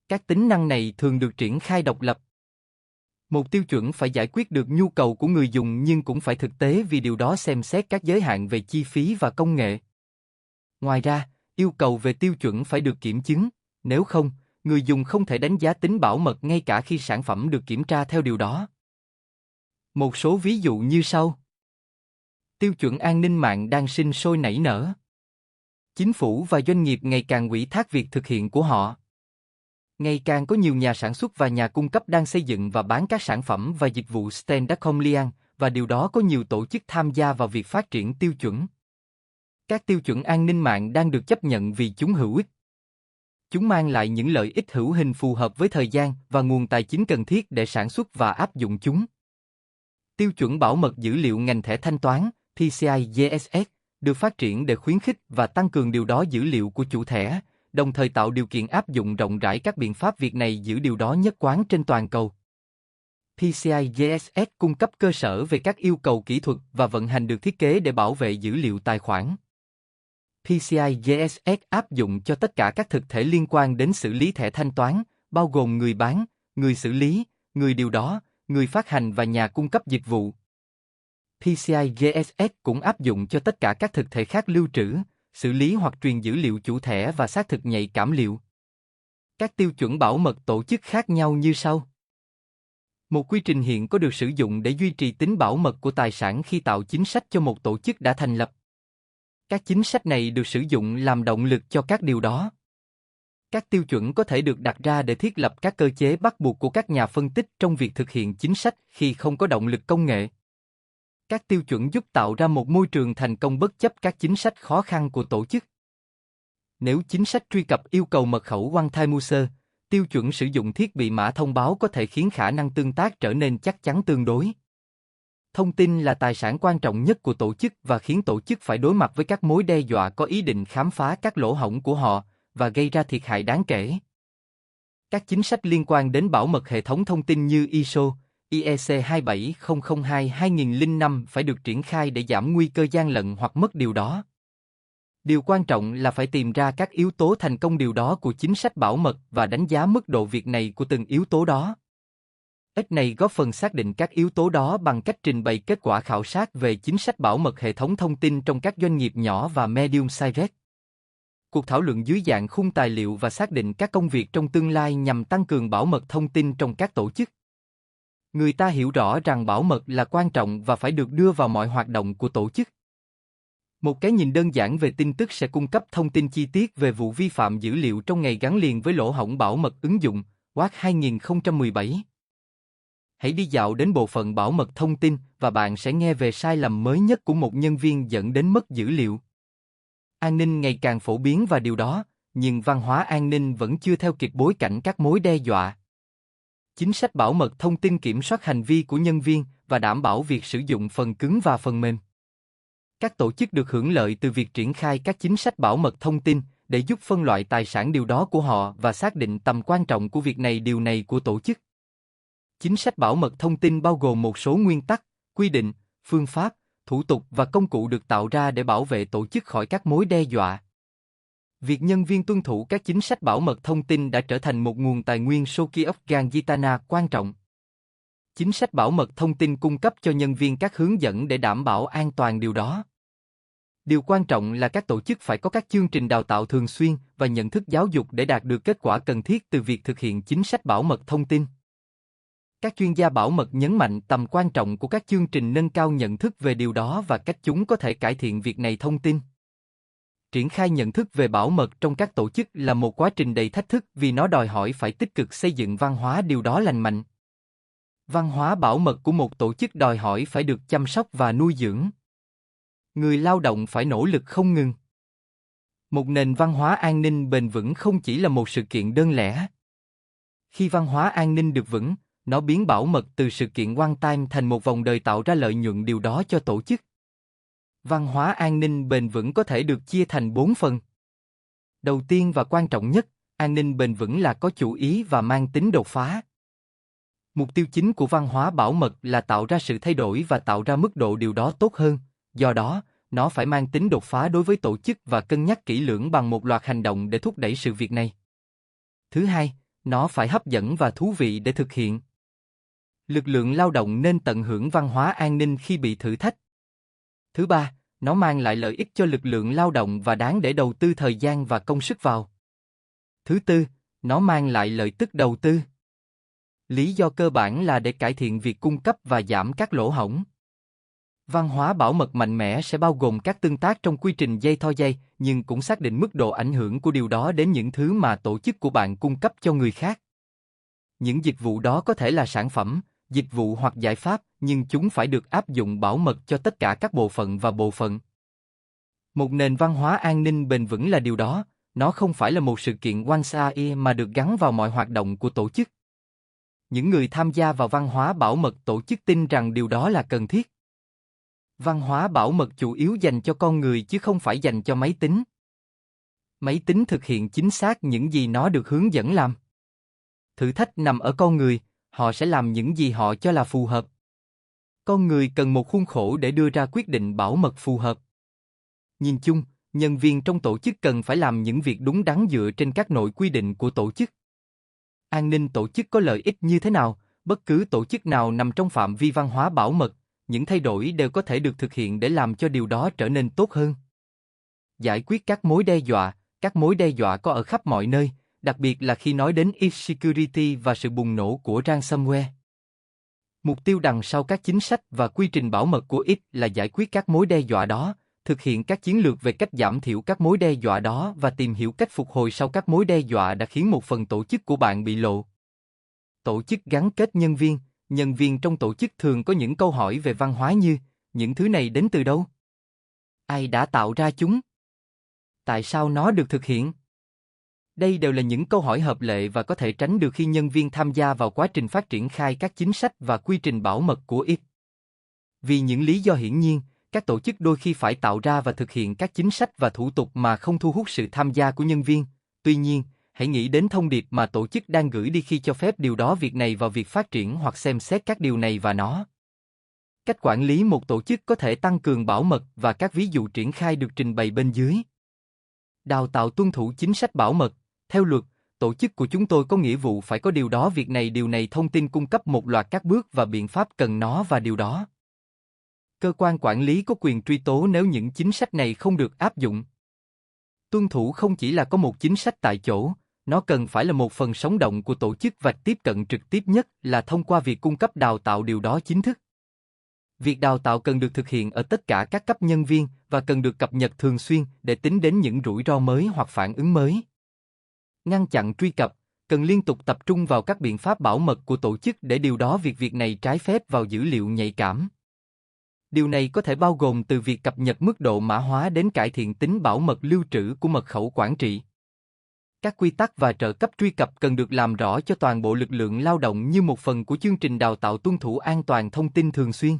Các tính năng này thường được triển khai độc lập. Một tiêu chuẩn phải giải quyết được nhu cầu của người dùng nhưng cũng phải thực tế vì điều đó xem xét các giới hạn về chi phí và công nghệ. Ngoài ra, yêu cầu về tiêu chuẩn phải được kiểm chứng, nếu không, người dùng không thể đánh giá tính bảo mật ngay cả khi sản phẩm được kiểm tra theo điều đó. Một số ví dụ như sau. Tiêu chuẩn an ninh mạng đang sinh sôi nảy nở. Chính phủ và doanh nghiệp ngày càng ủy thác việc thực hiện của họ. Ngày càng có nhiều nhà sản xuất và nhà cung cấp đang xây dựng và bán các sản phẩm và dịch vụ standard compliant, và điều đó có nhiều tổ chức tham gia vào việc phát triển tiêu chuẩn. Các tiêu chuẩn an ninh mạng đang được chấp nhận vì chúng hữu ích. Chúng mang lại những lợi ích hữu hình phù hợp với thời gian và nguồn tài chính cần thiết để sản xuất và áp dụng chúng. Tiêu chuẩn bảo mật dữ liệu ngành thẻ thanh toán, PCI DSS, được phát triển để khuyến khích và tăng cường điều đó dữ liệu của chủ thẻ, đồng thời tạo điều kiện áp dụng rộng rãi các biện pháp việc này giữ điều đó nhất quán trên toàn cầu. PCI DSS cung cấp cơ sở về các yêu cầu kỹ thuật và vận hành được thiết kế để bảo vệ dữ liệu tài khoản. PCI DSS áp dụng cho tất cả các thực thể liên quan đến xử lý thẻ thanh toán, bao gồm người bán, người xử lý, người điều đó, người phát hành và nhà cung cấp dịch vụ. PCI DSS cũng áp dụng cho tất cả các thực thể khác lưu trữ, xử lý hoặc truyền dữ liệu chủ thẻ và xác thực nhạy cảm liệu. Các tiêu chuẩn bảo mật tổ chức khác nhau như sau. Một quy trình hiện có được sử dụng để duy trì tính bảo mật của tài sản khi tạo chính sách cho một tổ chức đã thành lập. Các chính sách này được sử dụng làm động lực cho các điều đó. Các tiêu chuẩn có thể được đặt ra để thiết lập các cơ chế bắt buộc của các nhà phân tích trong việc thực hiện chính sách khi không có động lực công nghệ. Các tiêu chuẩn giúp tạo ra một môi trường thành công bất chấp các chính sách khó khăn của tổ chức. Nếu chính sách truy cập yêu cầu mật khẩu one-time user, tiêu chuẩn sử dụng thiết bị mã thông báo có thể khiến khả năng tương tác trở nên chắc chắn tương đối. Thông tin là tài sản quan trọng nhất của tổ chức và khiến tổ chức phải đối mặt với các mối đe dọa có ý định khám phá các lỗ hổng của họ và gây ra thiệt hại đáng kể. Các chính sách liên quan đến bảo mật hệ thống thông tin như ISO, IEC 27002-2005 phải được triển khai để giảm nguy cơ gian lận hoặc mất điều đó. Điều quan trọng là phải tìm ra các yếu tố thành công điều đó của chính sách bảo mật và đánh giá mức độ việc này của từng yếu tố đó. Ít này góp phần xác định các yếu tố đó bằng cách trình bày kết quả khảo sát về chính sách bảo mật hệ thống thông tin trong các doanh nghiệp nhỏ và medium-sized. Cuộc thảo luận dưới dạng khung tài liệu và xác định các công việc trong tương lai nhằm tăng cường bảo mật thông tin trong các tổ chức. Người ta hiểu rõ rằng bảo mật là quan trọng và phải được đưa vào mọi hoạt động của tổ chức. Một cái nhìn đơn giản về tin tức sẽ cung cấp thông tin chi tiết về vụ vi phạm dữ liệu trong ngày gắn liền với lỗ hổng bảo mật ứng dụng, WAC 2017. Hãy đi dạo đến bộ phận bảo mật thông tin và bạn sẽ nghe về sai lầm mới nhất của một nhân viên dẫn đến mất dữ liệu. An ninh ngày càng phổ biến và điều đó, nhưng văn hóa an ninh vẫn chưa theo kịp bối cảnh các mối đe dọa. Chính sách bảo mật thông tin kiểm soát hành vi của nhân viên và đảm bảo việc sử dụng phần cứng và phần mềm. Các tổ chức được hưởng lợi từ việc triển khai các chính sách bảo mật thông tin để giúp phân loại tài sản điều đó của họ và xác định tầm quan trọng của việc này điều này của tổ chức. Chính sách bảo mật thông tin bao gồm một số nguyên tắc, quy định, phương pháp, thủ tục và công cụ được tạo ra để bảo vệ tổ chức khỏi các mối đe dọa. Việc nhân viên tuân thủ các chính sách bảo mật thông tin đã trở thành một nguồn tài nguyên Sokyopgangitana quan trọng. Chính sách bảo mật thông tin cung cấp cho nhân viên các hướng dẫn để đảm bảo an toàn điều đó. Điều quan trọng là các tổ chức phải có các chương trình đào tạo thường xuyên và nhận thức giáo dục để đạt được kết quả cần thiết từ việc thực hiện chính sách bảo mật thông tin. Các chuyên gia bảo mật nhấn mạnh tầm quan trọng của các chương trình nâng cao nhận thức về điều đó và cách chúng có thể cải thiện việc này thông tin. Triển khai nhận thức về bảo mật trong các tổ chức là một quá trình đầy thách thức vì nó đòi hỏi phải tích cực xây dựng văn hóa điều đó lành mạnh. Văn hóa bảo mật của một tổ chức đòi hỏi phải được chăm sóc và nuôi dưỡng. Người lao động phải nỗ lực không ngừng. Một nền văn hóa an ninh bền vững không chỉ là một sự kiện đơn lẻ. Khi văn hóa an ninh được vững, nó biến bảo mật từ sự kiện one time thành một vòng đời tạo ra lợi nhuận điều đó cho tổ chức. Văn hóa an ninh bền vững có thể được chia thành 4 phần. Đầu tiên và quan trọng nhất, an ninh bền vững là có chủ ý và mang tính đột phá. Mục tiêu chính của văn hóa bảo mật là tạo ra sự thay đổi và tạo ra mức độ điều đó tốt hơn, do đó, nó phải mang tính đột phá đối với tổ chức và cân nhắc kỹ lưỡng bằng một loạt hành động để thúc đẩy sự việc này. Thứ hai, nó phải hấp dẫn và thú vị để thực hiện. Lực lượng lao động nên tận hưởng văn hóa an ninh khi bị thử thách. Thứ ba, nó mang lại lợi ích cho lực lượng lao động và đáng để đầu tư thời gian và công sức vào. Thứ tư, nó mang lại lợi tức đầu tư. Lý do cơ bản là để cải thiện việc cung cấp và giảm các lỗ hổng. Văn hóa bảo mật mạnh mẽ sẽ bao gồm các tương tác trong quy trình dây to dây, nhưng cũng xác định mức độ ảnh hưởng của điều đó đến những thứ mà tổ chức của bạn cung cấp cho người khác. Những dịch vụ đó có thể là sản phẩm, dịch vụ hoặc giải pháp, nhưng chúng phải được áp dụng bảo mật cho tất cả các bộ phận và bộ phận. Một nền văn hóa an ninh bền vững là điều đó, nó không phải là một sự kiện one-size mà được gắn vào mọi hoạt động của tổ chức. Những người tham gia vào văn hóa bảo mật tổ chức tin rằng điều đó là cần thiết. Văn hóa bảo mật chủ yếu dành cho con người chứ không phải dành cho máy tính. Máy tính thực hiện chính xác những gì nó được hướng dẫn làm. Thử thách nằm ở con người, họ sẽ làm những gì họ cho là phù hợp. Con người cần một khuôn khổ để đưa ra quyết định bảo mật phù hợp. Nhìn chung, nhân viên trong tổ chức cần phải làm những việc đúng đắn dựa trên các nội quy định của tổ chức. An ninh tổ chức có lợi ích như thế nào? Bất cứ tổ chức nào nằm trong phạm vi văn hóa bảo mật, những thay đổi đều có thể được thực hiện để làm cho điều đó trở nên tốt hơn. Giải quyết các mối đe dọa có ở khắp mọi nơi, đặc biệt là khi nói đến e-security và sự bùng nổ của ransomware. Mục tiêu đằng sau các chính sách và quy trình bảo mật của IT là giải quyết các mối đe dọa đó, thực hiện các chiến lược về cách giảm thiểu các mối đe dọa đó và tìm hiểu cách phục hồi sau các mối đe dọa đã khiến một phần tổ chức của bạn bị lộ. Tổ chức gắn kết nhân viên trong tổ chức thường có những câu hỏi về văn hóa như, những thứ này đến từ đâu? Ai đã tạo ra chúng? Tại sao nó được thực hiện? Đây đều là những câu hỏi hợp lệ và có thể tránh được khi nhân viên tham gia vào quá trình phát triển khai các chính sách và quy trình bảo mật của IT. Vì những lý do hiển nhiên, các tổ chức đôi khi phải tạo ra và thực hiện các chính sách và thủ tục mà không thu hút sự tham gia của nhân viên. Tuy nhiên, hãy nghĩ đến thông điệp mà tổ chức đang gửi đi khi cho phép điều đó việc này vào việc phát triển hoặc xem xét các điều này và nó. Cách quản lý một tổ chức có thể tăng cường bảo mật và các ví dụ triển khai được trình bày bên dưới. Đào tạo tuân thủ chính sách bảo mật. Theo luật, tổ chức của chúng tôi có nghĩa vụ phải có điều này thông tin cung cấp một loạt các bước và biện pháp cần nó và điều đó. Cơ quan quản lý có quyền truy tố nếu những chính sách này không được áp dụng. Tuân thủ không chỉ là có một chính sách tại chỗ, nó cần phải là một phần sống động của tổ chức và tiếp cận trực tiếp nhất là thông qua việc cung cấp đào tạo điều đó chính thức. Việc đào tạo cần được thực hiện ở tất cả các cấp nhân viên và cần được cập nhật thường xuyên để tính đến những rủi ro mới hoặc phản ứng mới. Ngăn chặn truy cập, cần liên tục tập trung vào các biện pháp bảo mật của tổ chức để điều đó việc này trái phép vào dữ liệu nhạy cảm. Điều này có thể bao gồm từ việc cập nhật mức độ mã hóa đến cải thiện tính bảo mật lưu trữ của mật khẩu quản trị. Các quy tắc và trợ cấp truy cập cần được làm rõ cho toàn bộ lực lượng lao động như một phần của chương trình đào tạo tuân thủ an toàn thông tin thường xuyên.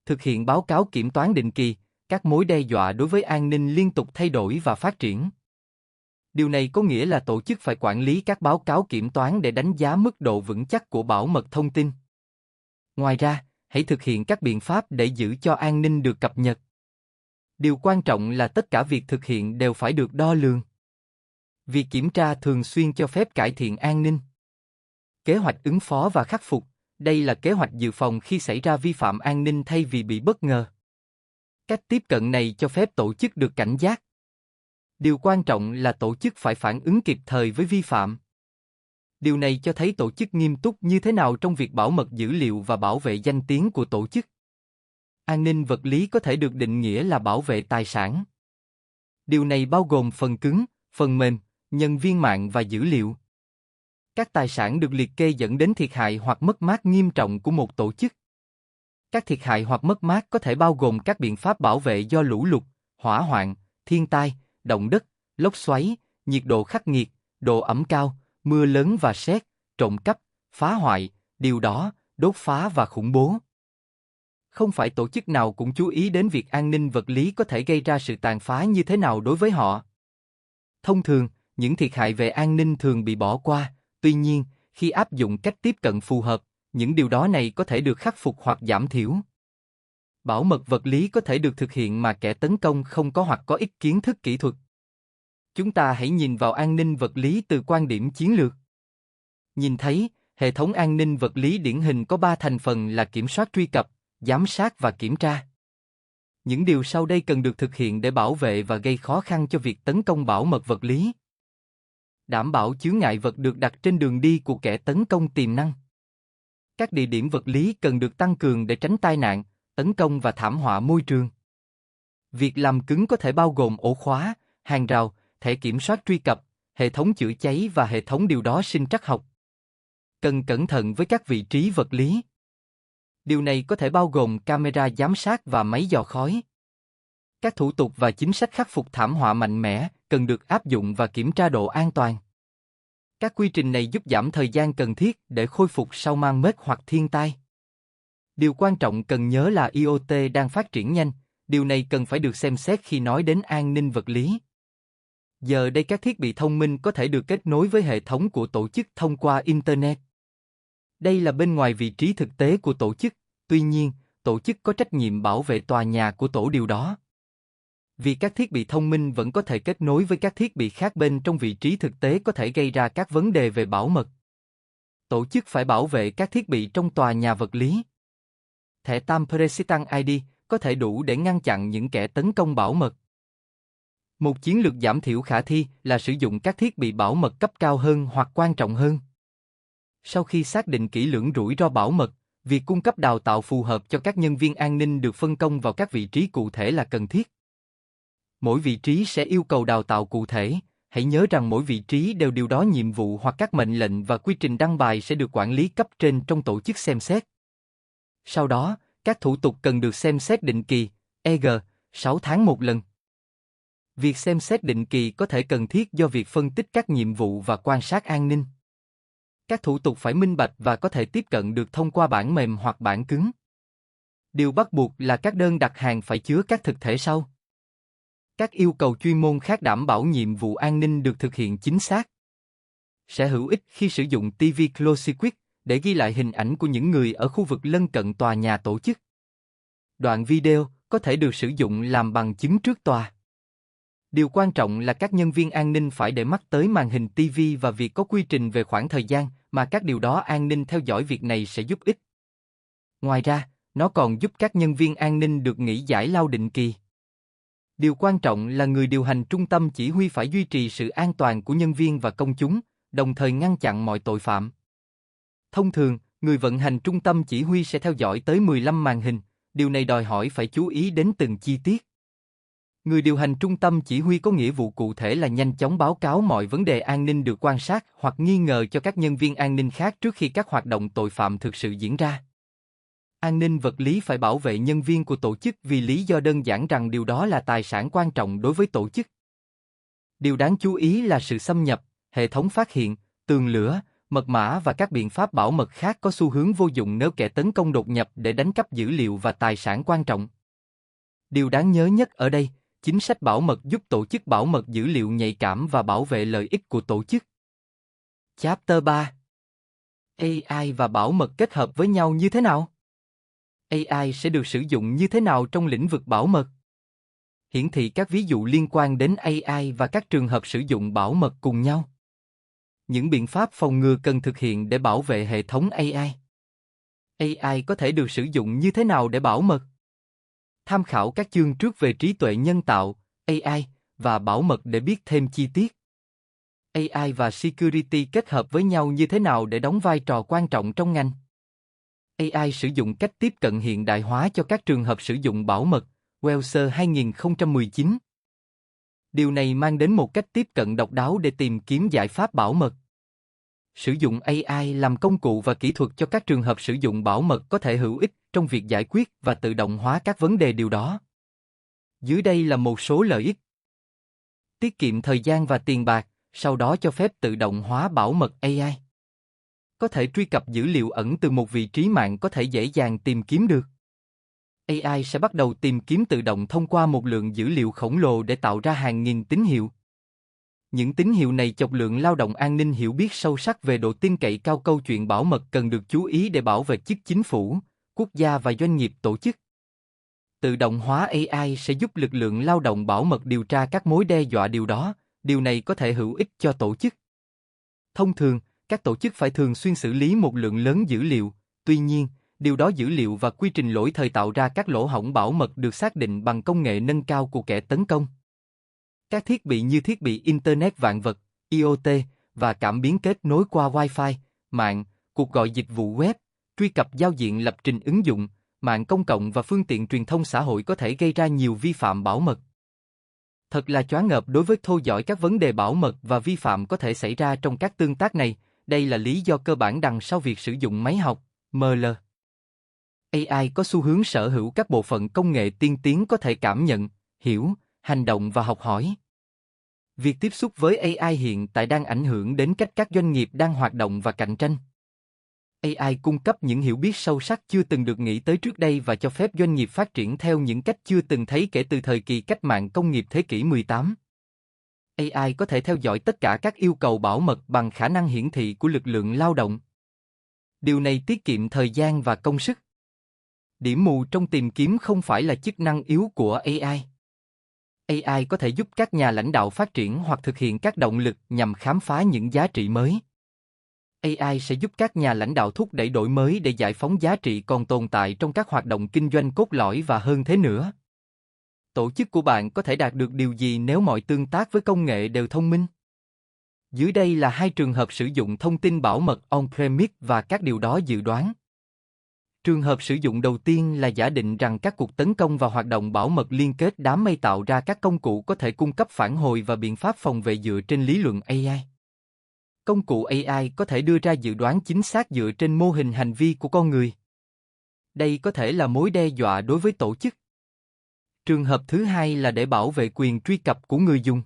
Thực hiện báo cáo kiểm toán định kỳ, các mối đe dọa đối với an ninh liên tục thay đổi và phát triển. Điều này có nghĩa là tổ chức phải quản lý các báo cáo kiểm toán để đánh giá mức độ vững chắc của bảo mật thông tin. Ngoài ra, hãy thực hiện các biện pháp để giữ cho an ninh được cập nhật. Điều quan trọng là tất cả việc thực hiện đều phải được đo lường. Việc kiểm tra thường xuyên cho phép cải thiện an ninh. Kế hoạch ứng phó và khắc phục, đây là kế hoạch dự phòng khi xảy ra vi phạm an ninh thay vì bị bất ngờ. Cách tiếp cận này cho phép tổ chức được cảnh giác. Điều quan trọng là tổ chức phải phản ứng kịp thời với vi phạm. Điều này cho thấy tổ chức nghiêm túc như thế nào trong việc bảo mật dữ liệu và bảo vệ danh tiếng của tổ chức. An ninh vật lý có thể được định nghĩa là bảo vệ tài sản. Điều này bao gồm phần cứng, phần mềm, nhân viên mạng và dữ liệu. Các tài sản được liệt kê dẫn đến thiệt hại hoặc mất mát nghiêm trọng của một tổ chức. Các thiệt hại hoặc mất mát có thể bao gồm các biện pháp bảo vệ do lũ lụt, hỏa hoạn, thiên tai, động đất, lốc xoáy, nhiệt độ khắc nghiệt, độ ẩm cao, mưa lớn và sét, trộm cắp, phá hoại, điều đó, đốt phá và khủng bố. Không phải tổ chức nào cũng chú ý đến việc an ninh vật lý có thể gây ra sự tàn phá như thế nào đối với họ. Thông thường, những thiệt hại về an ninh thường bị bỏ qua, tuy nhiên, khi áp dụng cách tiếp cận phù hợp, những điều đó này có thể được khắc phục hoặc giảm thiểu. Bảo mật vật lý có thể được thực hiện mà kẻ tấn công không có hoặc có ít kiến thức kỹ thuật. Chúng ta hãy nhìn vào an ninh vật lý từ quan điểm chiến lược. Nhìn thấy, hệ thống an ninh vật lý điển hình có 3 thành phần là kiểm soát truy cập, giám sát và kiểm tra. Những điều sau đây cần được thực hiện để bảo vệ và gây khó khăn cho việc tấn công bảo mật vật lý. Đảm bảo chướng ngại vật được đặt trên đường đi của kẻ tấn công tiềm năng. Các địa điểm vật lý cần được tăng cường để tránh tai nạn, tấn công và thảm họa môi trường. Việc làm cứng có thể bao gồm ổ khóa, hàng rào, thẻ kiểm soát truy cập, hệ thống chữa cháy và hệ thống điều đó sinh trắc học. Cần cẩn thận với các vị trí vật lý. Điều này có thể bao gồm camera giám sát và máy dò khói. Các thủ tục và chính sách khắc phục thảm họa mạnh mẽ cần được áp dụng và kiểm tra độ an toàn. Các quy trình này giúp giảm thời gian cần thiết để khôi phục sau mang mết hoặc thiên tai. Điều quan trọng cần nhớ là IoT đang phát triển nhanh, điều này cần phải được xem xét khi nói đến an ninh vật lý. Giờ đây các thiết bị thông minh có thể được kết nối với hệ thống của tổ chức thông qua Internet. Đây là bên ngoài vị trí thực tế của tổ chức, tuy nhiên, tổ chức có trách nhiệm bảo vệ tòa nhà của tổ điều đó. Vì các thiết bị thông minh vẫn có thể kết nối với các thiết bị khác bên trong vị trí thực tế có thể gây ra các vấn đề về bảo mật. Tổ chức phải bảo vệ các thiết bị trong tòa nhà vật lý. Thẻ Tamperesistant ID có thể đủ để ngăn chặn những kẻ tấn công bảo mật. Một chiến lược giảm thiểu khả thi là sử dụng các thiết bị bảo mật cấp cao hơn hoặc quan trọng hơn. Sau khi xác định kỹ lưỡng rủi ro bảo mật, việc cung cấp đào tạo phù hợp cho các nhân viên an ninh được phân công vào các vị trí cụ thể là cần thiết. Mỗi vị trí sẽ yêu cầu đào tạo cụ thể, hãy nhớ rằng mỗi vị trí đều điều đó nhiệm vụ hoặc các mệnh lệnh và quy trình đăng bài sẽ được quản lý cấp trên trong tổ chức xem xét. Sau đó, các thủ tục cần được xem xét định kỳ, e.g., 6 tháng một lần. Việc xem xét định kỳ có thể cần thiết do việc phân tích các nhiệm vụ và quan sát an ninh. Các thủ tục phải minh bạch và có thể tiếp cận được thông qua bản mềm hoặc bản cứng. Điều bắt buộc là các đơn đặt hàng phải chứa các thực thể sau. Các yêu cầu chuyên môn khác đảm bảo nhiệm vụ an ninh được thực hiện chính xác. Sẽ hữu ích khi sử dụng TV Closed Circuit để ghi lại hình ảnh của những người ở khu vực lân cận tòa nhà tổ chức. Đoạn video có thể được sử dụng làm bằng chứng trước tòa. Điều quan trọng là các nhân viên an ninh phải để mắt tới màn hình TV và việc có quy trình về khoảng thời gian mà các điều đó an ninh theo dõi việc này sẽ giúp ích. Ngoài ra, nó còn giúp các nhân viên an ninh được nghỉ giải lao định kỳ. Điều quan trọng là người điều hành trung tâm chỉ huy phải duy trì sự an toàn của nhân viên và công chúng, đồng thời ngăn chặn mọi tội phạm. Thông thường, người vận hành trung tâm chỉ huy sẽ theo dõi tới 15 màn hình, điều này đòi hỏi phải chú ý đến từng chi tiết. Người điều hành trung tâm chỉ huy có nghĩa vụ cụ thể là nhanh chóng báo cáo mọi vấn đề an ninh được quan sát hoặc nghi ngờ cho các nhân viên an ninh khác trước khi các hoạt động tội phạm thực sự diễn ra. An ninh vật lý phải bảo vệ nhân viên của tổ chức vì lý do đơn giản rằng điều đó là tài sản quan trọng đối với tổ chức. Điều đáng chú ý là sự xâm nhập, hệ thống phát hiện, tường lửa, mật mã và các biện pháp bảo mật khác có xu hướng vô dụng nếu kẻ tấn công đột nhập để đánh cắp dữ liệu và tài sản quan trọng. Điều đáng nhớ nhất ở đây, chính sách bảo mật giúp tổ chức bảo mật dữ liệu nhạy cảm và bảo vệ lợi ích của tổ chức. Chapter 3. AI và bảo mật kết hợp với nhau như thế nào? AI sẽ được sử dụng như thế nào trong lĩnh vực bảo mật? Hiển thị các ví dụ liên quan đến AI và các trường hợp sử dụng bảo mật cùng nhau. Những biện pháp phòng ngừa cần thực hiện để bảo vệ hệ thống AI. AI có thể được sử dụng như thế nào để bảo mật? Tham khảo các chương trước về trí tuệ nhân tạo, AI, và bảo mật để biết thêm chi tiết. AI và security kết hợp với nhau như thế nào để đóng vai trò quan trọng trong ngành? AI sử dụng cách tiếp cận hiện đại hóa cho các trường hợp sử dụng bảo mật, Welser 2019. Điều này mang đến một cách tiếp cận độc đáo để tìm kiếm giải pháp bảo mật. Sử dụng AI làm công cụ và kỹ thuật cho các trường hợp sử dụng bảo mật có thể hữu ích trong việc giải quyết và tự động hóa các vấn đề điều đó. Dưới đây là một số lợi ích. Tiết kiệm thời gian và tiền bạc, sau đó cho phép tự động hóa bảo mật AI. Có thể truy cập dữ liệu ẩn từ một vị trí mạng có thể dễ dàng tìm kiếm được. AI sẽ bắt đầu tìm kiếm tự động thông qua một lượng dữ liệu khổng lồ để tạo ra hàng nghìn tín hiệu. Những tín hiệu này chọc lượng lao động an ninh hiểu biết sâu sắc về độ tin cậy cao. Câu chuyện bảo mật cần được chú ý để bảo vệ chức chính phủ, quốc gia và doanh nghiệp tổ chức. Tự động hóa AI sẽ giúp lực lượng lao động bảo mật điều tra các mối đe dọa điều này có thể hữu ích cho tổ chức. Thông thường, các tổ chức phải thường xuyên xử lý một lượng lớn dữ liệu, tuy nhiên, điều đó dữ liệu và quy trình lỗi thời tạo ra các lỗ hổng bảo mật được xác định bằng công nghệ nâng cao của kẻ tấn công. Các thiết bị như thiết bị Internet vạn vật, IoT, và cảm biến kết nối qua Wi-Fi, mạng, cuộc gọi dịch vụ web, truy cập giao diện lập trình ứng dụng, mạng công cộng và phương tiện truyền thông xã hội có thể gây ra nhiều vi phạm bảo mật. Thật là choáng ngợp đối với theo dõi các vấn đề bảo mật và vi phạm có thể xảy ra trong các tương tác này. Đây là lý do cơ bản đằng sau việc sử dụng máy học, ML. AI có xu hướng sở hữu các bộ phận công nghệ tiên tiến có thể cảm nhận, hiểu, hành động và học hỏi. Việc tiếp xúc với AI hiện tại đang ảnh hưởng đến cách các doanh nghiệp đang hoạt động và cạnh tranh. AI cung cấp những hiểu biết sâu sắc chưa từng được nghĩ tới trước đây và cho phép doanh nghiệp phát triển theo những cách chưa từng thấy kể từ thời kỳ cách mạng công nghiệp thế kỷ 18. AI có thể theo dõi tất cả các yêu cầu bảo mật bằng khả năng hiển thị của lực lượng lao động. Điều này tiết kiệm thời gian và công sức. Điểm mù trong tìm kiếm không phải là chức năng yếu của AI. AI có thể giúp các nhà lãnh đạo phát triển hoặc thực hiện các động lực nhằm khám phá những giá trị mới. AI sẽ giúp các nhà lãnh đạo thúc đẩy đổi mới để giải phóng giá trị còn tồn tại trong các hoạt động kinh doanh cốt lõi và hơn thế nữa. Tổ chức của bạn có thể đạt được điều gì nếu mọi tương tác với công nghệ đều thông minh? Dưới đây là hai trường hợp sử dụng thông tin bảo mật on-premise và các điều đó dự đoán. Trường hợp sử dụng đầu tiên là giả định rằng các cuộc tấn công và hoạt động bảo mật liên kết đám mây tạo ra các công cụ có thể cung cấp phản hồi và biện pháp phòng vệ dựa trên lý luận AI. Công cụ AI có thể đưa ra dự đoán chính xác dựa trên mô hình hành vi của con người. Đây có thể là mối đe dọa đối với tổ chức. Trường hợp thứ hai là để bảo vệ quyền truy cập của người dùng.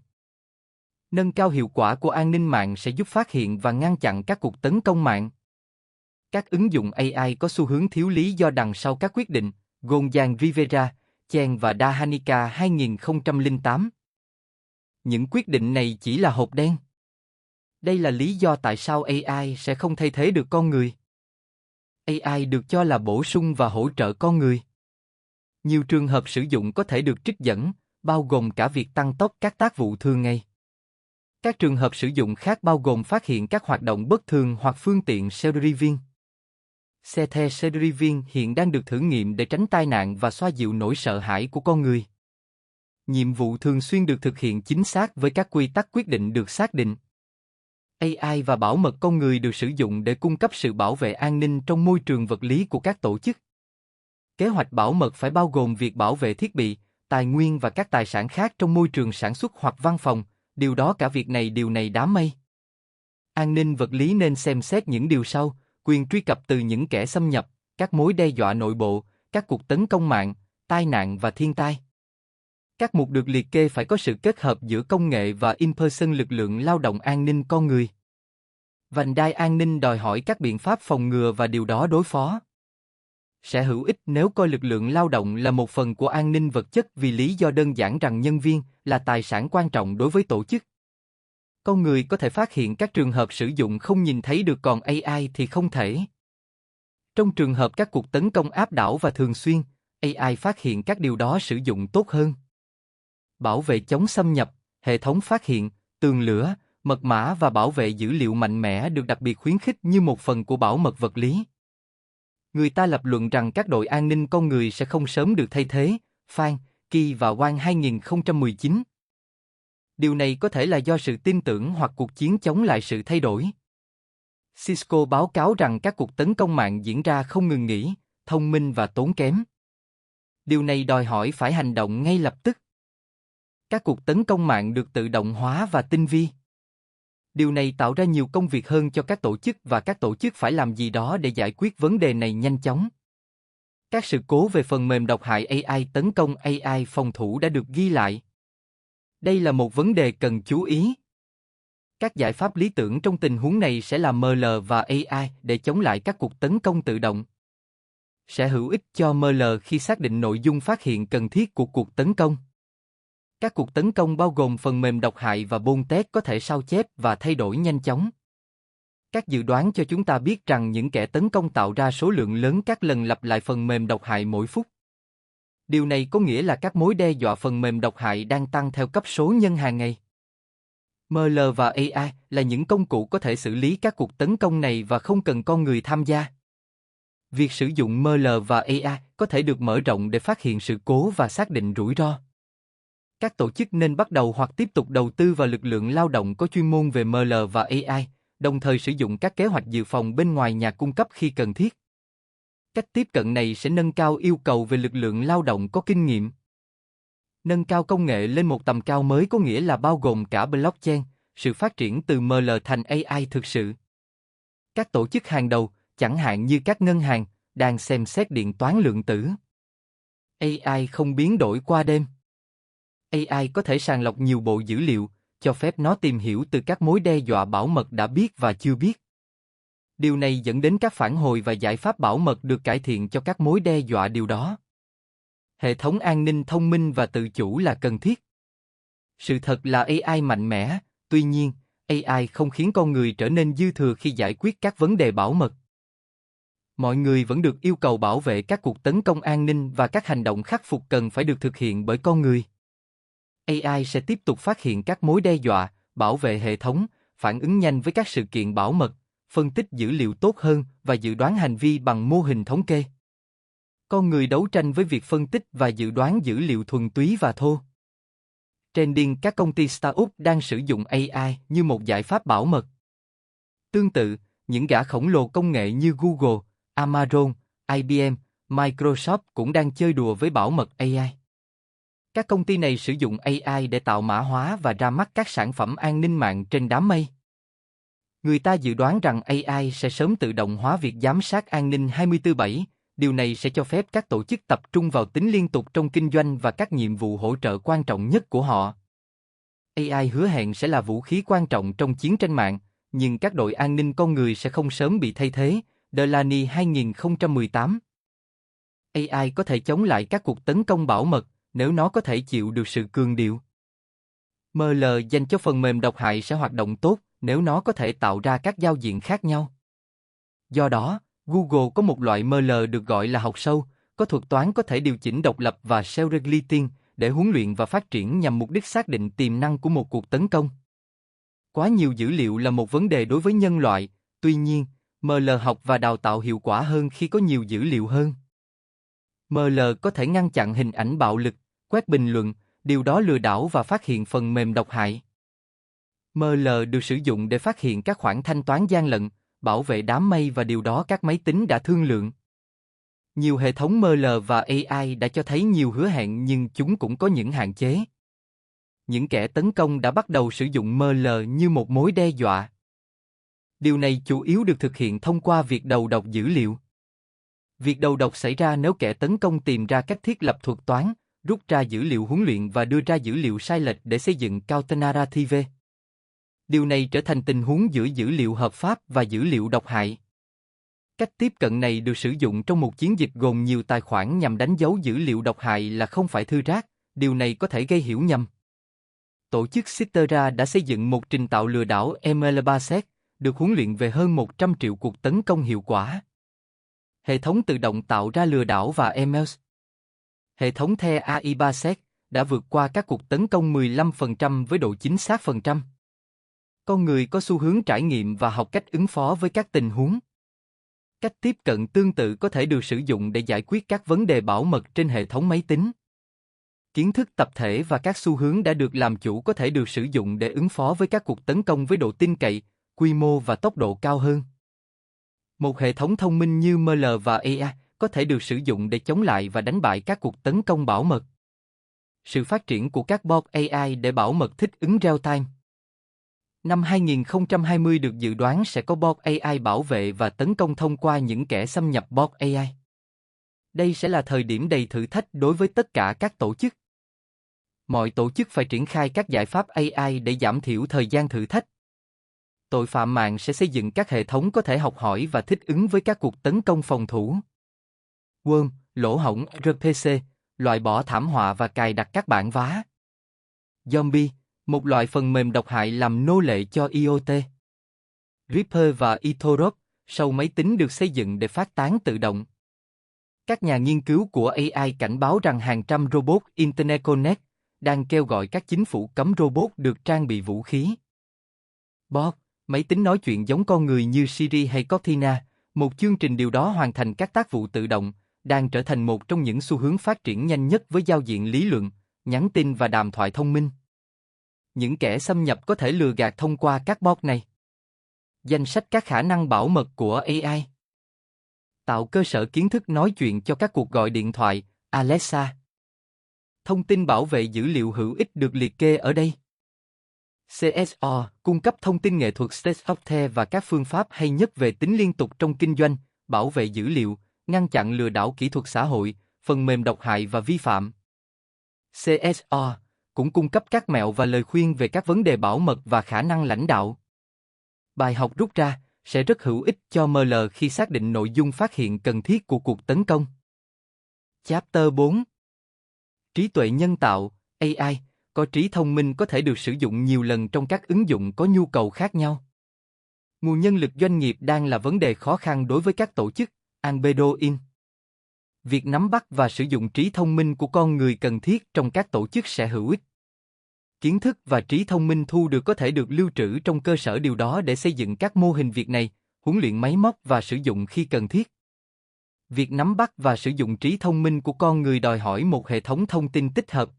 Nâng cao hiệu quả của an ninh mạng sẽ giúp phát hiện và ngăn chặn các cuộc tấn công mạng. Các ứng dụng AI có xu hướng thiếu lý do đằng sau các quyết định, Gonzalo Rivera, Chen và Dahanika 2008. Những quyết định này chỉ là hộp đen. Đây là lý do tại sao AI sẽ không thay thế được con người. AI được cho là bổ sung và hỗ trợ con người. Nhiều trường hợp sử dụng có thể được trích dẫn, bao gồm cả việc tăng tốc các tác vụ thường ngày. Các trường hợp sử dụng khác bao gồm phát hiện các hoạt động bất thường hoặc phương tiện self-driving. Xe the self-driving hiện đang được thử nghiệm để tránh tai nạn và xoa dịu nỗi sợ hãi của con người. Nhiệm vụ thường xuyên được thực hiện chính xác với các quy tắc quyết định được xác định. AI và bảo mật con người được sử dụng để cung cấp sự bảo vệ an ninh trong môi trường vật lý của các tổ chức. Kế hoạch bảo mật phải bao gồm việc bảo vệ thiết bị, tài nguyên và các tài sản khác trong môi trường sản xuất hoặc văn phòng, điều này đám mây. An ninh vật lý nên xem xét những điều sau, quyền truy cập từ những kẻ xâm nhập, các mối đe dọa nội bộ, các cuộc tấn công mạng, tai nạn và thiên tai. Các mục được liệt kê phải có sự kết hợp giữa công nghệ và in-person lực lượng lao động an ninh con người. Vành đai an ninh đòi hỏi các biện pháp phòng ngừa và điều đó đối phó. Sẽ hữu ích nếu coi lực lượng lao động là một phần của an ninh vật chất vì lý do đơn giản rằng nhân viên là tài sản quan trọng đối với tổ chức. Con người có thể phát hiện các trường hợp sử dụng không nhìn thấy được còn AI thì không thể. Trong trường hợp các cuộc tấn công áp đảo và thường xuyên, AI phát hiện các điều đó sử dụng tốt hơn. Bảo vệ chống xâm nhập, hệ thống phát hiện, tường lửa, mật mã và bảo vệ dữ liệu mạnh mẽ được đặc biệt khuyến khích như một phần của bảo mật vật lý. Người ta lập luận rằng các đội an ninh con người sẽ không sớm được thay thế, Phan, Ki và Wang 2019. Điều này có thể là do sự tin tưởng hoặc cuộc chiến chống lại sự thay đổi. Cisco báo cáo rằng các cuộc tấn công mạng diễn ra không ngừng nghỉ, thông minh và tốn kém. Điều này đòi hỏi phải hành động ngay lập tức. Các cuộc tấn công mạng được tự động hóa và tinh vi. Điều này tạo ra nhiều công việc hơn cho các tổ chức và các tổ chức phải làm gì đó để giải quyết vấn đề này nhanh chóng. Các sự cố về phần mềm độc hại AI tấn công AI phòng thủ đã được ghi lại. Đây là một vấn đề cần chú ý. Các giải pháp lý tưởng trong tình huống này sẽ là ML và AI để chống lại các cuộc tấn công tự động. Sẽ hữu ích cho ML khi xác định nội dung phát hiện cần thiết của cuộc tấn công. Các cuộc tấn công bao gồm phần mềm độc hại và botnet có thể sao chép và thay đổi nhanh chóng. Các dự đoán cho chúng ta biết rằng những kẻ tấn công tạo ra số lượng lớn các lần lặp lại phần mềm độc hại mỗi phút. Điều này có nghĩa là các mối đe dọa phần mềm độc hại đang tăng theo cấp số nhân hàng ngày. ML và AI là những công cụ có thể xử lý các cuộc tấn công này và không cần con người tham gia. Việc sử dụng ML và AI có thể được mở rộng để phát hiện sự cố và xác định rủi ro. Các tổ chức nên bắt đầu hoặc tiếp tục đầu tư vào lực lượng lao động có chuyên môn về ML và AI, đồng thời sử dụng các kế hoạch dự phòng bên ngoài nhà cung cấp khi cần thiết. Cách tiếp cận này sẽ nâng cao yêu cầu về lực lượng lao động có kinh nghiệm. Nâng cao công nghệ lên một tầm cao mới có nghĩa là bao gồm cả blockchain, sự phát triển từ ML thành AI thực sự. Các tổ chức hàng đầu, chẳng hạn như các ngân hàng, đang xem xét điện toán lượng tử. AI không biến đổi qua đêm. AI có thể sàng lọc nhiều bộ dữ liệu, cho phép nó tìm hiểu từ các mối đe dọa bảo mật đã biết và chưa biết. Điều này dẫn đến các phản hồi và giải pháp bảo mật được cải thiện cho các mối đe dọa điều đó. Hệ thống an ninh thông minh và tự chủ là cần thiết. Sự thật là AI mạnh mẽ, tuy nhiên, AI không khiến con người trở nên dư thừa khi giải quyết các vấn đề bảo mật. Mọi người vẫn được yêu cầu bảo vệ các cuộc tấn công an ninh và các hành động khắc phục cần phải được thực hiện bởi con người. AI sẽ tiếp tục phát hiện các mối đe dọa, bảo vệ hệ thống, phản ứng nhanh với các sự kiện bảo mật, phân tích dữ liệu tốt hơn và dự đoán hành vi bằng mô hình thống kê. Con người đấu tranh với việc phân tích và dự đoán dữ liệu thuần túy và thô. Trending các công ty startup đang sử dụng AI như một giải pháp bảo mật. Tương tự, những gã khổng lồ công nghệ như Google, Amazon, IBM, Microsoft cũng đang chơi đùa với bảo mật AI. Các công ty này sử dụng AI để tạo mã hóa và ra mắt các sản phẩm an ninh mạng trên đám mây. Người ta dự đoán rằng AI sẽ sớm tự động hóa việc giám sát an ninh 24/7, điều này sẽ cho phép các tổ chức tập trung vào tính liên tục trong kinh doanh và các nhiệm vụ hỗ trợ quan trọng nhất của họ. AI hứa hẹn sẽ là vũ khí quan trọng trong chiến tranh mạng, nhưng các đội an ninh con người sẽ không sớm bị thay thế. Delaney 2018. AI có thể chống lại các cuộc tấn công bảo mật nếu nó có thể chịu được sự cường điệu. ML dành cho phần mềm độc hại sẽ hoạt động tốt nếu nó có thể tạo ra các giao diện khác nhau. Do đó, Google có một loại ML được gọi là học sâu, có thuật toán có thể điều chỉnh độc lập và self-regulating để huấn luyện và phát triển nhằm mục đích xác định tiềm năng của một cuộc tấn công. Quá nhiều dữ liệu là một vấn đề đối với nhân loại, tuy nhiên, ML học và đào tạo hiệu quả hơn khi có nhiều dữ liệu hơn. ML có thể ngăn chặn hình ảnh bạo lực, quét bình luận, điều đó lừa đảo và phát hiện phần mềm độc hại. ML được sử dụng để phát hiện các khoản thanh toán gian lận, bảo vệ đám mây và điều đó các máy tính đã thương lượng. Nhiều hệ thống ML và AI đã cho thấy nhiều hứa hẹn nhưng chúng cũng có những hạn chế. Những kẻ tấn công đã bắt đầu sử dụng ML như một mối đe dọa. Điều này chủ yếu được thực hiện thông qua việc đầu độc dữ liệu. Việc đầu độc xảy ra nếu kẻ tấn công tìm ra cách thiết lập thuật toán, rút ra dữ liệu huấn luyện và đưa ra dữ liệu sai lệch để xây dựng counter-narrative. Điều này trở thành tình huống giữa dữ liệu hợp pháp và dữ liệu độc hại. Cách tiếp cận này được sử dụng trong một chiến dịch gồm nhiều tài khoản nhằm đánh dấu dữ liệu độc hại là không phải thư rác, điều này có thể gây hiểu nhầm. Tổ chức Cytera đã xây dựng một trình tạo lừa đảo ML3set, được huấn luyện về hơn 100 triệu cuộc tấn công hiệu quả. Hệ thống tự động tạo ra lừa đảo và emails. Hệ thống The AI3set đã vượt qua các cuộc tấn công 15% với độ chính xác phần trăm. Con người có xu hướng trải nghiệm và học cách ứng phó với các tình huống. Cách tiếp cận tương tự có thể được sử dụng để giải quyết các vấn đề bảo mật trên hệ thống máy tính. Kiến thức tập thể và các xu hướng đã được làm chủ có thể được sử dụng để ứng phó với các cuộc tấn công với độ tin cậy, quy mô và tốc độ cao hơn. Một hệ thống thông minh như ML và AI có thể được sử dụng để chống lại và đánh bại các cuộc tấn công bảo mật. Sự phát triển của các bot AI để bảo mật thích ứng real-time. Năm 2020 được dự đoán sẽ có bot AI bảo vệ và tấn công thông qua những kẻ xâm nhập bot AI. Đây sẽ là thời điểm đầy thử thách đối với tất cả các tổ chức. Mọi tổ chức phải triển khai các giải pháp AI để giảm thiểu thời gian thử thách. Tội phạm mạng sẽ xây dựng các hệ thống có thể học hỏi và thích ứng với các cuộc tấn công phòng thủ. Worm, lỗ hổng RPC, loại bỏ thảm họa và cài đặt các bản vá. Zombie, một loại phần mềm độc hại làm nô lệ cho IoT. Reaper và eToro, sâu máy tính được xây dựng để phát tán tự động. Các nhà nghiên cứu của AI cảnh báo rằng hàng trăm robot Internet Connect đang kêu gọi các chính phủ cấm robot được trang bị vũ khí. Bot, máy tính nói chuyện giống con người như Siri hay Cortana, một chương trình điều đó hoàn thành các tác vụ tự động, đang trở thành một trong những xu hướng phát triển nhanh nhất với giao diện lý luận, nhắn tin và đàm thoại thông minh. Những kẻ xâm nhập có thể lừa gạt thông qua các bot này. Danh sách các khả năng bảo mật của AI. Tạo cơ sở kiến thức nói chuyện cho các cuộc gọi điện thoại, Alexa. Thông tin bảo vệ dữ liệu hữu ích được liệt kê ở đây. CSO cung cấp thông tin nghệ thuật State of the và các phương pháp hay nhất về tính liên tục trong kinh doanh, bảo vệ dữ liệu, ngăn chặn lừa đảo kỹ thuật xã hội, phần mềm độc hại và vi phạm. CSO cũng cung cấp các mẹo và lời khuyên về các vấn đề bảo mật và khả năng lãnh đạo. Bài học rút ra sẽ rất hữu ích cho ML khi xác định nội dung phát hiện cần thiết của cuộc tấn công. Chapter 4. Trí tuệ nhân tạo, AI, có trí thông minh có thể được sử dụng nhiều lần trong các ứng dụng có nhu cầu khác nhau. Nguồn nhân lực doanh nghiệp đang là vấn đề khó khăn đối với các tổ chức, Albedo In. Việc nắm bắt và sử dụng trí thông minh của con người cần thiết trong các tổ chức sẽ hữu ích. Kiến thức và trí thông minh thu được có thể được lưu trữ trong cơ sở điều đó để xây dựng các mô hình việc này, huấn luyện máy móc và sử dụng khi cần thiết. Việc nắm bắt và sử dụng trí thông minh của con người đòi hỏi một hệ thống thông tin tích hợp.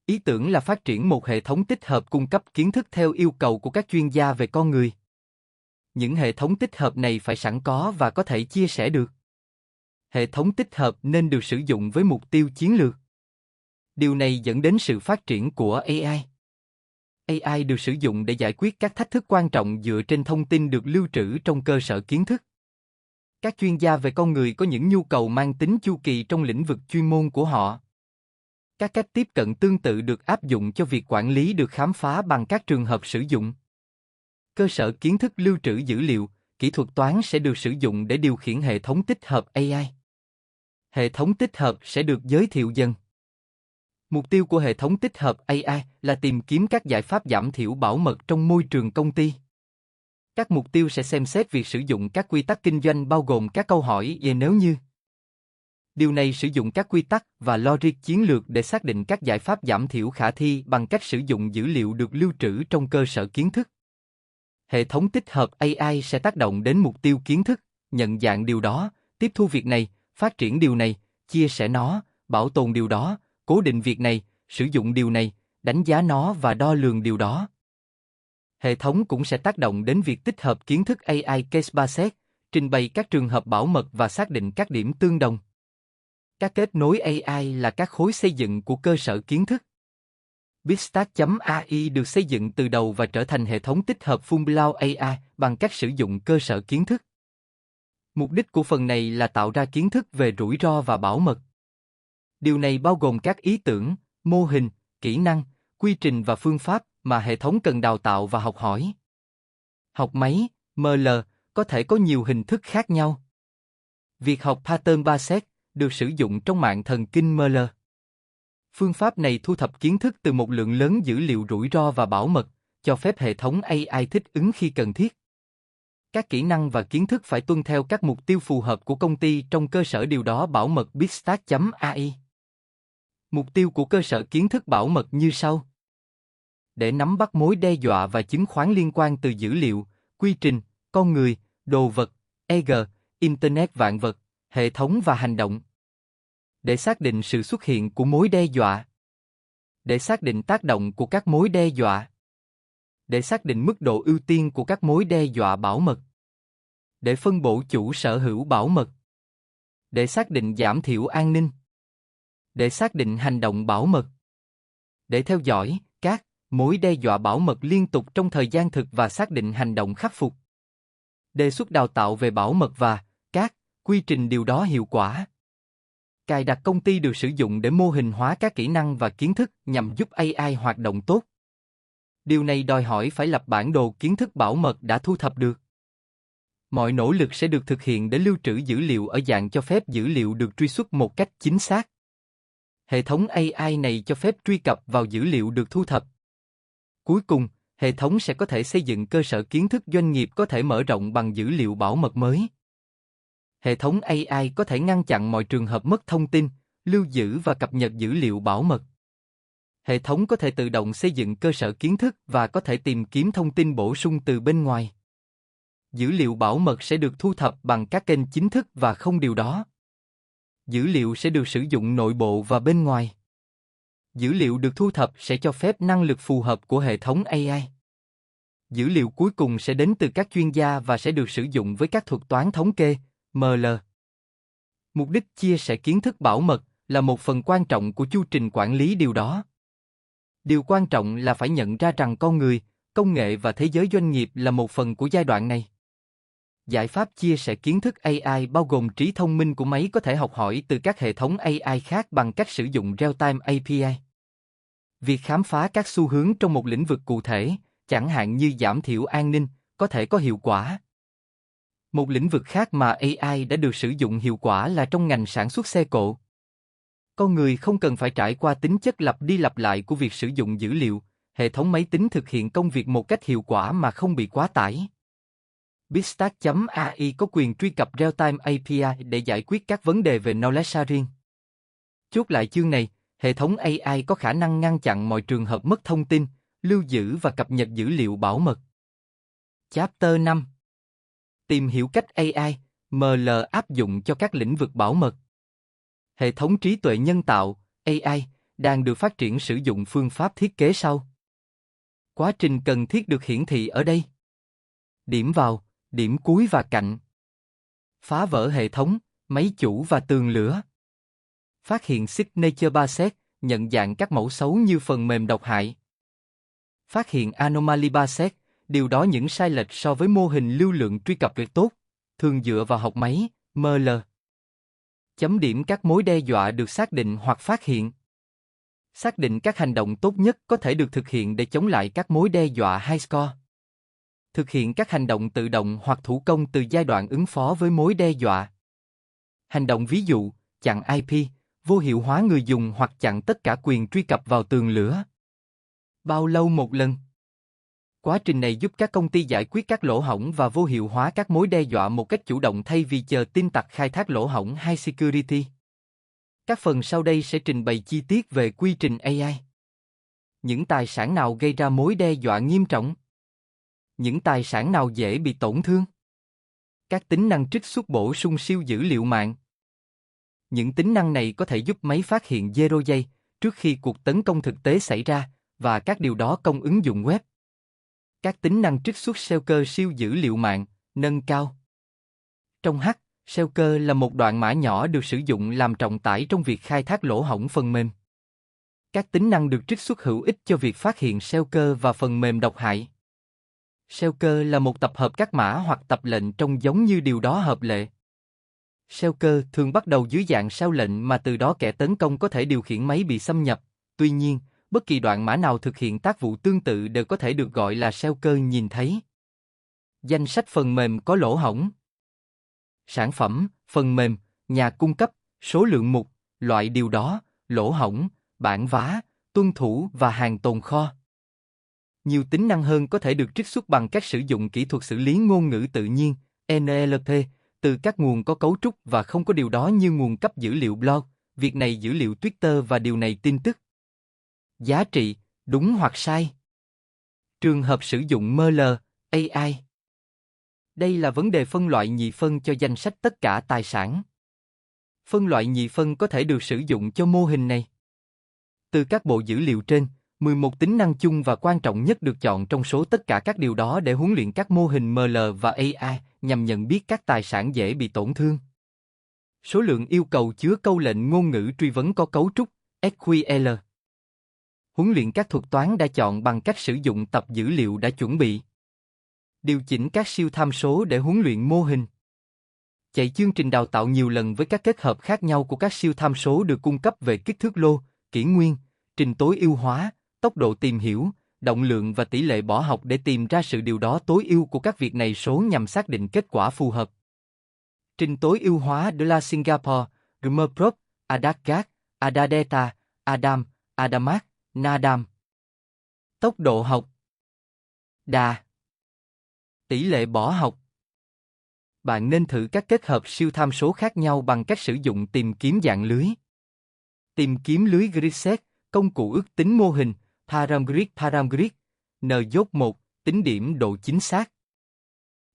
Ý tưởng là phát triển một hệ thống tích hợp cung cấp kiến thức theo yêu cầu của các chuyên gia về con người. Những hệ thống tích hợp này phải sẵn có và có thể chia sẻ được. Hệ thống tích hợp nên được sử dụng với mục tiêu chiến lược. Điều này dẫn đến sự phát triển của AI. AI được sử dụng để giải quyết các thách thức quan trọng dựa trên thông tin được lưu trữ trong cơ sở kiến thức. Các chuyên gia về con người có những nhu cầu mang tính chu kỳ trong lĩnh vực chuyên môn của họ. Các cách tiếp cận tương tự được áp dụng cho việc quản lý được khám phá bằng các trường hợp sử dụng. Cơ sở kiến thức lưu trữ dữ liệu, kỹ thuật toán sẽ được sử dụng để điều khiển hệ thống tích hợp AI. Hệ thống tích hợp sẽ được giới thiệu dần. Mục tiêu của hệ thống tích hợp AI là tìm kiếm các giải pháp giảm thiểu bảo mật trong môi trường công ty. Các mục tiêu sẽ xem xét việc sử dụng các quy tắc kinh doanh bao gồm các câu hỏi về nếu như. Điều này sử dụng các quy tắc và logic chiến lược để xác định các giải pháp giảm thiểu khả thi bằng cách sử dụng dữ liệu được lưu trữ trong cơ sở kiến thức. Hệ thống tích hợp AI sẽ tác động đến mục tiêu kiến thức, nhận dạng điều đó, tiếp thu việc này, phát triển điều này, chia sẻ nó, bảo tồn điều đó, cố định việc này, sử dụng điều này, đánh giá nó và đo lường điều đó. Hệ thống cũng sẽ tác động đến việc tích hợp kiến thức AI Case Based, trình bày các trường hợp bảo mật và xác định các điểm tương đồng. Các kết nối AI là các khối xây dựng của cơ sở kiến thức. Bigstack.ai được xây dựng từ đầu và trở thành hệ thống tích hợp full cloud AI bằng cách sử dụng cơ sở kiến thức. Mục đích của phần này là tạo ra kiến thức về rủi ro và bảo mật. Điều này bao gồm các ý tưởng, mô hình, kỹ năng, quy trình và phương pháp mà hệ thống cần đào tạo và học hỏi. Học máy, ML, có thể có nhiều hình thức khác nhau. Việc học Pattern Based được sử dụng trong mạng thần kinh ML. Phương pháp này thu thập kiến thức từ một lượng lớn dữ liệu rủi ro và bảo mật, cho phép hệ thống AI thích ứng khi cần thiết. Các kỹ năng và kiến thức phải tuân theo các mục tiêu phù hợp của công ty trong cơ sở điều đó bảo mật Bigstack.ai. Mục tiêu của cơ sở kiến thức bảo mật như sau. Để nắm bắt mối đe dọa và chứng khoán liên quan từ dữ liệu, quy trình, con người, đồ vật, EG, Internet vạn vật, hệ thống và hành động. Để xác định sự xuất hiện của mối đe dọa. Để xác định tác động của các mối đe dọa. Để xác định mức độ ưu tiên của các mối đe dọa bảo mật. Để phân bổ chủ sở hữu bảo mật. Để xác định giảm thiểu an ninh. Để xác định hành động bảo mật. Để theo dõi các mối đe dọa bảo mật liên tục trong thời gian thực và xác định hành động khắc phục. Đề xuất đào tạo về bảo mật và các quy trình điều đó hiệu quả. Cài đặt công ty được sử dụng để mô hình hóa các kỹ năng và kiến thức nhằm giúp AI hoạt động tốt. Điều này đòi hỏi phải lập bản đồ kiến thức bảo mật đã thu thập được. Mọi nỗ lực sẽ được thực hiện để lưu trữ dữ liệu ở dạng cho phép dữ liệu được truy xuất một cách chính xác. Hệ thống AI này cho phép truy cập vào dữ liệu được thu thập. Cuối cùng, hệ thống sẽ có thể xây dựng cơ sở kiến thức doanh nghiệp có thể mở rộng bằng dữ liệu bảo mật mới. Hệ thống AI có thể ngăn chặn mọi trường hợp mất thông tin, lưu giữ và cập nhật dữ liệu bảo mật. Hệ thống có thể tự động xây dựng cơ sở kiến thức và có thể tìm kiếm thông tin bổ sung từ bên ngoài. Dữ liệu bảo mật sẽ được thu thập bằng các kênh chính thức và không điều đó. Dữ liệu sẽ được sử dụng nội bộ và bên ngoài. Dữ liệu được thu thập sẽ cho phép năng lực phù hợp của hệ thống AI. Dữ liệu cuối cùng sẽ đến từ các chuyên gia và sẽ được sử dụng với các thuật toán thống kê, ML. Mục đích chia sẻ kiến thức bảo mật là một phần quan trọng của chu trình quản lý điều đó. Điều quan trọng là phải nhận ra rằng con người, công nghệ và thế giới doanh nghiệp là một phần của giai đoạn này. Giải pháp chia sẻ kiến thức AI bao gồm trí thông minh của máy có thể học hỏi từ các hệ thống AI khác bằng cách sử dụng Real-time API. Việc khám phá các xu hướng trong một lĩnh vực cụ thể, chẳng hạn như giảm thiểu an ninh, có thể có hiệu quả. Một lĩnh vực khác mà AI đã được sử dụng hiệu quả là trong ngành sản xuất xe cộ. Con người không cần phải trải qua tính chất lặp đi lặp lại của việc sử dụng dữ liệu, hệ thống máy tính thực hiện công việc một cách hiệu quả mà không bị quá tải. Bigstack.ai có quyền truy cập Real-time API để giải quyết các vấn đề về knowledge sharing. Chốt lại chương này, hệ thống AI có khả năng ngăn chặn mọi trường hợp mất thông tin, lưu giữ và cập nhật dữ liệu bảo mật. Chapter 5. Tìm hiểu cách AI, ML áp dụng cho các lĩnh vực bảo mật. Hệ thống trí tuệ nhân tạo, AI, đang được phát triển sử dụng phương pháp thiết kế sau. Quá trình cần thiết được hiển thị ở đây. Điểm vào, điểm cuối và cạnh. Phá vỡ hệ thống, máy chủ và tường lửa. Phát hiện signature bias, nhận dạng các mẫu xấu như phần mềm độc hại. Phát hiện anomaly bias, điều đó những sai lệch so với mô hình lưu lượng truy cập việc tốt, thường dựa vào học máy, ML. Chấm điểm các mối đe dọa được xác định hoặc phát hiện. Xác định các hành động tốt nhất có thể được thực hiện để chống lại các mối đe dọa high score. Thực hiện các hành động tự động hoặc thủ công từ giai đoạn ứng phó với mối đe dọa. Hành động ví dụ, chặn IP, vô hiệu hóa người dùng hoặc chặn tất cả quyền truy cập vào tường lửa. Bao lâu một lần? Quá trình này giúp các công ty giải quyết các lỗ hổng và vô hiệu hóa các mối đe dọa một cách chủ động thay vì chờ tin tặc khai thác lỗ hổng hay security. Các phần sau đây sẽ trình bày chi tiết về quy trình AI. Những tài sản nào gây ra mối đe dọa nghiêm trọng? Những tài sản nào dễ bị tổn thương? Các tính năng trích xuất bổ sung siêu dữ liệu mạng. Những tính năng này có thể giúp máy phát hiện zero giây trước khi cuộc tấn công thực tế xảy ra, và các điều đó công ứng dụng web. Các tính năng trích xuất shellcode siêu dữ liệu mạng, nâng cao. Trong H, shellcode là một đoạn mã nhỏ được sử dụng làm trọng tải trong việc khai thác lỗ hổng phần mềm. Các tính năng được trích xuất hữu ích cho việc phát hiện shellcode và phần mềm độc hại. Shellcode là một tập hợp các mã hoặc tập lệnh trông giống như điều đó hợp lệ. Shellcode thường bắt đầu dưới dạng sao lệnh mà từ đó kẻ tấn công có thể điều khiển máy bị xâm nhập. Tuy nhiên, bất kỳ đoạn mã nào thực hiện tác vụ tương tự đều có thể được gọi là shellcode nhìn thấy. Danh sách phần mềm có lỗ hổng. Sản phẩm, phần mềm, nhà cung cấp, số lượng mục, loại điều đó, lỗ hổng, bản vá, tuân thủ và hàng tồn kho. Nhiều tính năng hơn có thể được trích xuất bằng cách sử dụng kỹ thuật xử lý ngôn ngữ tự nhiên, NLP, từ các nguồn có cấu trúc và không có điều đó như nguồn cấp dữ liệu blog, việc này dữ liệu Twitter và điều này tin tức. Giá trị, đúng hoặc sai. Trường hợp sử dụng ML, AI. Đây là vấn đề phân loại nhị phân cho danh sách tất cả tài sản. Phân loại nhị phân có thể được sử dụng cho mô hình này. Từ các bộ dữ liệu trên, 11 tính năng chung và quan trọng nhất được chọn trong số tất cả các điều đó để huấn luyện các mô hình ML và AI nhằm nhận biết các tài sản dễ bị tổn thương. Số lượng yêu cầu chứa câu lệnh ngôn ngữ truy vấn có cấu trúc SQL. Huấn luyện các thuật toán đã chọn bằng cách sử dụng tập dữ liệu đã chuẩn bị. Điều chỉnh các siêu tham số để huấn luyện mô hình. Chạy chương trình đào tạo nhiều lần với các kết hợp khác nhau của các siêu tham số được cung cấp về kích thước lô, kỷ nguyên, trình tối ưu hóa, tốc độ tìm hiểu, động lượng và tỷ lệ bỏ học để tìm ra sự điều đó tối ưu của các việc này số nhằm xác định kết quả phù hợp. Trình tối ưu hóa de la Singapore, Gmerprop, Adagat, Adadata, Adam, Adamat, Nadam. Tốc độ học. Đà. Tỷ lệ bỏ học. Bạn nên thử các kết hợp siêu tham số khác nhau bằng cách sử dụng tìm kiếm dạng lưới. Tìm kiếm lưới Grisset, công cụ ước tính mô hình, Paramgrid, NJ1, tính điểm độ chính xác.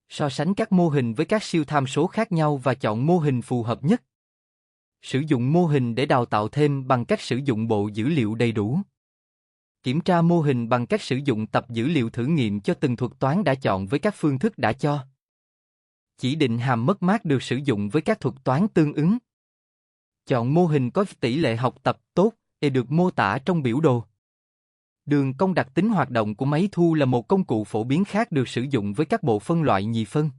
So sánh các mô hình với các siêu tham số khác nhau và chọn mô hình phù hợp nhất. Sử dụng mô hình để đào tạo thêm bằng cách sử dụng bộ dữ liệu đầy đủ. Kiểm tra mô hình bằng cách sử dụng tập dữ liệu thử nghiệm cho từng thuật toán đã chọn với các phương thức đã cho. Chỉ định hàm mất mát được sử dụng với các thuật toán tương ứng. Chọn mô hình có tỷ lệ học tập tốt, được mô tả trong biểu đồ. Đường cong đặc tính hoạt động của máy thu là một công cụ phổ biến khác được sử dụng với các bộ phân loại nhì phân.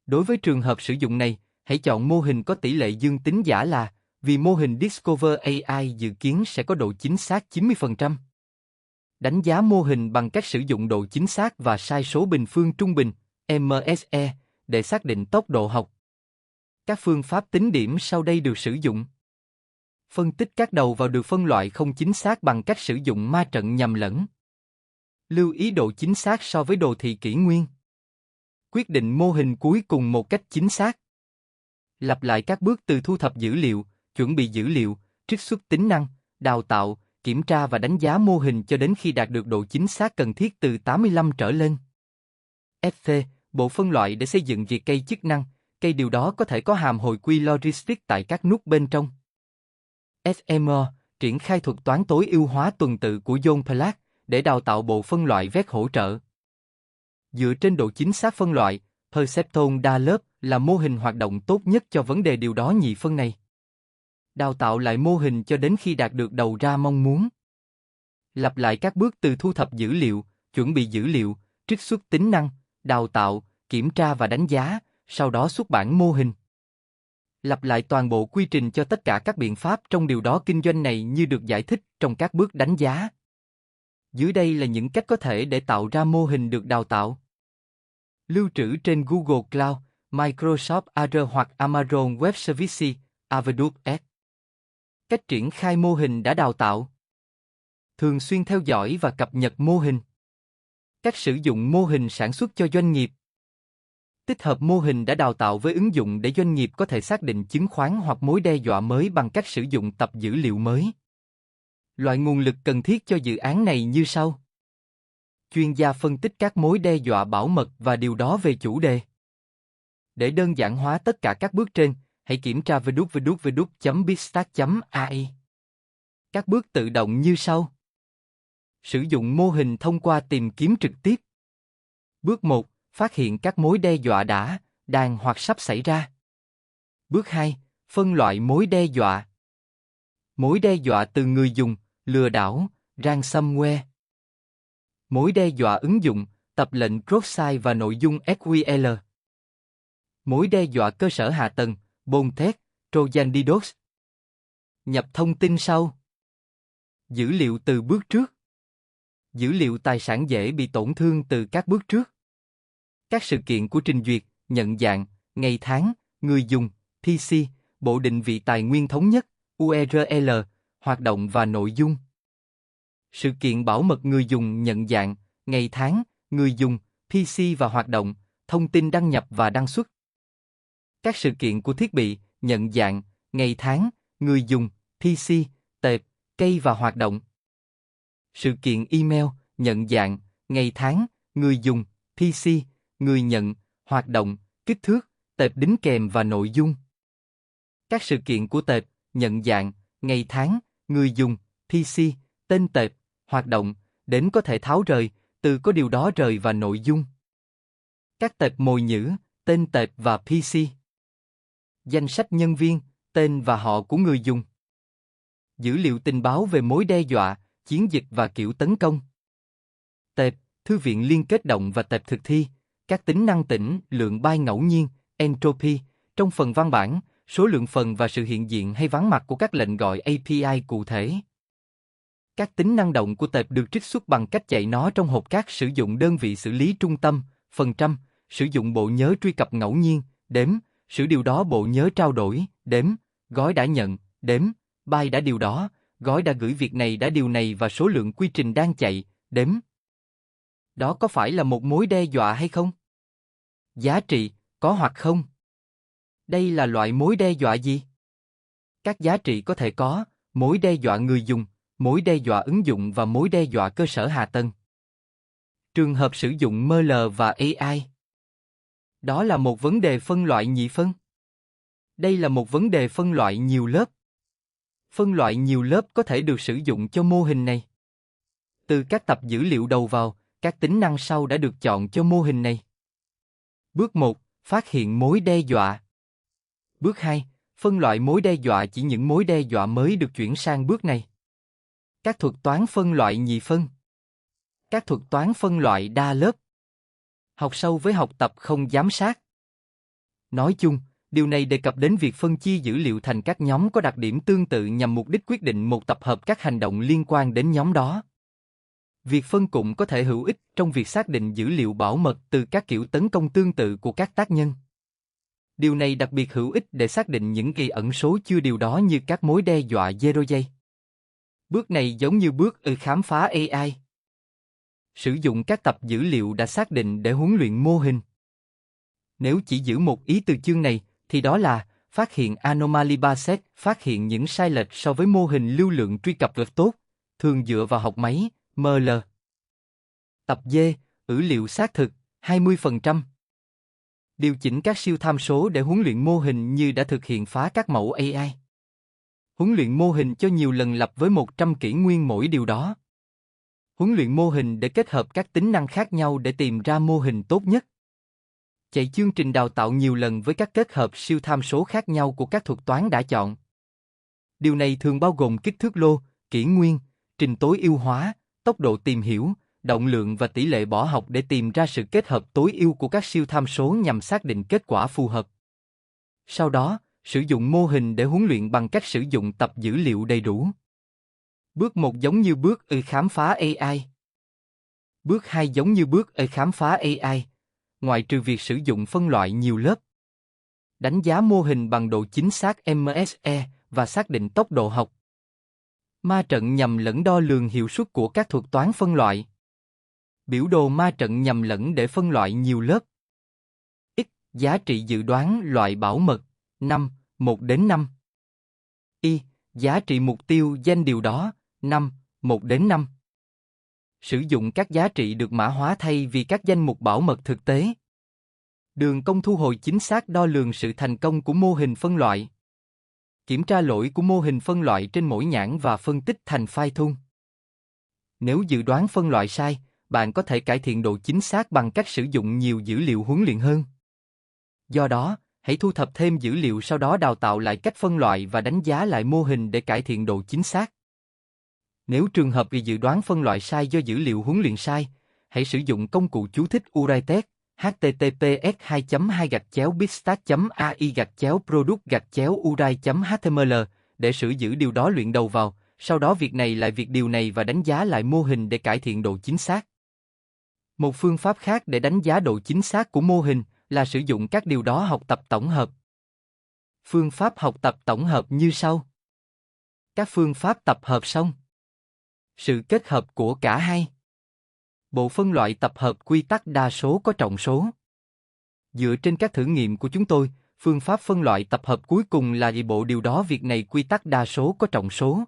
Đối với trường hợp sử dụng này, hãy chọn mô hình có tỷ lệ dương tính giả là, vì mô hình Discover AI dự kiến sẽ có độ chính xác 90%. Đánh giá mô hình bằng cách sử dụng độ chính xác và sai số bình phương trung bình, MSE, để xác định tốc độ học. Các phương pháp tính điểm sau đây được sử dụng. Phân tích các đầu vào được phân loại không chính xác bằng cách sử dụng ma trận nhầm lẫn. Lưu ý độ chính xác so với đồ thị kỷ nguyên. Quyết định mô hình cuối cùng một cách chính xác. Lặp lại các bước từ thu thập dữ liệu, chuẩn bị dữ liệu, trích xuất tính năng, đào tạo, kiểm tra và đánh giá mô hình cho đến khi đạt được độ chính xác cần thiết từ 85 trở lên. FC, bộ phân loại để xây dựng việc cây chức năng, cây điều đó có thể có hàm hồi quy logistic tại các nút bên trong. SMO, triển khai thuật toán tối ưu hóa tuần tự của John Platt để đào tạo bộ phân loại vét hỗ trợ. Dựa trên độ chính xác phân loại, Perceptron đa lớp là mô hình hoạt động tốt nhất cho vấn đề điều đó nhị phân này. Đào tạo lại mô hình cho đến khi đạt được đầu ra mong muốn. Lặp lại các bước từ thu thập dữ liệu, chuẩn bị dữ liệu, trích xuất tính năng, đào tạo, kiểm tra và đánh giá, sau đó xuất bản mô hình. Lặp lại toàn bộ quy trình cho tất cả các biện pháp trong điều đó kinh doanh này như được giải thích trong các bước đánh giá. Dưới đây là những cách có thể để tạo ra mô hình được đào tạo. Lưu trữ trên Google Cloud, Microsoft Azure hoặc Amazon Web Services, AWS. Cách triển khai mô hình đã đào tạo. Thường xuyên theo dõi và cập nhật mô hình. Cách sử dụng mô hình sản xuất cho doanh nghiệp. Tích hợp mô hình đã đào tạo với ứng dụng để doanh nghiệp có thể xác định chứng khoán hoặc mối đe dọa mới bằng cách sử dụng tập dữ liệu mới. Loại nguồn lực cần thiết cho dự án này như sau. Chuyên gia phân tích các mối đe dọa bảo mật và điều đó về chủ đề. Để đơn giản hóa tất cả các bước trên, hãy kiểm tra www.bitstat.ai. Các bước tự động như sau. Sử dụng mô hình thông qua tìm kiếm trực tiếp. Bước 1. Phát hiện các mối đe dọa đang hoặc sắp xảy ra. Bước 2. Phân loại mối đe dọa. Mối đe dọa từ người dùng, lừa đảo, ransomware. Mối đe dọa ứng dụng, tập lệnh cross-site và nội dung SQL. Mối đe dọa cơ sở hạ tầng, botnet, Trojan DDoS. Nhập thông tin sau. Dữ liệu từ bước trước. Dữ liệu tài sản dễ bị tổn thương từ các bước trước. Các sự kiện của trình duyệt, nhận dạng, ngày tháng, người dùng, PC, bộ định vị tài nguyên thống nhất, URL, hoạt động và nội dung. Sự kiện bảo mật người dùng nhận dạng, ngày tháng, người dùng, PC và hoạt động, thông tin đăng nhập và đăng xuất. Các sự kiện của thiết bị, nhận dạng, ngày tháng, người dùng, PC, tệp, cây và hoạt động. Sự kiện email, nhận dạng, ngày tháng, người dùng, PC, người nhận, hoạt động, kích thước, tệp đính kèm và nội dung. Các sự kiện của tệp, nhận dạng, ngày tháng, người dùng, PC, tên tệp, hoạt động, đến có thể tháo rời, từ có điều đó rời và nội dung. Các tệp mồi nhữ, tên tệp và PC. Danh sách nhân viên, tên và họ của người dùng. Dữ liệu tình báo về mối đe dọa, chiến dịch và kiểu tấn công. Tệp, thư viện liên kết động và tệp thực thi, các tính năng tĩnh, lượng byte ngẫu nhiên, entropy, trong phần văn bản, số lượng phần và sự hiện diện hay vắng mặt của các lệnh gọi API cụ thể. Các tính năng động của tệp được trích xuất bằng cách chạy nó trong hộp cát sử dụng đơn vị xử lý trung tâm, phần trăm, sử dụng bộ nhớ truy cập ngẫu nhiên, đếm, sử điều đó bộ nhớ trao đổi, đếm, gói đã nhận, đếm, byte đã điều đó, gói đã gửi việc này đã điều này và số lượng quy trình đang chạy, đếm. Đó có phải là một mối đe dọa hay không? Giá trị, có hoặc không? Đây là loại mối đe dọa gì? Các giá trị có thể có, mối đe dọa người dùng, mối đe dọa ứng dụng và mối đe dọa cơ sở hạ tầng. Trường hợp sử dụng ML và AI. Đó là một vấn đề phân loại nhị phân. Đây là một vấn đề phân loại nhiều lớp. Phân loại nhiều lớp có thể được sử dụng cho mô hình này. Từ các tập dữ liệu đầu vào, các tính năng sau đã được chọn cho mô hình này. Bước 1. Phát hiện mối đe dọa. Bước 2. Phân loại mối đe dọa chỉ những mối đe dọa mới được chuyển sang bước này. Các thuật toán phân loại nhị phân. Các thuật toán phân loại đa lớp. Học sâu với học tập không giám sát. Nói chung, điều này đề cập đến việc phân chia dữ liệu thành các nhóm có đặc điểm tương tự nhằm mục đích quyết định một tập hợp các hành động liên quan đến nhóm đó. Việc phân cụm có thể hữu ích trong việc xác định dữ liệu bảo mật từ các kiểu tấn công tương tự của các tác nhân. Điều này đặc biệt hữu ích để xác định những kỳ ẩn số chưa điều đó như các mối đe dọa zero day. Bước này giống như bước khám phá AI. Sử dụng các tập dữ liệu đã xác định để huấn luyện mô hình. Nếu chỉ giữ một ý từ chương này, thì đó là phát hiện anomaly Bayes, phát hiện những sai lệch so với mô hình lưu lượng truy cập rất tốt, thường dựa vào học máy, ML. Tập D, dữ liệu xác thực, 20%. Điều chỉnh các siêu tham số để huấn luyện mô hình như đã thực hiện phá các mẫu AI. Huấn luyện mô hình cho nhiều lần lặp với 100 kỷ nguyên mỗi điều đó. Huấn luyện mô hình để kết hợp các tính năng khác nhau để tìm ra mô hình tốt nhất. Chạy chương trình đào tạo nhiều lần với các kết hợp siêu tham số khác nhau của các thuật toán đã chọn. Điều này thường bao gồm kích thước lô, kỷ nguyên, trình tối ưu hóa, tốc độ tìm hiểu, động lượng và tỷ lệ bỏ học để tìm ra sự kết hợp tối ưu của các siêu tham số nhằm xác định kết quả phù hợp. Sau đó, sử dụng mô hình để huấn luyện bằng cách sử dụng tập dữ liệu đầy đủ. Bước 1 giống như bước khám phá AI. Bước 2 giống như bước khám phá AI, ngoại trừ việc sử dụng phân loại nhiều lớp. Đánh giá mô hình bằng độ chính xác MSE và xác định tốc độ học. Ma trận nhầm lẫn đo lường hiệu suất của các thuật toán phân loại. Biểu đồ ma trận nhầm lẫn để phân loại nhiều lớp. X, giá trị dự đoán loại bảo mật, 5, 1 đến 5. Y, giá trị mục tiêu danh điều đó, 5, 1 đến 5. Sử dụng các giá trị được mã hóa thay vì các danh mục bảo mật thực tế. Đường cong thu hồi chính xác đo lường sự thành công của mô hình phân loại. Kiểm tra lỗi của mô hình phân loại trên mỗi nhãn và phân tích thành file thun. Nếu dự đoán phân loại sai, bạn có thể cải thiện độ chính xác bằng cách sử dụng nhiều dữ liệu huấn luyện hơn. Do đó, hãy thu thập thêm dữ liệu sau đó đào tạo lại cách phân loại và đánh giá lại mô hình để cải thiện độ chính xác. Nếu trường hợp vì dự đoán phân loại sai do dữ liệu huấn luyện sai, hãy sử dụng công cụ chú thích Uraitek, https://bitstat.ai/product-urai.html để sửa giữ điều đó luyện đầu vào, sau đó việc này lại việc điều này và đánh giá lại mô hình để cải thiện độ chính xác. Một phương pháp khác để đánh giá độ chính xác của mô hình là sử dụng các điều đó học tập tổng hợp. Phương pháp học tập tổng hợp như sau. Các phương pháp tập hợp xong. Sự kết hợp của cả hai. Bộ phân loại tập hợp quy tắc đa số có trọng số. Dựa trên các thử nghiệm của chúng tôi, phương pháp phân loại tập hợp cuối cùng là bộ điều đó việc này quy tắc đa số có trọng số.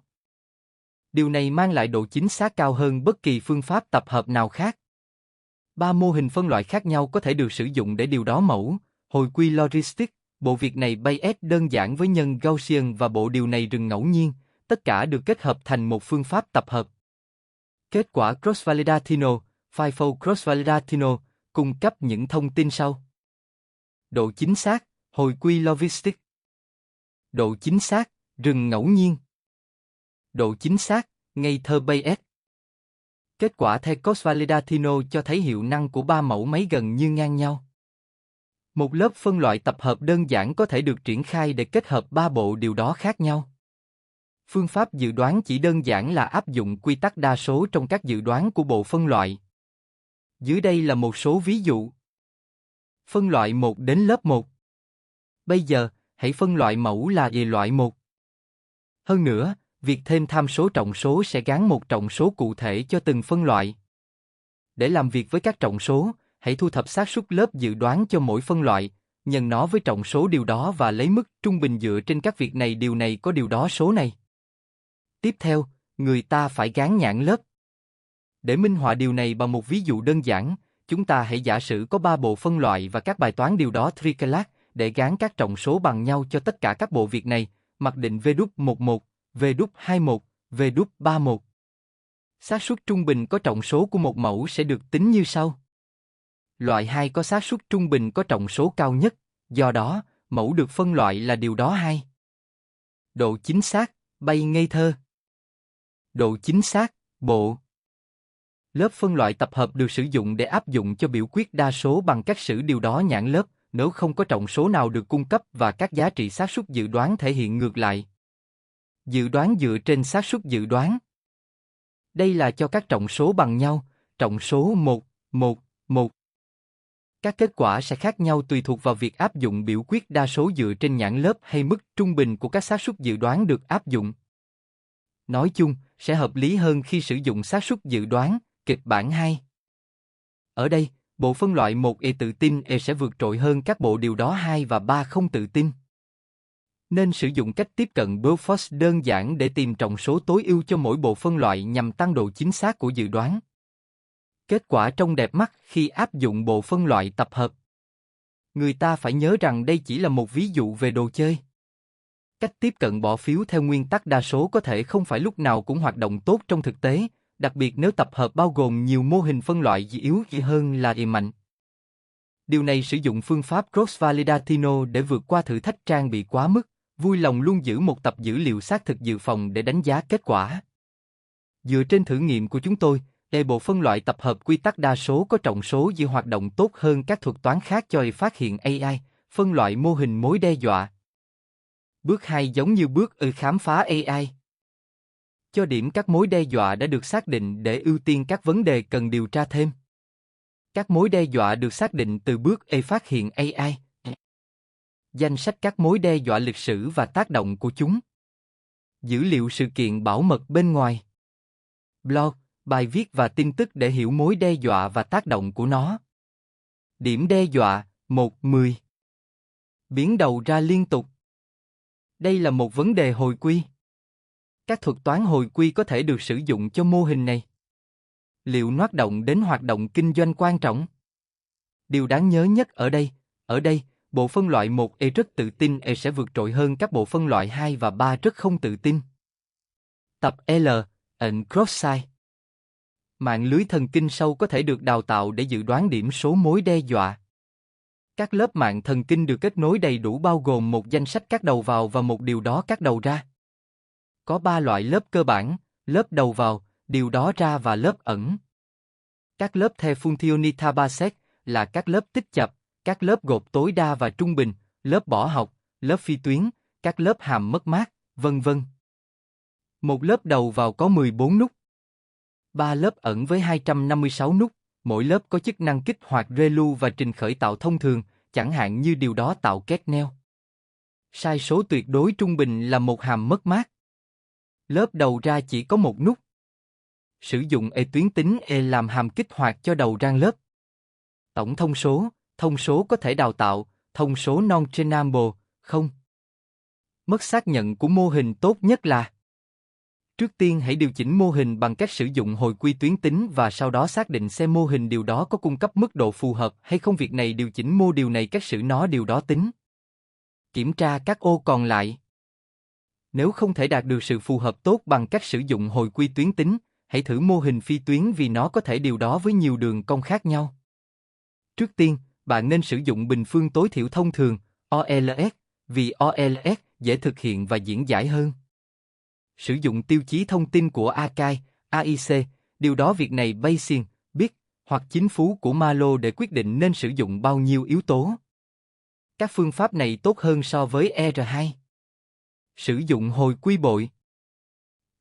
Điều này mang lại độ chính xác cao hơn bất kỳ phương pháp tập hợp nào khác. 3 mô hình phân loại khác nhau có thể được sử dụng để điều đó mẫu, hồi quy logistic, bộ việc này Bayes đơn giản với nhân Gaussian và bộ điều này rừng ngẫu nhiên, tất cả được kết hợp thành một phương pháp tập hợp. Kết quả cross-validatino, FIFO cross-validatino, cung cấp những thông tin sau. Độ chính xác, hồi quy logistic. Độ chính xác, rừng ngẫu nhiên. Độ chính xác, ngây thơ Bayes. Kết quả theo cross-validatino cho thấy hiệu năng của 3 mẫu máy gần như ngang nhau. Một lớp phân loại tập hợp đơn giản có thể được triển khai để kết hợp 3 bộ điều đó khác nhau. Phương pháp dự đoán chỉ đơn giản là áp dụng quy tắc đa số trong các dự đoán của bộ phân loại. Dưới đây là một số ví dụ. Phân loại 1 đến lớp 1. Bây giờ, hãy phân loại mẫu là loại 1. Hơn nữa, việc thêm tham số trọng số sẽ gán một trọng số cụ thể cho từng phân loại. Để làm việc với các trọng số, hãy thu thập xác suất lớp dự đoán cho mỗi phân loại, nhân nó với trọng số điều đó và lấy mức trung bình dựa trên các việc này điều này có điều đó số này. Tiếp theo, người ta phải gán nhãn lớp. Để minh họa điều này bằng một ví dụ đơn giản, chúng ta hãy giả sử có 3 bộ phân loại và các bài toán điều đó Triquelat để gán các trọng số bằng nhau cho tất cả các bộ việc này, mặc định V11, V21, V31. Xác suất trung bình có trọng số của một mẫu sẽ được tính như sau. Loại 2 có xác suất trung bình có trọng số cao nhất, do đó, mẫu được phân loại là điều đó 2. Độ chính xác, bay ngây thơ. Độ chính xác, bộ. Lớp phân loại tập hợp được sử dụng để áp dụng cho biểu quyết đa số bằng cách sử điều đó nhãn lớp, nếu không có trọng số nào được cung cấp và các giá trị xác suất dự đoán thể hiện ngược lại. Dự đoán dựa trên xác suất dự đoán. Đây là cho các trọng số bằng nhau, trọng số 1, 1, 1. Các kết quả sẽ khác nhau tùy thuộc vào việc áp dụng biểu quyết đa số dựa trên nhãn lớp hay mức trung bình của các xác suất dự đoán được áp dụng. Nói chung, sẽ hợp lý hơn khi sử dụng xác suất dự đoán, kịch bản 2. Ở đây, bộ phân loại 1E tự tin sẽ vượt trội hơn các bộ điều đó 2 và 3 không tự tin. Nên sử dụng cách tiếp cận Beaufort đơn giản để tìm trọng số tối ưu cho mỗi bộ phân loại nhằm tăng độ chính xác của dự đoán. Kết quả trông đẹp mắt khi áp dụng bộ phân loại tập hợp. Người ta phải nhớ rằng đây chỉ là một ví dụ về đồ chơi. Cách tiếp cận bỏ phiếu theo nguyên tắc đa số có thể không phải lúc nào cũng hoạt động tốt trong thực tế, đặc biệt nếu tập hợp bao gồm nhiều mô hình phân loại yếu hơn là mạnh. Điều này sử dụng phương pháp cross-validatino để vượt qua thử thách trang bị quá mức, vui lòng luôn giữ một tập dữ liệu xác thực dự phòng để đánh giá kết quả. Dựa trên thử nghiệm của chúng tôi, bộ phân loại tập hợp quy tắc đa số có trọng số dự hoạt động tốt hơn các thuật toán khác cho phát hiện AI, phân loại mô hình mối đe dọa. Bước 2 giống như bước khám phá AI. Cho điểm các mối đe dọa đã được xác định để ưu tiên các vấn đề cần điều tra thêm. Các mối đe dọa được xác định từ bước phát hiện AI. Danh sách các mối đe dọa lịch sử và tác động của chúng. Dữ liệu sự kiện bảo mật bên ngoài. Blog, bài viết và tin tức để hiểu mối đe dọa và tác động của nó. Điểm đe dọa, 1-10. Biến đầu ra liên tục. Đây là một vấn đề hồi quy. Các thuật toán hồi quy có thể được sử dụng cho mô hình này. Liệu nó tác động đến hoạt động kinh doanh quan trọng? Điều đáng nhớ nhất ở đây, bộ phân loại 1E rất tự tin sẽ vượt trội hơn các bộ phân loại 2 và 3 rất không tự tin. Tập L, Cross-site. Mạng lưới thần kinh sâu có thể được đào tạo để dự đoán điểm số mối đe dọa. Các lớp mạng thần kinh được kết nối đầy đủ bao gồm một danh sách các đầu vào và một điều đó các đầu ra. Có 3 loại lớp cơ bản, lớp đầu vào, điều đó ra và lớp ẩn. Các lớp theo Funzioni Tabaset là các lớp tích chập, các lớp gộp tối đa và trung bình, lớp bỏ học, lớp phi tuyến, các lớp hàm mất mát, vân vân. Một lớp đầu vào có 14 nút. 3 lớp ẩn với 256 nút, mỗi lớp có chức năng kích hoạt ReLU và trình khởi tạo thông thường, chẳng hạn như điều đó tạo kernel. Sai số tuyệt đối trung bình là một hàm mất mát. Lớp đầu ra chỉ có một nút. Sử dụng tuyến tính làm hàm kích hoạt cho đầu rang lớp. Tổng thông số có thể đào tạo, thông số non-trainable, không. Mất xác nhận của mô hình tốt nhất là: trước tiên hãy điều chỉnh mô hình bằng cách sử dụng hồi quy tuyến tính và sau đó xác định xem mô hình điều đó có cung cấp mức độ phù hợp hay không. Việc này điều chỉnh mô điều này cách xử nó điều đó tính. Kiểm tra các ô còn lại. Nếu không thể đạt được sự phù hợp tốt bằng cách sử dụng hồi quy tuyến tính, hãy thử mô hình phi tuyến vì nó có thể điều đó với nhiều đường cong khác nhau. Trước tiên, bạn nên sử dụng bình phương tối thiểu thông thường, OLS, vì OLS dễ thực hiện và diễn giải hơn. Sử dụng tiêu chí thông tin của Akai, AIC, điều đó việc này Bayesian, biết, hoặc chính phú của Malo để quyết định nên sử dụng bao nhiêu yếu tố. Các phương pháp này tốt hơn so với R2. Sử dụng hồi quy bội.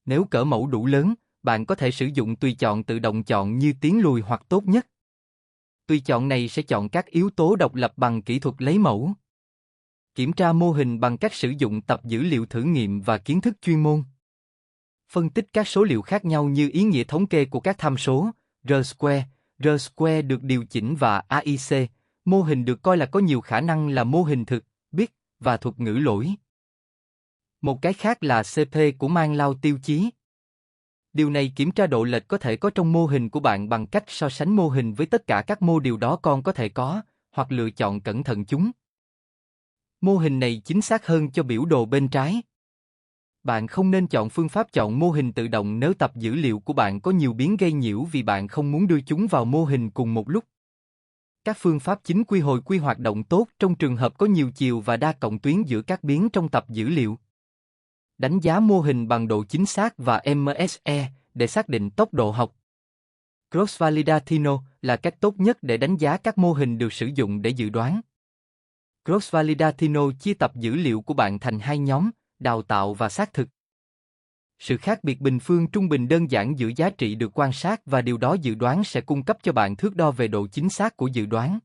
Nếu cỡ mẫu đủ lớn, bạn có thể sử dụng tùy chọn tự động chọn như tiến lùi hoặc tốt nhất. Tùy chọn này sẽ chọn các yếu tố độc lập bằng kỹ thuật lấy mẫu. Kiểm tra mô hình bằng cách sử dụng tập dữ liệu thử nghiệm và kiến thức chuyên môn. Phân tích các số liệu khác nhau như ý nghĩa thống kê của các tham số, R-square, R-square được điều chỉnh và AIC, mô hình được coi là có nhiều khả năng là mô hình thực, biết, và thuật ngữ lỗi. Một cái khác là CP của mang lao tiêu chí. Điều này kiểm tra độ lệch có thể có trong mô hình của bạn bằng cách so sánh mô hình với tất cả các mô điều đó con có thể có, hoặc lựa chọn cẩn thận chúng. Mô hình này chính xác hơn cho biểu đồ bên trái. Bạn không nên chọn phương pháp chọn mô hình tự động nếu tập dữ liệu của bạn có nhiều biến gây nhiễu vì bạn không muốn đưa chúng vào mô hình cùng một lúc. Các phương pháp chính quy hồi quy hoạt động tốt trong trường hợp có nhiều chiều và đa cộng tuyến giữa các biến trong tập dữ liệu. Đánh giá mô hình bằng độ chính xác và MSE để xác định tốc độ học. Cross-validatino là cách tốt nhất để đánh giá các mô hình được sử dụng để dự đoán. Cross-validatino chia tập dữ liệu của bạn thành hai nhóm, đào tạo và xác thực. Sự khác biệt bình phương trung bình đơn giản giữa giá trị được quan sát và điều đó dự đoán sẽ cung cấp cho bạn thước đo về độ chính xác của dự đoán.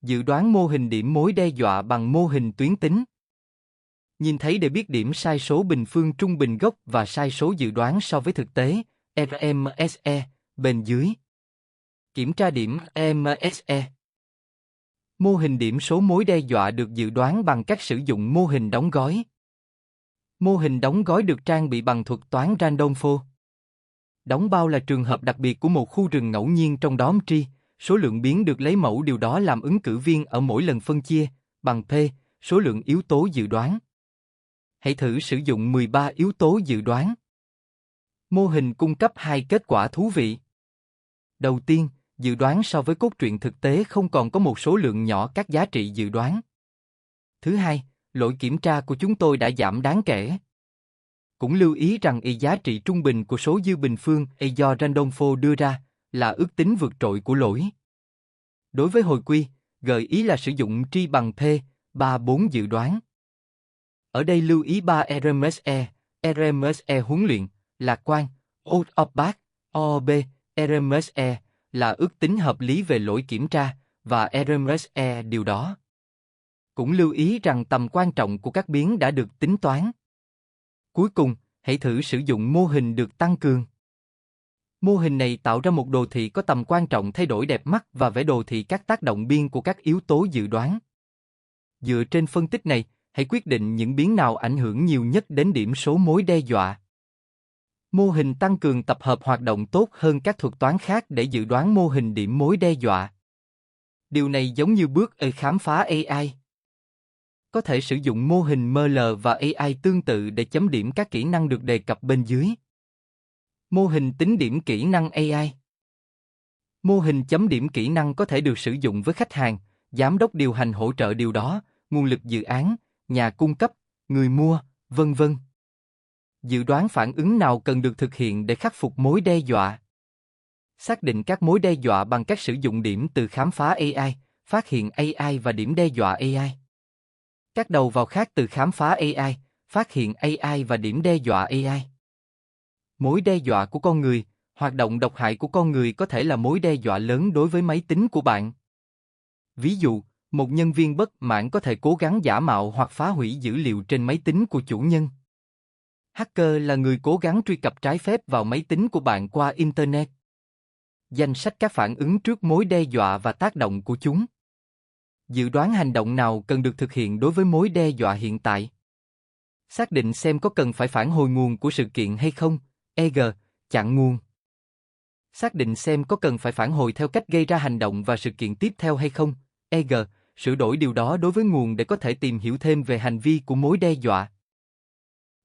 Dự đoán mô hình điểm mối đe dọa bằng mô hình tuyến tính. Nhìn thấy để biết điểm sai số bình phương trung bình gốc và sai số dự đoán so với thực tế, RMSE, bên dưới. Kiểm tra điểm MSE. Mô hình điểm số mối đe dọa được dự đoán bằng cách sử dụng mô hình đóng gói. Mô hình đóng gói được trang bị bằng thuật toán random forest. Đóng bao là trường hợp đặc biệt của một khu rừng ngẫu nhiên trong đóm tree, số lượng biến được lấy mẫu điều đó làm ứng cử viên ở mỗi lần phân chia, bằng P, số lượng yếu tố dự đoán. Hãy thử sử dụng 13 yếu tố dự đoán. Mô hình cung cấp hai kết quả thú vị. Đầu tiên, dự đoán so với cốt truyện thực tế không còn có một số lượng nhỏ các giá trị dự đoán. Thứ hai, lỗi kiểm tra của chúng tôi đã giảm đáng kể. Cũng lưu ý rằng giá trị trung bình của số dư bình phương do Random Forest đưa ra là ước tính vượt trội của lỗi. Đối với hồi quy, gợi ý là sử dụng tri bằng P, 3-4 dự đoán. Ở đây lưu ý 3 RMSE huấn luyện, lạc quan, out of bag, OOB, RMSE là ước tính hợp lý về lỗi kiểm tra, và RMSE điều đó. Cũng lưu ý rằng tầm quan trọng của các biến đã được tính toán. Cuối cùng, hãy thử sử dụng mô hình được tăng cường. Mô hình này tạo ra một đồ thị có tầm quan trọng thay đổi đẹp mắt và vẽ đồ thị các tác động biên của các yếu tố dự đoán. Dựa trên phân tích này, hãy quyết định những biến nào ảnh hưởng nhiều nhất đến điểm số mối đe dọa. Mô hình tăng cường tập hợp hoạt động tốt hơn các thuật toán khác để dự đoán mô hình điểm mối đe dọa. Điều này giống như bước khám phá AI. Có thể sử dụng mô hình ML và AI tương tự để chấm điểm các kỹ năng được đề cập bên dưới. Mô hình tính điểm kỹ năng AI. Mô hình chấm điểm kỹ năng có thể được sử dụng với khách hàng, giám đốc điều hành hỗ trợ điều đó, nguồn lực dự án, nhà cung cấp, người mua, vân vân. Dự đoán phản ứng nào cần được thực hiện để khắc phục mối đe dọa. Xác định các mối đe dọa bằng cách sử dụng điểm từ khám phá AI, phát hiện AI và điểm đe dọa AI. Các đầu vào khác từ khám phá AI, phát hiện AI và điểm đe dọa AI. Mối đe dọa của con người, hoạt động độc hại của con người có thể là mối đe dọa lớn đối với máy tính của bạn. Ví dụ, một nhân viên bất mãn có thể cố gắng giả mạo hoặc phá hủy dữ liệu trên máy tính của chủ nhân. Hacker là người cố gắng truy cập trái phép vào máy tính của bạn qua Internet. Danh sách các phản ứng trước mối đe dọa và tác động của chúng. Dự đoán hành động nào cần được thực hiện đối với mối đe dọa hiện tại. Xác định xem có cần phải phản hồi nguồn của sự kiện hay không, chặn nguồn. Xác định xem có cần phải phản hồi theo cách gây ra hành động và sự kiện tiếp theo hay không, sửa đổi điều đó đối với nguồn để có thể tìm hiểu thêm về hành vi của mối đe dọa.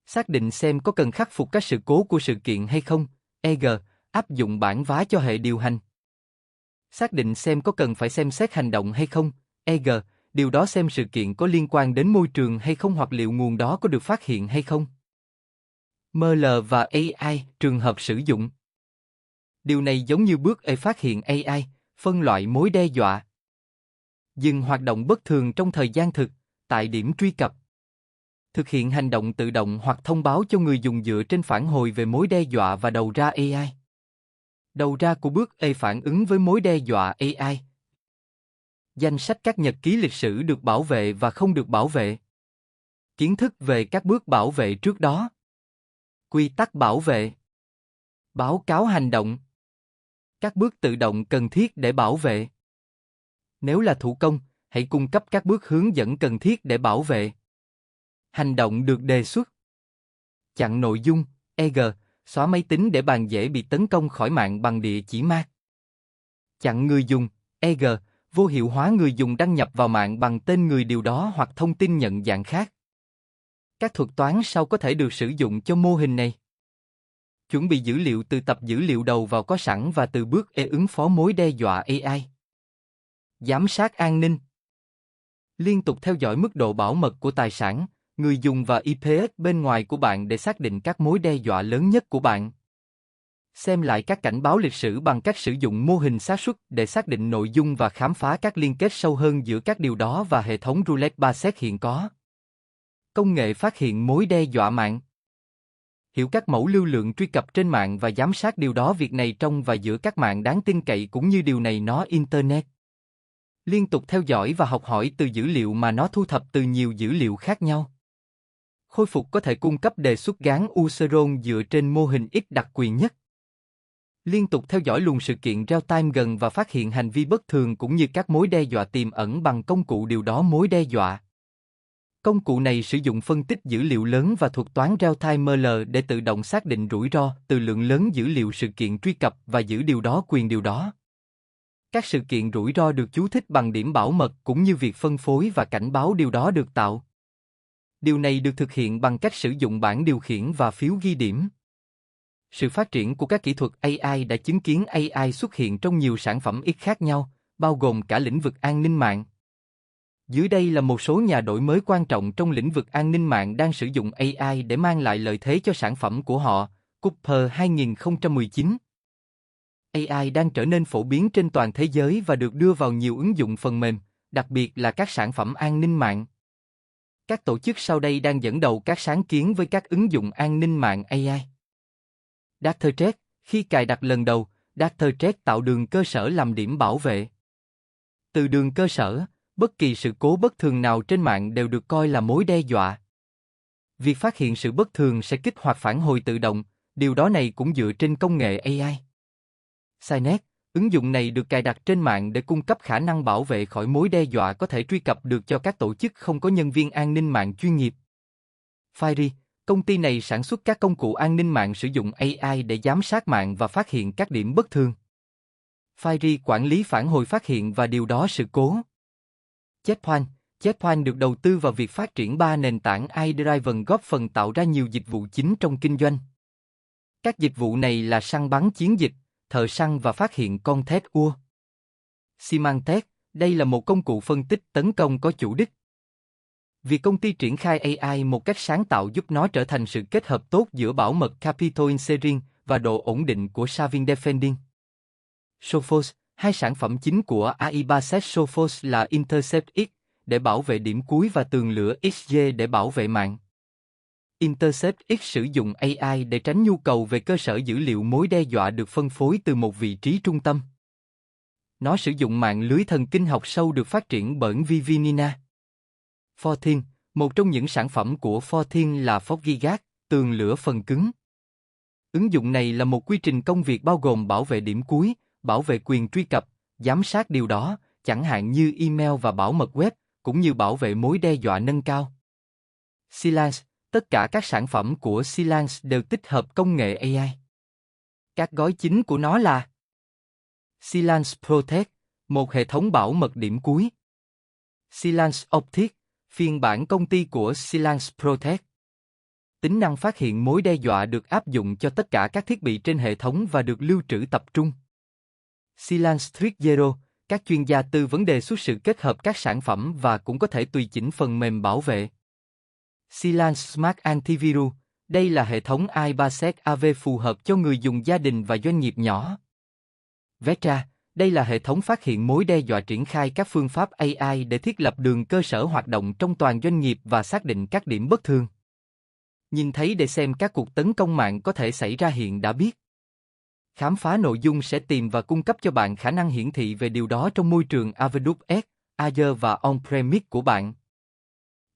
Xác định xem có cần khắc phục các sự cố của sự kiện hay không. EG. Áp dụng bản vá cho hệ điều hành. Xác định xem có cần phải xem xét hành động hay không. EG. Điều đó xem sự kiện có liên quan đến môi trường hay không hoặc liệu nguồn đó có được phát hiện hay không. ML và AI, trường hợp sử dụng. Điều này giống như bước E phát hiện AI, phân loại mối đe dọa. Dừng hoạt động bất thường trong thời gian thực, tại điểm truy cập. Thực hiện hành động tự động hoặc thông báo cho người dùng dựa trên phản hồi về mối đe dọa và đầu ra AI. Đầu ra của bước E phản ứng với mối đe dọa AI. Danh sách các nhật ký lịch sử được bảo vệ và không được bảo vệ. Kiến thức về các bước bảo vệ trước đó. Quy tắc bảo vệ. Báo cáo hành động. Các bước tự động cần thiết để bảo vệ. Nếu là thủ công, hãy cung cấp các bước hướng dẫn cần thiết để bảo vệ. Hành động được đề xuất. Chặn nội dung, EG, xóa máy tính để bàn dễ bị tấn công khỏi mạng bằng địa chỉ MAC. Chặn người dùng, EG, vô hiệu hóa người dùng đăng nhập vào mạng bằng tên người điều đó hoặc thông tin nhận dạng khác. Các thuật toán sau có thể được sử dụng cho mô hình này. Chuẩn bị dữ liệu từ tập dữ liệu đầu vào có sẵn và từ bước E ứng phó mối đe dọa AI. Giám sát an ninh. Liên tục theo dõi mức độ bảo mật của tài sản, người dùng và IPS bên ngoài của bạn để xác định các mối đe dọa lớn nhất của bạn. Xem lại các cảnh báo lịch sử bằng cách sử dụng mô hình xác suất để xác định nội dung và khám phá các liên kết sâu hơn giữa các điều đó và hệ thống Roulette Basset hiện có. Công nghệ phát hiện mối đe dọa mạng. Hiểu các mẫu lưu lượng truy cập trên mạng và giám sát điều đó việc này trong và giữa các mạng đáng tin cậy cũng như điều này nó Internet. Liên tục theo dõi và học hỏi từ dữ liệu mà nó thu thập từ nhiều dữ liệu khác nhau. Khôi phục có thể cung cấp đề xuất gán Useron dựa trên mô hình X đặc quyền nhất. Liên tục theo dõi luồng sự kiện real-time gần và phát hiện hành vi bất thường cũng như các mối đe dọa tiềm ẩn bằng công cụ điều đó mối đe dọa. Công cụ này sử dụng phân tích dữ liệu lớn và thuật toán real-time ML để tự động xác định rủi ro từ lượng lớn dữ liệu sự kiện truy cập và giữ điều đó quyền điều đó. Các sự kiện rủi ro được chú thích bằng điểm bảo mật cũng như việc phân phối và cảnh báo điều đó được tạo. Điều này được thực hiện bằng cách sử dụng bảng điều khiển và phiếu ghi điểm. Sự phát triển của các kỹ thuật AI đã chứng kiến AI xuất hiện trong nhiều sản phẩm X khác nhau, bao gồm cả lĩnh vực an ninh mạng. Dưới đây là một số nhà đổi mới quan trọng trong lĩnh vực an ninh mạng đang sử dụng AI để mang lại lợi thế cho sản phẩm của họ. Cooper 2019. AI đang trở nên phổ biến trên toàn thế giới và được đưa vào nhiều ứng dụng phần mềm, đặc biệt là các sản phẩm an ninh mạng. Các tổ chức sau đây đang dẫn đầu các sáng kiến với các ứng dụng an ninh mạng AI. DataTrack, khi cài đặt lần đầu, DataTrack tạo đường cơ sở làm điểm bảo vệ. Từ đường cơ sở, bất kỳ sự cố bất thường nào trên mạng đều được coi là mối đe dọa. Việc phát hiện sự bất thường sẽ kích hoạt phản hồi tự động, điều đó này cũng dựa trên công nghệ AI. Cynet, ứng dụng này được cài đặt trên mạng để cung cấp khả năng bảo vệ khỏi mối đe dọa có thể truy cập được cho các tổ chức không có nhân viên an ninh mạng chuyên nghiệp. Fiery, công ty này sản xuất các công cụ an ninh mạng sử dụng AI để giám sát mạng và phát hiện các điểm bất thường. Fiery quản lý phản hồi phát hiện và điều đó sự cố. Checkpoint được đầu tư vào việc phát triển 3 nền tảng iDriven góp phần tạo ra nhiều dịch vụ chính trong kinh doanh. Các dịch vụ này là săn bắn chiến dịch, thợ săn và phát hiện con thét ua. Symantec, đây là một công cụ phân tích tấn công có chủ đích. Việc công ty triển khai AI một cách sáng tạo giúp nó trở thành sự kết hợp tốt giữa bảo mật Capital Inserting và độ ổn định của Saving Defending. Sophos, hai sản phẩm chính của AI Basset Sophos là Intercept X để bảo vệ điểm cuối và tường lửa XG để bảo vệ mạng. Intercept X sử dụng AI để tránh nhu cầu về cơ sở dữ liệu mối đe dọa được phân phối từ một vị trí trung tâm. Nó sử dụng mạng lưới thần kinh học sâu được phát triển bởi Vivinina. Fortin, một trong những sản phẩm của Fortin là FortiGuard, tường lửa phần cứng. Ứng dụng này là một quy trình công việc bao gồm bảo vệ điểm cuối, bảo vệ quyền truy cập, giám sát điều đó, chẳng hạn như email và bảo mật web, cũng như bảo vệ mối đe dọa nâng cao. Cylance, tất cả các sản phẩm của Cylance đều tích hợp công nghệ AI. Các gói chính của nó là Cylance Protect, một hệ thống bảo mật điểm cuối. Cylance Optic, phiên bản công ty của Cylance Protect. Tính năng phát hiện mối đe dọa được áp dụng cho tất cả các thiết bị trên hệ thống và được lưu trữ tập trung. Cylance Threat Zero, các chuyên gia tư vấn đề xuất sự kết hợp các sản phẩm và cũng có thể tùy chỉnh phần mềm bảo vệ. Cylance Smart Antivirus, đây là hệ thống i3 AV phù hợp cho người dùng gia đình và doanh nghiệp nhỏ. Vectra, đây là hệ thống phát hiện mối đe dọa triển khai các phương pháp AI để thiết lập đường cơ sở hoạt động trong toàn doanh nghiệp và xác định các điểm bất thường. Nhìn thấy để xem các cuộc tấn công mạng có thể xảy ra hiện đã biết. Khám phá nội dung sẽ tìm và cung cấp cho bạn khả năng hiển thị về điều đó trong môi trường AWS, Azure và On-premise của bạn.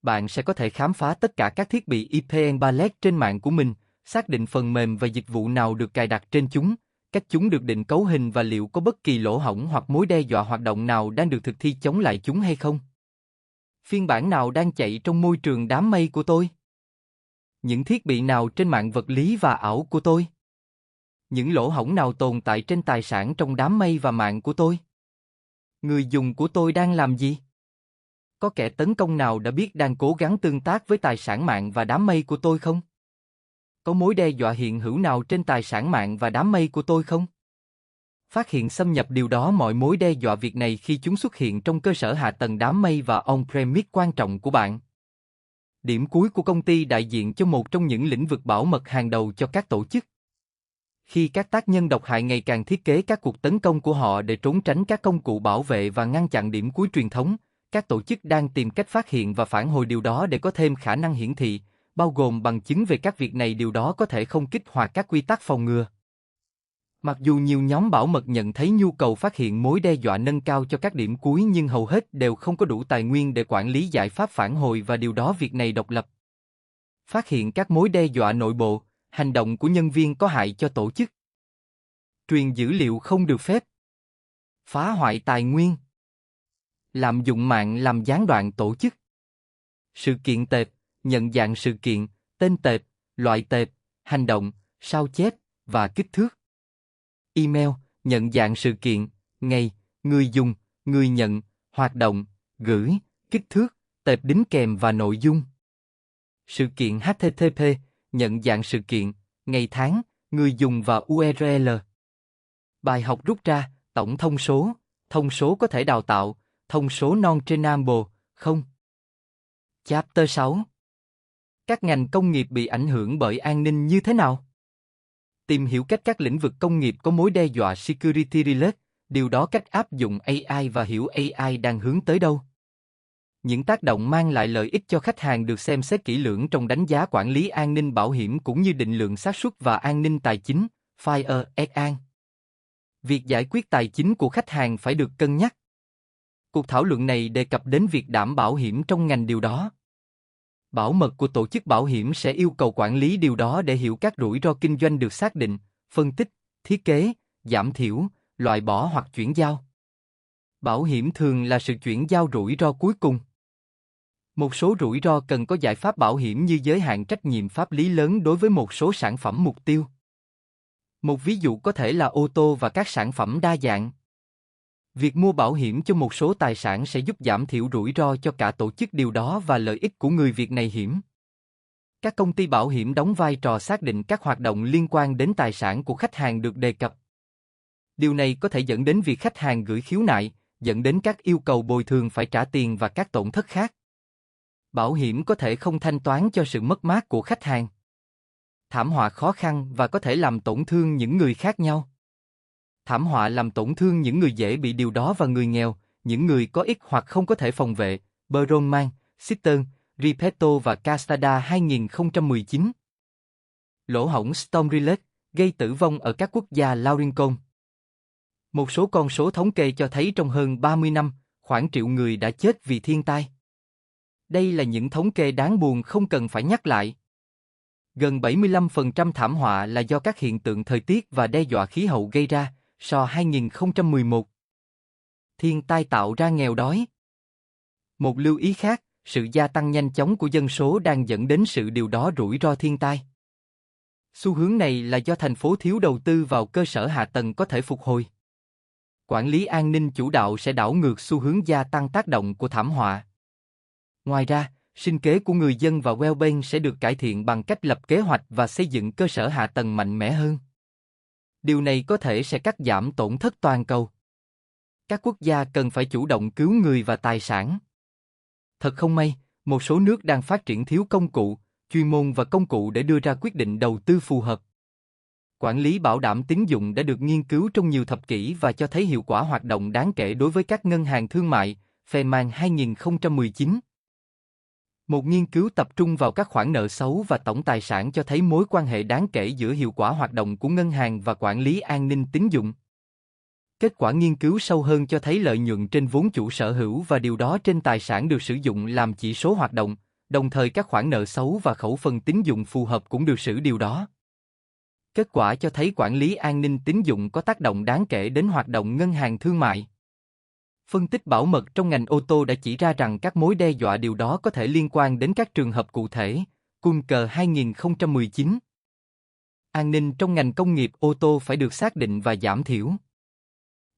Bạn sẽ có thể khám phá tất cả các thiết bị VPN trên mạng của mình, xác định phần mềm và dịch vụ nào được cài đặt trên chúng, cách chúng được định cấu hình và liệu có bất kỳ lỗ hổng hoặc mối đe dọa hoạt động nào đang được thực thi chống lại chúng hay không. Phiên bản nào đang chạy trong môi trường đám mây của tôi? Những thiết bị nào trên mạng vật lý và ảo của tôi? Những lỗ hổng nào tồn tại trên tài sản trong đám mây và mạng của tôi? Người dùng của tôi đang làm gì? Có kẻ tấn công nào đã biết đang cố gắng tương tác với tài sản mạng và đám mây của tôi không? Có mối đe dọa hiện hữu nào trên tài sản mạng và đám mây của tôi không? Phát hiện xâm nhập điều đó mọi mối đe dọa việc này khi chúng xuất hiện trong cơ sở hạ tầng đám mây và on-premise quan trọng của bạn. Điểm cuối của công ty đại diện cho một trong những lĩnh vực bảo mật hàng đầu cho các tổ chức. Khi các tác nhân độc hại ngày càng thiết kế các cuộc tấn công của họ để trốn tránh các công cụ bảo vệ và ngăn chặn điểm cuối truyền thống, các tổ chức đang tìm cách phát hiện và phản hồi điều đó để có thêm khả năng hiển thị, bao gồm bằng chứng về các việc này điều đó có thể không kích hoạt các quy tắc phòng ngừa. Mặc dù nhiều nhóm bảo mật nhận thấy nhu cầu phát hiện mối đe dọa nâng cao cho các điểm cuối nhưng hầu hết đều không có đủ tài nguyên để quản lý giải pháp phản hồi và điều đó việc này độc lập. Phát hiện các mối đe dọa nội bộ, hành động của nhân viên có hại cho tổ chức. Truyền dữ liệu không được phép. Phá hoại tài nguyên. Lạm dụng mạng làm gián đoạn tổ chức. Sự kiện tệp, nhận dạng sự kiện, tên tệp, loại tệp, hành động, sao chép và kích thước. Email, nhận dạng sự kiện, ngày, người dùng, người nhận, hoạt động, gửi, kích thước, tệp đính kèm và nội dung. Sự kiện HTTP, nhận dạng sự kiện, ngày tháng, người dùng và URL. Bài học rút ra, tổng thông số có thể đào tạo, thông số non-trainable, không. Chapter 6. Các ngành công nghiệp bị ảnh hưởng bởi an ninh như thế nào? Tìm hiểu cách các lĩnh vực công nghiệp có mối đe dọa security related, điều đó cách áp dụng AI và hiểu AI đang hướng tới đâu. Những tác động mang lại lợi ích cho khách hàng được xem xét kỹ lưỡng trong đánh giá quản lý an ninh bảo hiểm cũng như định lượng xác suất và an ninh tài chính, FIRE. Việc giải quyết tài chính của khách hàng phải được cân nhắc. Cuộc thảo luận này đề cập đến việc đảm bảo hiểm trong ngành điều đó. Bảo mật của tổ chức bảo hiểm sẽ yêu cầu quản lý điều đó để hiểu các rủi ro kinh doanh được xác định, phân tích, thiết kế, giảm thiểu, loại bỏ hoặc chuyển giao. Bảo hiểm thường là sự chuyển giao rủi ro cuối cùng. Một số rủi ro cần có giải pháp bảo hiểm như giới hạn trách nhiệm pháp lý lớn đối với một số sản phẩm mục tiêu. Một ví dụ có thể là ô tô và các sản phẩm đa dạng. Việc mua bảo hiểm cho một số tài sản sẽ giúp giảm thiểu rủi ro cho cả tổ chức điều đó và lợi ích của người việc này hiểm. Các công ty bảo hiểm đóng vai trò xác định các hoạt động liên quan đến tài sản của khách hàng được đề cập. Điều này có thể dẫn đến việc khách hàng gửi khiếu nại, dẫn đến các yêu cầu bồi thường phải trả tiền và các tổn thất khác. Bảo hiểm có thể không thanh toán cho sự mất mát của khách hàng. Thảm họa khó khăn và có thể làm tổn thương những người khác nhau. Thảm họa làm tổn thương những người dễ bị điều đó và người nghèo, những người có ích hoặc không có thể phòng vệ. Bronman, Cistern, Ripeto và Castada 2019. Lỗ hổng Storm-related gây tử vong ở các quốc gia Laurincon. Một số con số thống kê cho thấy trong hơn 30 năm, khoảng 1 triệu người đã chết vì thiên tai. Đây là những thống kê đáng buồn không cần phải nhắc lại. Gần 75% thảm họa là do các hiện tượng thời tiết và đe dọa khí hậu gây ra, so 2011. Thiên tai tạo ra nghèo đói. Một lưu ý khác, sự gia tăng nhanh chóng của dân số đang dẫn đến sự điều đó rủi ro thiên tai. Xu hướng này là do thành phố thiếu đầu tư vào cơ sở hạ tầng có thể phục hồi. Quản lý an ninh chủ đạo sẽ đảo ngược xu hướng gia tăng tác động của thảm họa. Ngoài ra, sinh kế của người dân và well-being sẽ được cải thiện bằng cách lập kế hoạch và xây dựng cơ sở hạ tầng mạnh mẽ hơn. Điều này có thể sẽ cắt giảm tổn thất toàn cầu. Các quốc gia cần phải chủ động cứu người và tài sản. Thật không may, một số nước đang phát triển thiếu công cụ, chuyên môn và công cụ để đưa ra quyết định đầu tư phù hợp. Quản lý bảo đảm tín dụng đã được nghiên cứu trong nhiều thập kỷ và cho thấy hiệu quả hoạt động đáng kể đối với các ngân hàng thương mại, Fedman 2019. Một nghiên cứu tập trung vào các khoản nợ xấu và tổng tài sản cho thấy mối quan hệ đáng kể giữa hiệu quả hoạt động của ngân hàng và quản lý an ninh tín dụng. Kết quả nghiên cứu sâu hơn cho thấy lợi nhuận trên vốn chủ sở hữu và điều đó trên tài sản được sử dụng làm chỉ số hoạt động, đồng thời các khoản nợ xấu và khẩu phần tín dụng phù hợp cũng được xử điều đó. Kết quả cho thấy quản lý an ninh tín dụng có tác động đáng kể đến hoạt động ngân hàng thương mại. Phân tích bảo mật trong ngành ô tô đã chỉ ra rằng các mối đe dọa điều đó có thể liên quan đến các trường hợp cụ thể. Kunker 2019. An ninh trong ngành công nghiệp ô tô phải được xác định và giảm thiểu.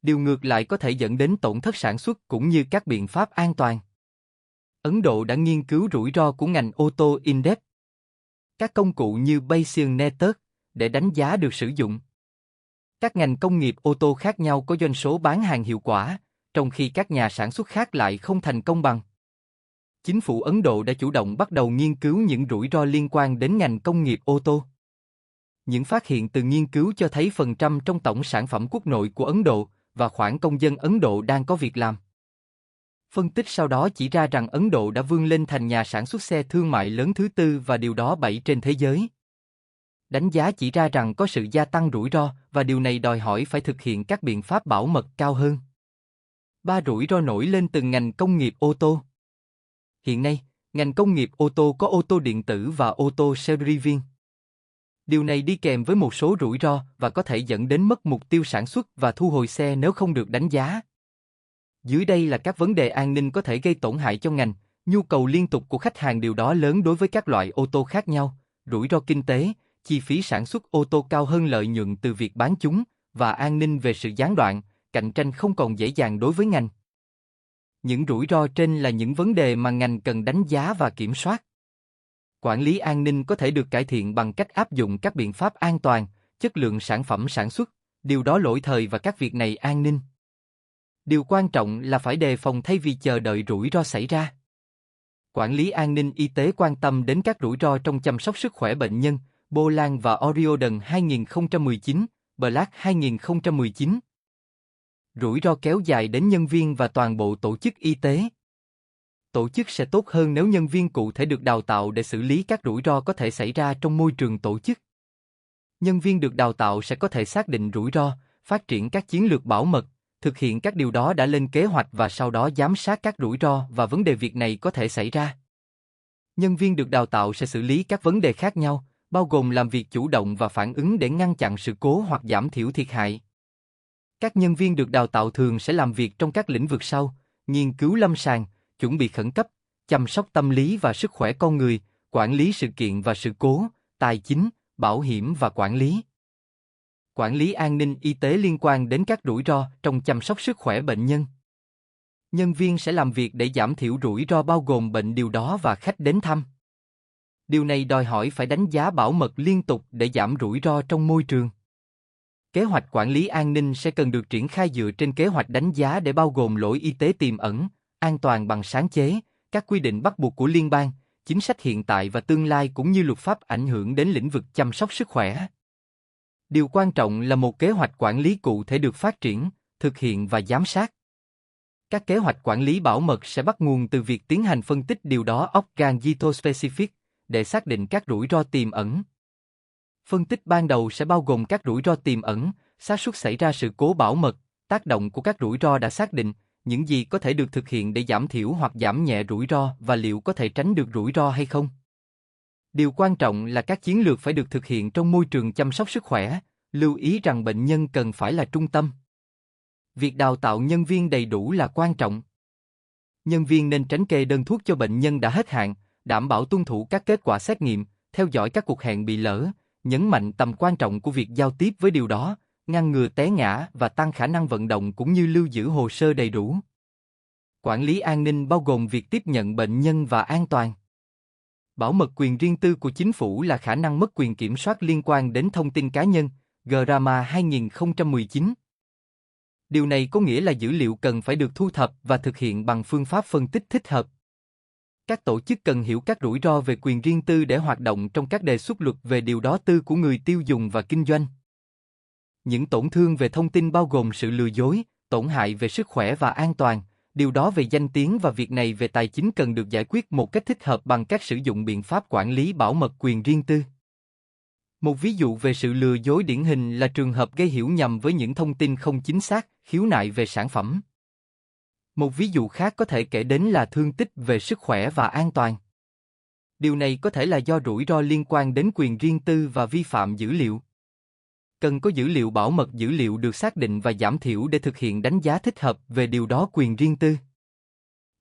Điều ngược lại có thể dẫn đến tổn thất sản xuất cũng như các biện pháp an toàn. Ấn Độ đã nghiên cứu rủi ro của ngành ô tô in-depth. Các công cụ như Bayesian Network để đánh giá được sử dụng. Các ngành công nghiệp ô tô khác nhau có doanh số bán hàng hiệu quả, trong khi các nhà sản xuất khác lại không thành công bằng. Chính phủ Ấn Độ đã chủ động bắt đầu nghiên cứu những rủi ro liên quan đến ngành công nghiệp ô tô. Những phát hiện từ nghiên cứu cho thấy phần trăm trong tổng sản phẩm quốc nội của Ấn Độ và khoảng công dân Ấn Độ đang có việc làm. Phân tích sau đó chỉ ra rằng Ấn Độ đã vươn lên thành nhà sản xuất xe thương mại lớn thứ tư và điều đó 7 trên thế giới. Đánh giá chỉ ra rằng có sự gia tăng rủi ro và điều này đòi hỏi phải thực hiện các biện pháp bảo mật cao hơn. 3 rủi ro nổi lên từ ngành công nghiệp ô tô. Hiện nay, ngành công nghiệp ô tô có ô tô điện tử và ô tô self-driving. Điều này đi kèm với một số rủi ro và có thể dẫn đến mất mục tiêu sản xuất và thu hồi xe nếu không được đánh giá. Dưới đây là các vấn đề an ninh có thể gây tổn hại cho ngành, nhu cầu liên tục của khách hàng điều đó lớn đối với các loại ô tô khác nhau, rủi ro kinh tế, chi phí sản xuất ô tô cao hơn lợi nhuận từ việc bán chúng, và an ninh về sự gián đoạn, cạnh tranh không còn dễ dàng đối với ngành. Những rủi ro trên là những vấn đề mà ngành cần đánh giá và kiểm soát. Quản lý an ninh có thể được cải thiện bằng cách áp dụng các biện pháp an toàn, chất lượng sản phẩm sản xuất, điều đó lỗi thời và các việc này an ninh. Điều quan trọng là phải đề phòng thay vì chờ đợi rủi ro xảy ra. Quản lý an ninh y tế quan tâm đến các rủi ro trong chăm sóc sức khỏe bệnh nhân, Bolan và Oriodon 2019, Black 2019. Rủi ro kéo dài đến nhân viên và toàn bộ tổ chức y tế. Tổ chức sẽ tốt hơn nếu nhân viên cụ thể được đào tạo để xử lý các rủi ro có thể xảy ra trong môi trường tổ chức. Nhân viên được đào tạo sẽ có thể xác định rủi ro, phát triển các chiến lược bảo mật, thực hiện các điều đó đã lên kế hoạch và sau đó giám sát các rủi ro và vấn đề việc này có thể xảy ra. Nhân viên được đào tạo sẽ xử lý các vấn đề khác nhau, bao gồm làm việc chủ động và phản ứng để ngăn chặn sự cố hoặc giảm thiểu thiệt hại. Các nhân viên được đào tạo thường sẽ làm việc trong các lĩnh vực sau: nghiên cứu lâm sàng, chuẩn bị khẩn cấp, chăm sóc tâm lý và sức khỏe con người, quản lý sự kiện và sự cố, tài chính, bảo hiểm và quản lý. Quản lý an ninh y tế liên quan đến các rủi ro trong chăm sóc sức khỏe bệnh nhân. Nhân viên sẽ làm việc để giảm thiểu rủi ro bao gồm bệnh điều đó và khách đến thăm. Điều này đòi hỏi phải đánh giá bảo mật liên tục để giảm rủi ro trong môi trường. Kế hoạch quản lý an ninh sẽ cần được triển khai dựa trên kế hoạch đánh giá để bao gồm lỗi y tế tiềm ẩn, an toàn bằng sáng chế, các quy định bắt buộc của liên bang, chính sách hiện tại và tương lai cũng như luật pháp ảnh hưởng đến lĩnh vực chăm sóc sức khỏe. Điều quan trọng là một kế hoạch quản lý cụ thể được phát triển, thực hiện và giám sát. Các kế hoạch quản lý bảo mật sẽ bắt nguồn từ việc tiến hành phân tích điều đó Specific để xác định các rủi ro tiềm ẩn. Phân tích ban đầu sẽ bao gồm các rủi ro tiềm ẩn, xác suất xảy ra sự cố bảo mật, tác động của các rủi ro đã xác định, những gì có thể được thực hiện để giảm thiểu hoặc giảm nhẹ rủi ro và liệu có thể tránh được rủi ro hay không. Điều quan trọng là các chiến lược phải được thực hiện trong môi trường chăm sóc sức khỏe, lưu ý rằng bệnh nhân cần phải là trung tâm. Việc đào tạo nhân viên đầy đủ là quan trọng. Nhân viên nên tránh kê đơn thuốc cho bệnh nhân đã hết hạn, đảm bảo tuân thủ các kết quả xét nghiệm, theo dõi các cuộc hẹn bị lỡ, nhấn mạnh tầm quan trọng của việc giao tiếp với điều đó, ngăn ngừa té ngã và tăng khả năng vận động cũng như lưu giữ hồ sơ đầy đủ. Quản lý an ninh bao gồm việc tiếp nhận bệnh nhân và an toàn. Bảo mật quyền riêng tư của chính phủ là khả năng mất quyền kiểm soát liên quan đến thông tin cá nhân, GRAMA 2019. Điều này có nghĩa là dữ liệu cần phải được thu thập và thực hiện bằng phương pháp phân tích thích hợp. Các tổ chức cần hiểu các rủi ro về quyền riêng tư để hoạt động trong các đề xuất luật về điều đó tư của người tiêu dùng và kinh doanh. Những tổn thương về thông tin bao gồm sự lừa dối, tổn hại về sức khỏe và an toàn, điều đó về danh tiếng và việc này về tài chính cần được giải quyết một cách thích hợp bằng cách sử dụng biện pháp quản lý bảo mật quyền riêng tư. Một ví dụ về sự lừa dối điển hình là trường hợp gây hiểu nhầm với những thông tin không chính xác, khiếu nại về sản phẩm. Một ví dụ khác có thể kể đến là thương tích về sức khỏe và an toàn. Điều này có thể là do rủi ro liên quan đến quyền riêng tư và vi phạm dữ liệu. Cần có dữ liệu bảo mật dữ liệu được xác định và giảm thiểu để thực hiện đánh giá thích hợp về điều đó quyền riêng tư.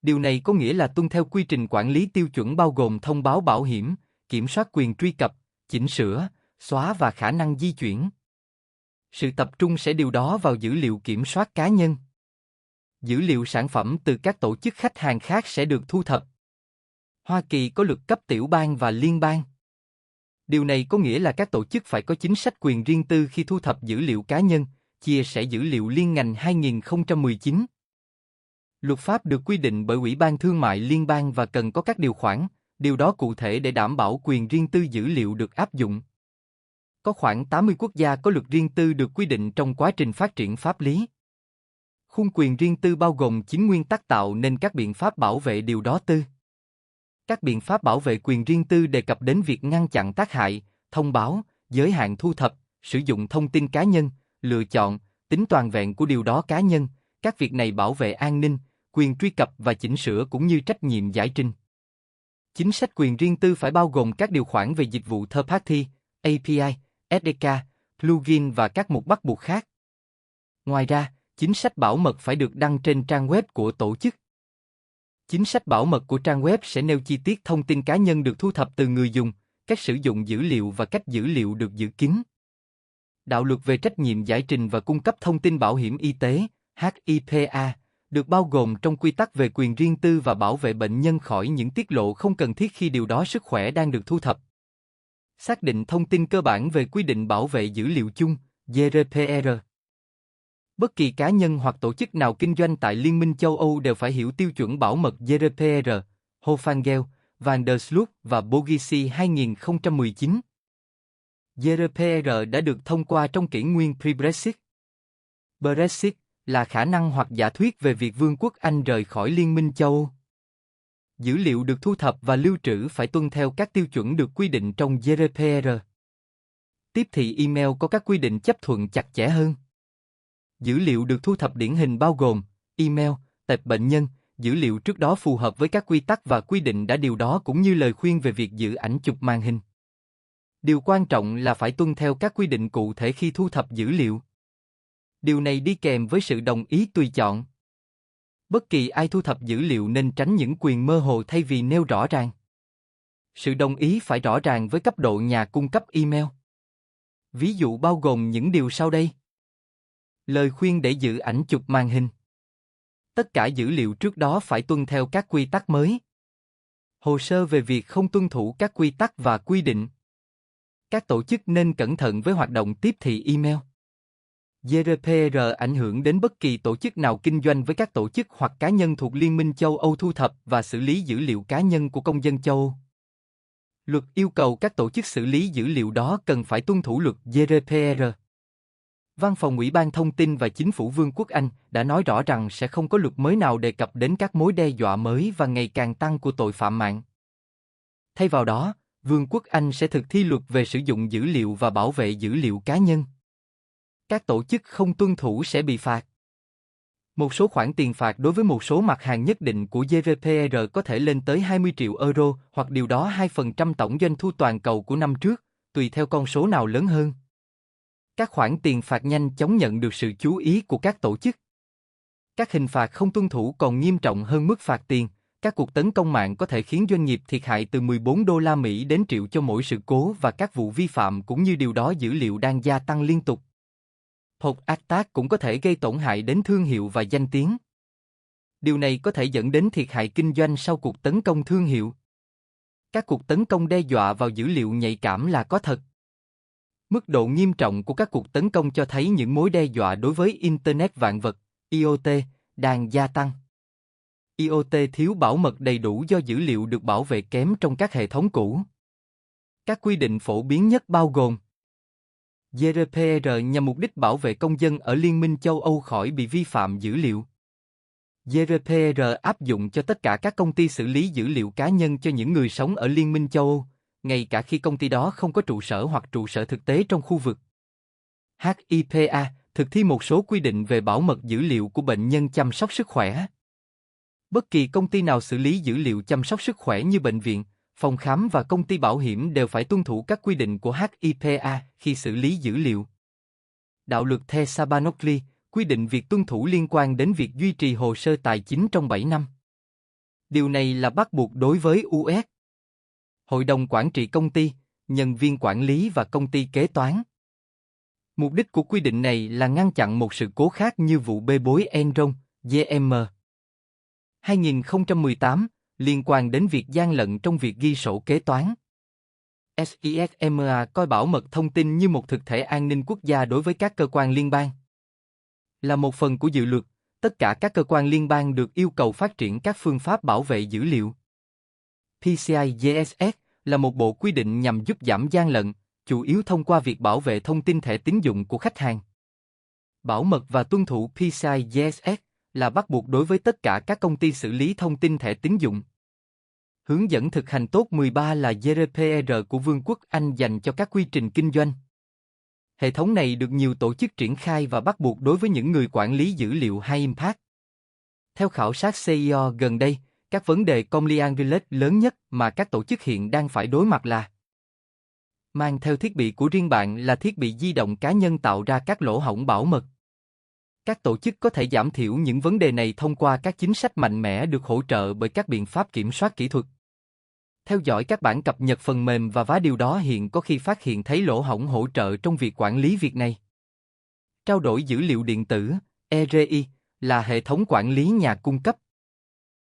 Điều này có nghĩa là tuân theo quy trình quản lý tiêu chuẩn bao gồm thông báo bảo hiểm, kiểm soát quyền truy cập, chỉnh sửa, xóa và khả năng di chuyển. Sự tập trung sẽ điều đó vào dữ liệu kiểm soát cá nhân. Dữ liệu sản phẩm từ các tổ chức khách hàng khác sẽ được thu thập. Hoa Kỳ có luật cấp tiểu bang và liên bang. Điều này có nghĩa là các tổ chức phải có chính sách quyền riêng tư khi thu thập dữ liệu cá nhân, chia sẻ dữ liệu liên ngành 2019. Luật pháp được quy định bởi Ủy ban Thương mại Liên bang và cần có các điều khoản, điều đó cụ thể để đảm bảo quyền riêng tư dữ liệu được áp dụng. Có khoảng 80 quốc gia có luật riêng tư được quy định trong quá trình phát triển pháp lý. Khung quyền riêng tư bao gồm 9 nguyên tắc tạo nên các biện pháp bảo vệ điều đó tư. Các biện pháp bảo vệ quyền riêng tư đề cập đến việc ngăn chặn tác hại, thông báo, giới hạn thu thập, sử dụng thông tin cá nhân, lựa chọn, tính toàn vẹn của điều đó cá nhân, các việc này bảo vệ an ninh, quyền truy cập và chỉnh sửa cũng như trách nhiệm giải trình. Chính sách quyền riêng tư phải bao gồm các điều khoản về dịch vụ third party, API, SDK, plugin và các mục bắt buộc khác. Ngoài ra, chính sách bảo mật phải được đăng trên trang web của tổ chức. Chính sách bảo mật của trang web sẽ nêu chi tiết thông tin cá nhân được thu thập từ người dùng, cách sử dụng dữ liệu và cách dữ liệu được giữ kín. Đạo luật về trách nhiệm giải trình và cung cấp thông tin bảo hiểm y tế, HIPAA, được bao gồm trong quy tắc về quyền riêng tư và bảo vệ bệnh nhân khỏi những tiết lộ không cần thiết khi điều đó sức khỏe đang được thu thập. Xác định thông tin cơ bản về quy định bảo vệ dữ liệu chung, GDPR. Bất kỳ cá nhân hoặc tổ chức nào kinh doanh tại Liên minh châu Âu đều phải hiểu tiêu chuẩn bảo mật GDPR, Hofangel, Van der Sloot và Borghese 2019. GDPR đã được thông qua trong kỷ nguyên pre-Brexit. Brexit là khả năng hoặc giả thuyết về việc Vương quốc Anh rời khỏi Liên minh châu Âu. Dữ liệu được thu thập và lưu trữ phải tuân theo các tiêu chuẩn được quy định trong GDPR. Tiếp thị email có các quy định chấp thuận chặt chẽ hơn. Dữ liệu được thu thập điển hình bao gồm email, tệp bệnh nhân, dữ liệu trước đó phù hợp với các quy tắc và quy định đã điều đó cũng như lời khuyên về việc giữ ảnh chụp màn hình. Điều quan trọng là phải tuân theo các quy định cụ thể khi thu thập dữ liệu. Điều này đi kèm với sự đồng ý tùy chọn. Bất kỳ ai thu thập dữ liệu nên tránh những quyền mơ hồ thay vì nêu rõ ràng. Sự đồng ý phải rõ ràng với cấp độ nhà cung cấp email. Ví dụ bao gồm những điều sau đây. Lời khuyên để giữ ảnh chụp màn hình. Tất cả dữ liệu trước đó phải tuân theo các quy tắc mới. Hồ sơ về việc không tuân thủ các quy tắc và quy định. Các tổ chức nên cẩn thận với hoạt động tiếp thị email. GDPR ảnh hưởng đến bất kỳ tổ chức nào kinh doanh với các tổ chức hoặc cá nhân thuộc Liên minh châu Âu thu thập và xử lý dữ liệu cá nhân của công dân châu Âu. Luật yêu cầu các tổ chức xử lý dữ liệu đó cần phải tuân thủ luật GDPR. Văn phòng Ủy ban Thông tin và Chính phủ Vương quốc Anh đã nói rõ rằng sẽ không có luật mới nào đề cập đến các mối đe dọa mới và ngày càng tăng của tội phạm mạng. Thay vào đó, Vương quốc Anh sẽ thực thi luật về sử dụng dữ liệu và bảo vệ dữ liệu cá nhân. Các tổ chức không tuân thủ sẽ bị phạt. Một số khoản tiền phạt đối với một số mặt hàng nhất định của GDPR có thể lên tới 20 triệu euro hoặc điều đó 2% tổng doanh thu toàn cầu của năm trước, tùy theo con số nào lớn hơn. Các khoản tiền phạt nhanh chóng nhận được sự chú ý của các tổ chức. Các hình phạt không tuân thủ còn nghiêm trọng hơn mức phạt tiền. Các cuộc tấn công mạng có thể khiến doanh nghiệp thiệt hại từ 14 đô la Mỹ đến triệu cho mỗi sự cố và các vụ vi phạm cũng như điều đó dữ liệu đang gia tăng liên tục. Một attack cũng có thể gây tổn hại đến thương hiệu và danh tiếng. Điều này có thể dẫn đến thiệt hại kinh doanh sau cuộc tấn công thương hiệu. Các cuộc tấn công đe dọa vào dữ liệu nhạy cảm là có thật. Mức độ nghiêm trọng của các cuộc tấn công cho thấy những mối đe dọa đối với Internet vạn vật, IoT, đang gia tăng. IoT thiếu bảo mật đầy đủ do dữ liệu được bảo vệ kém trong các hệ thống cũ. Các quy định phổ biến nhất bao gồm GDPR nhằm mục đích bảo vệ công dân ở Liên minh châu Âu khỏi bị vi phạm dữ liệu. GDPR áp dụng cho tất cả các công ty xử lý dữ liệu cá nhân cho những người sống ở Liên minh châu Âu, ngay cả khi công ty đó không có trụ sở hoặc trụ sở thực tế trong khu vực. HIPAA thực thi một số quy định về bảo mật dữ liệu của bệnh nhân chăm sóc sức khỏe. Bất kỳ công ty nào xử lý dữ liệu chăm sóc sức khỏe như bệnh viện, phòng khám và công ty bảo hiểm đều phải tuân thủ các quy định của HIPAA khi xử lý dữ liệu. Đạo luật Sarbanes-Oxley quy định việc tuân thủ liên quan đến việc duy trì hồ sơ tài chính trong 7 năm. Điều này là bắt buộc đối với US. Hội đồng quản trị công ty, nhân viên quản lý và công ty kế toán. Mục đích của quy định này là ngăn chặn một sự cố khác như vụ bê bối Enron, GM. 2018, liên quan đến việc gian lận trong việc ghi sổ kế toán. SISMA coi bảo mật thông tin như một thực thể an ninh quốc gia đối với các cơ quan liên bang. Là một phần của dự luật, tất cả các cơ quan liên bang được yêu cầu phát triển các phương pháp bảo vệ dữ liệu. PCI DSS là một bộ quy định nhằm giúp giảm gian lận, chủ yếu thông qua việc bảo vệ thông tin thẻ tín dụng của khách hàng. Bảo mật và tuân thủ PCI DSS là bắt buộc đối với tất cả các công ty xử lý thông tin thẻ tín dụng. Hướng dẫn thực hành tốt 13 là GDPR của Vương quốc Anh dành cho các quy trình kinh doanh. Hệ thống này được nhiều tổ chức triển khai và bắt buộc đối với những người quản lý dữ liệu High Impact. Theo khảo sát CIO gần đây, các vấn đề compliance lớn nhất mà các tổ chức hiện đang phải đối mặt là mang theo thiết bị của riêng bạn là thiết bị di động cá nhân tạo ra các lỗ hổng bảo mật. Các tổ chức có thể giảm thiểu những vấn đề này thông qua các chính sách mạnh mẽ được hỗ trợ bởi các biện pháp kiểm soát kỹ thuật. Theo dõi các bản cập nhật phần mềm và điều đó hiện có khi phát hiện thấy lỗ hổng hỗ trợ trong việc quản lý việc này. Trao đổi dữ liệu điện tử, ERI, là hệ thống quản lý nhà cung cấp.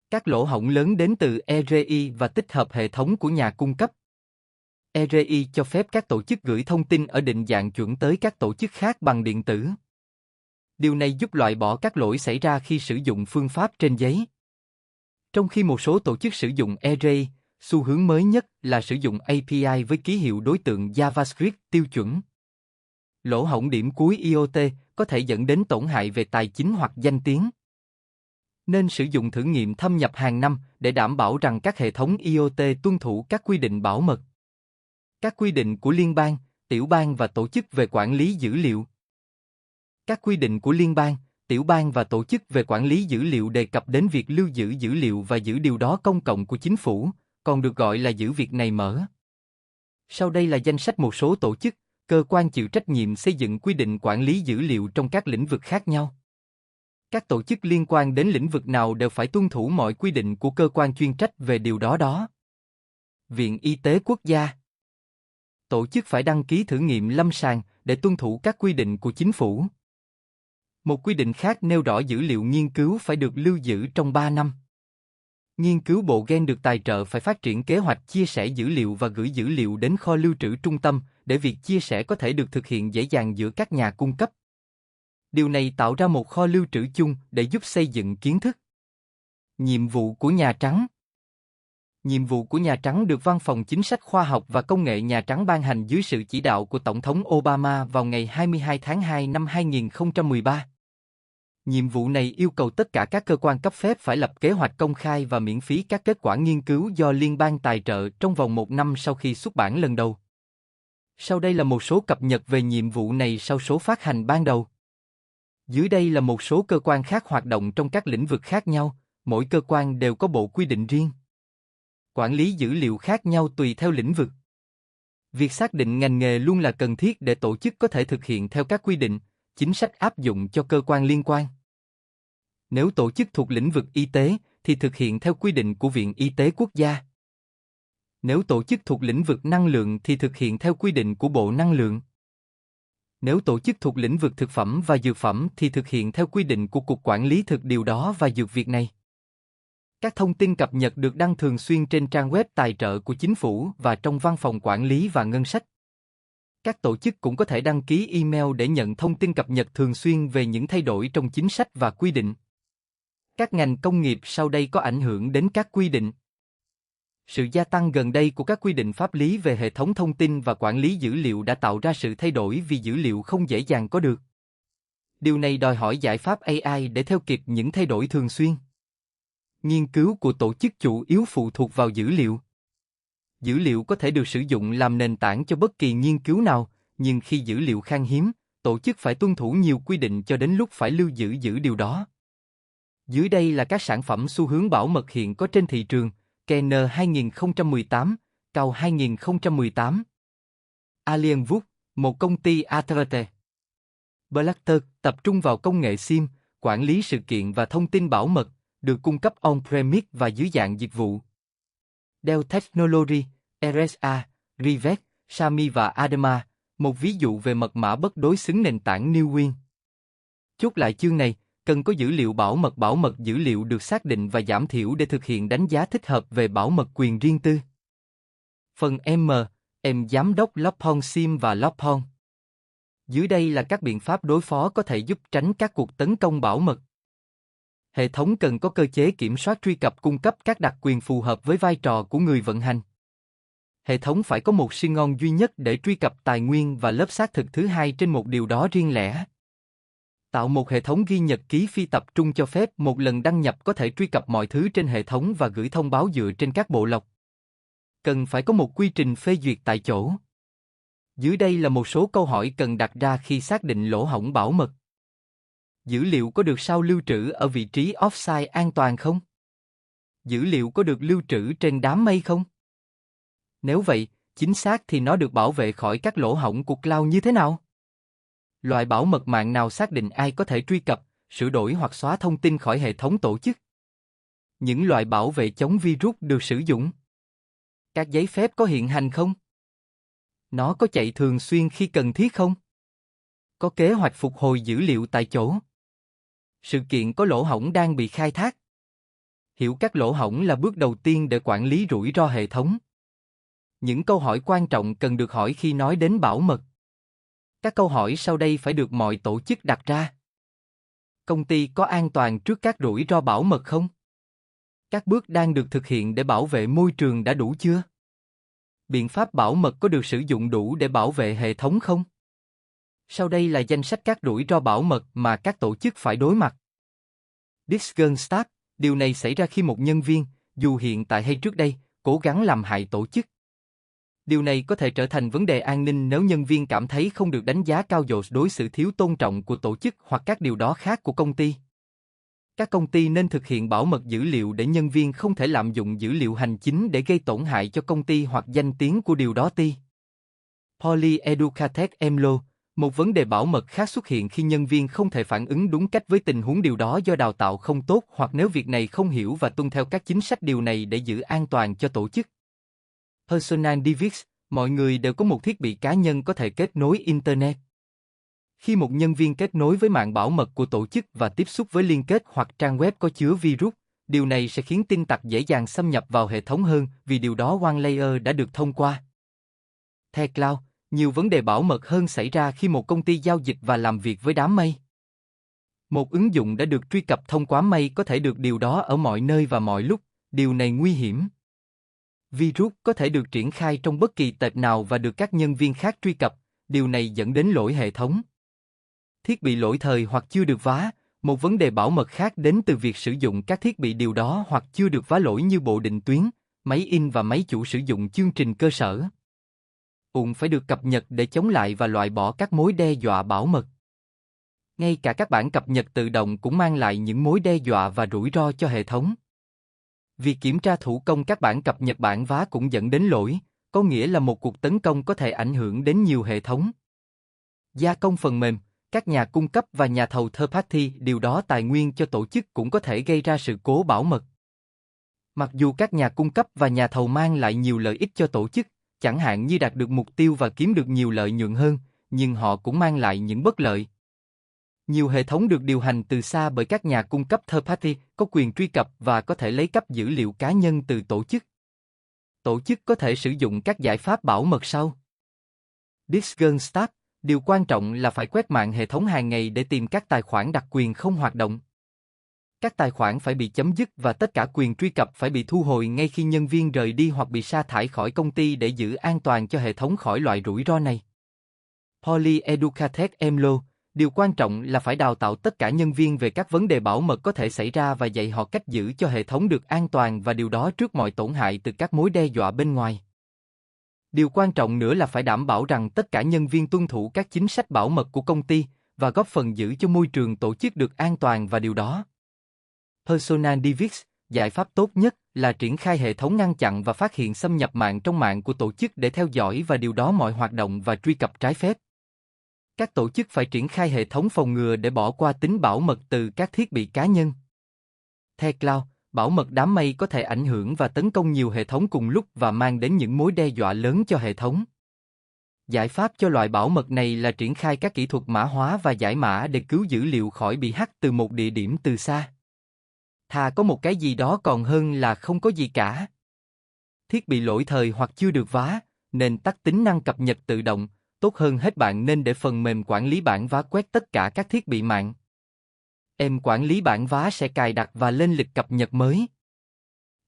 Các lỗ hổng lớn đến từ ERI và tích hợp hệ thống của nhà cung cấp. ERI cho phép các tổ chức gửi thông tin ở định dạng chuẩn tới các tổ chức khác bằng điện tử. Điều này giúp loại bỏ các lỗi xảy ra khi sử dụng phương pháp trên giấy. Trong khi một số tổ chức sử dụng ERI, xu hướng mới nhất là sử dụng API với ký hiệu đối tượng JavaScript tiêu chuẩn. Lỗ hổng điểm cuối IoT có thể dẫn đến tổn hại về tài chính hoặc danh tiếng. Nên sử dụng thử nghiệm thâm nhập hàng năm để đảm bảo rằng các hệ thống IoT tuân thủ các quy định bảo mật. Các quy định của liên bang, tiểu bang và tổ chức về quản lý dữ liệu. Các quy định của liên bang, tiểu bang và tổ chức về quản lý dữ liệu đề cập đến việc lưu giữ dữ liệu và giữ điều đó công cộng của chính phủ, còn được gọi là giữ việc này mở. Sau đây là danh sách một số tổ chức, cơ quan chịu trách nhiệm xây dựng quy định quản lý dữ liệu trong các lĩnh vực khác nhau. Các tổ chức liên quan đến lĩnh vực nào đều phải tuân thủ mọi quy định của cơ quan chuyên trách về điều đó. Viện Y tế Quốc gia. Tổ chức phải đăng ký thử nghiệm lâm sàng để tuân thủ các quy định của chính phủ. Một quy định khác nêu rõ dữ liệu nghiên cứu phải được lưu giữ trong 3 năm. Nghiên cứu bộ gen được tài trợ phải phát triển kế hoạch chia sẻ dữ liệu và gửi dữ liệu đến kho lưu trữ trung tâm để việc chia sẻ có thể được thực hiện dễ dàng giữa các nhà cung cấp. Điều này tạo ra một kho lưu trữ chung để giúp xây dựng kiến thức. Nhiệm vụ của Nhà Trắng. Nhiệm vụ của Nhà Trắng được Văn phòng Chính sách Khoa học và Công nghệ Nhà Trắng ban hành dưới sự chỉ đạo của Tổng thống Obama vào ngày 22 tháng 2 năm 2013. Nhiệm vụ này yêu cầu tất cả các cơ quan cấp phép phải lập kế hoạch công khai và miễn phí các kết quả nghiên cứu do liên bang tài trợ trong vòng 1 năm sau khi xuất bản lần đầu. Sau đây là một số cập nhật về nhiệm vụ này sau số phát hành ban đầu. Dưới đây là một số cơ quan khác hoạt động trong các lĩnh vực khác nhau, mỗi cơ quan đều có bộ quy định riêng. Quản lý dữ liệu khác nhau tùy theo lĩnh vực. Việc xác định ngành nghề luôn là cần thiết để tổ chức có thể thực hiện theo các quy định, chính sách áp dụng cho cơ quan liên quan. Nếu tổ chức thuộc lĩnh vực y tế, thì thực hiện theo quy định của Viện Y tế Quốc gia. Nếu tổ chức thuộc lĩnh vực năng lượng thì thực hiện theo quy định của Bộ Năng lượng. Nếu tổ chức thuộc lĩnh vực thực phẩm và dược phẩm thì thực hiện theo quy định của Cục Quản lý Thực điều đó và Dược việc này. Các thông tin cập nhật được đăng thường xuyên trên trang web tài trợ của chính phủ và trong văn phòng quản lý và ngân sách. Các tổ chức cũng có thể đăng ký email để nhận thông tin cập nhật thường xuyên về những thay đổi trong chính sách và quy định. Các ngành công nghiệp sau đây có ảnh hưởng đến các quy định. Sự gia tăng gần đây của các quy định pháp lý về hệ thống thông tin và quản lý dữ liệu đã tạo ra sự thay đổi vì dữ liệu không dễ dàng có được. Điều này đòi hỏi giải pháp AI để theo kịp những thay đổi thường xuyên. Nghiên cứu của tổ chức chủ yếu phụ thuộc vào dữ liệu. Dữ liệu có thể được sử dụng làm nền tảng cho bất kỳ nghiên cứu nào, nhưng khi dữ liệu khan hiếm, tổ chức phải tuân thủ nhiều quy định cho đến lúc phải lưu giữ điều đó. Dưới đây là các sản phẩm xu hướng bảo mật hiện có trên thị trường. Kenner 2018, Cao 2018. Alienwood, một công ty Authority. Blackter tập trung vào công nghệ SIEM, quản lý sự kiện và thông tin bảo mật, được cung cấp on-premise và dưới dạng dịch vụ. Dell Technology, RSA, Rivet, Xiaomi và Adema, một ví dụ về mật mã bất đối xứng nền tảng Newwin. Chốt lại chương này, cần có dữ liệu bảo mật dữ liệu được xác định và giảm thiểu để thực hiện đánh giá thích hợp về bảo mật quyền riêng tư. Phần M, Giám đốc Lockheed SIEM và Lockheed. Dưới đây là các biện pháp đối phó có thể giúp tránh các cuộc tấn công bảo mật. Hệ thống cần có cơ chế kiểm soát truy cập cung cấp các đặc quyền phù hợp với vai trò của người vận hành. Hệ thống phải có một signal duy nhất để truy cập tài nguyên và lớp xác thực thứ hai trên một điều đó riêng lẻ. Tạo một hệ thống ghi nhật ký phi tập trung cho phép một lần đăng nhập có thể truy cập mọi thứ trên hệ thống và gửi thông báo dựa trên các bộ lọc. Cần phải có một quy trình phê duyệt tại chỗ. Dưới đây là một số câu hỏi cần đặt ra khi xác định lỗ hổng bảo mật. Dữ liệu có được sao lưu trữ ở vị trí offsite an toàn không? Dữ liệu có được lưu trữ trên đám mây không? Nếu vậy, chính xác thì nó được bảo vệ khỏi các lỗ hổng của cloud như thế nào? Loại bảo mật mạng nào xác định ai có thể truy cập, sửa đổi hoặc xóa thông tin khỏi hệ thống tổ chức? Những loại bảo vệ chống virus được sử dụng? Các giấy phép có hiện hành không? Nó có chạy thường xuyên khi cần thiết không? Có kế hoạch phục hồi dữ liệu tại chỗ? Sự kiện có lỗ hổng đang bị khai thác? Hiểu các lỗ hổng là bước đầu tiên để quản lý rủi ro hệ thống. Những câu hỏi quan trọng cần được hỏi khi nói đến bảo mật. Các câu hỏi sau đây phải được mọi tổ chức đặt ra. Công ty có an toàn trước các rủi ro bảo mật không? Các bước đang được thực hiện để bảo vệ môi trường đã đủ chưa? Biện pháp bảo mật có được sử dụng đủ để bảo vệ hệ thống không? Sau đây là danh sách các rủi ro bảo mật mà các tổ chức phải đối mặt. Disgunstart, điều này xảy ra khi một nhân viên, dù hiện tại hay trước đây, cố gắng làm hại tổ chức. Điều này có thể trở thành vấn đề an ninh nếu nhân viên cảm thấy không được đánh giá cao do đối xử thiếu tôn trọng của tổ chức hoặc các điều đó khác của công ty. Các công ty nên thực hiện bảo mật dữ liệu để nhân viên không thể lạm dụng dữ liệu hành chính để gây tổn hại cho công ty hoặc danh tiếng của điều đó. Polyeducated EMLO, một vấn đề bảo mật khác xuất hiện khi nhân viên không thể phản ứng đúng cách với tình huống điều đó do đào tạo không tốt hoặc nếu việc này không hiểu và tuân theo các chính sách điều này để giữ an toàn cho tổ chức. Personal device, mọi người đều có một thiết bị cá nhân có thể kết nối Internet. Khi một nhân viên kết nối với mạng bảo mật của tổ chức và tiếp xúc với liên kết hoặc trang web có chứa virus, điều này sẽ khiến tin tặc dễ dàng xâm nhập vào hệ thống hơn vì điều đó one layer đã được thông qua. Theo cloud, nhiều vấn đề bảo mật hơn xảy ra khi một công ty giao dịch và làm việc với đám mây. Một ứng dụng đã được truy cập thông qua mây có thể được điều đó ở mọi nơi và mọi lúc, điều này nguy hiểm. Virus có thể được triển khai trong bất kỳ tệp nào và được các nhân viên khác truy cập, điều này dẫn đến lỗi hệ thống. Thiết bị lỗi thời hoặc chưa được vá, một vấn đề bảo mật khác đến từ việc sử dụng các thiết bị điều đó hoặc chưa được vá lỗi như bộ định tuyến, máy in và máy chủ sử dụng chương trình cơ sở. Phải được cập nhật để chống lại và loại bỏ các mối đe dọa bảo mật. Ngay cả các bản cập nhật tự động cũng mang lại những mối đe dọa và rủi ro cho hệ thống. Việc kiểm tra thủ công các bản cập nhật bản vá cũng dẫn đến lỗi, có nghĩa là một cuộc tấn công có thể ảnh hưởng đến nhiều hệ thống. Gia công phần mềm, các nhà cung cấp và nhà thầu third party điều đó tài nguyên cho tổ chức cũng có thể gây ra sự cố bảo mật. Mặc dù các nhà cung cấp và nhà thầu mang lại nhiều lợi ích cho tổ chức, chẳng hạn như đạt được mục tiêu và kiếm được nhiều lợi nhuận hơn, nhưng họ cũng mang lại những bất lợi. Nhiều hệ thống được điều hành từ xa bởi các nhà cung cấp third party, có quyền truy cập và có thể lấy cắp dữ liệu cá nhân từ tổ chức. Tổ chức có thể sử dụng các giải pháp bảo mật sau. Disk Start, điều quan trọng là phải quét mạng hệ thống hàng ngày để tìm các tài khoản đặc quyền không hoạt động. Các tài khoản phải bị chấm dứt và tất cả quyền truy cập phải bị thu hồi ngay khi nhân viên rời đi hoặc bị sa thải khỏi công ty để giữ an toàn cho hệ thống khỏi loại rủi ro này. Polyeducated EMLO, điều quan trọng là phải đào tạo tất cả nhân viên về các vấn đề bảo mật có thể xảy ra và dạy họ cách giữ cho hệ thống được an toàn và điều đó trước mọi tổn hại từ các mối đe dọa bên ngoài. Điều quan trọng nữa là phải đảm bảo rằng tất cả nhân viên tuân thủ các chính sách bảo mật của công ty và góp phần giữ cho môi trường tổ chức được an toàn và điều đó. Personal Defense, giải pháp tốt nhất là triển khai hệ thống ngăn chặn và phát hiện xâm nhập mạng trong mạng của tổ chức để theo dõi và điều đó mọi hoạt động và truy cập trái phép. Các tổ chức phải triển khai hệ thống phòng ngừa để bỏ qua tính bảo mật từ các thiết bị cá nhân. The Cloud, bảo mật đám mây có thể ảnh hưởng và tấn công nhiều hệ thống cùng lúc và mang đến những mối đe dọa lớn cho hệ thống. Giải pháp cho loại bảo mật này là triển khai các kỹ thuật mã hóa và giải mã để cứu dữ liệu khỏi bị hack từ một địa điểm từ xa. Thà có một cái gì đó còn hơn là không có gì cả. Thiết bị lỗi thời hoặc chưa được vá, nên tắt tính năng cập nhật tự động, tốt hơn hết bạn nên để phần mềm quản lý bản vá quét tất cả các thiết bị mạng. Em quản lý bản vá sẽ cài đặt và lên lịch cập nhật mới.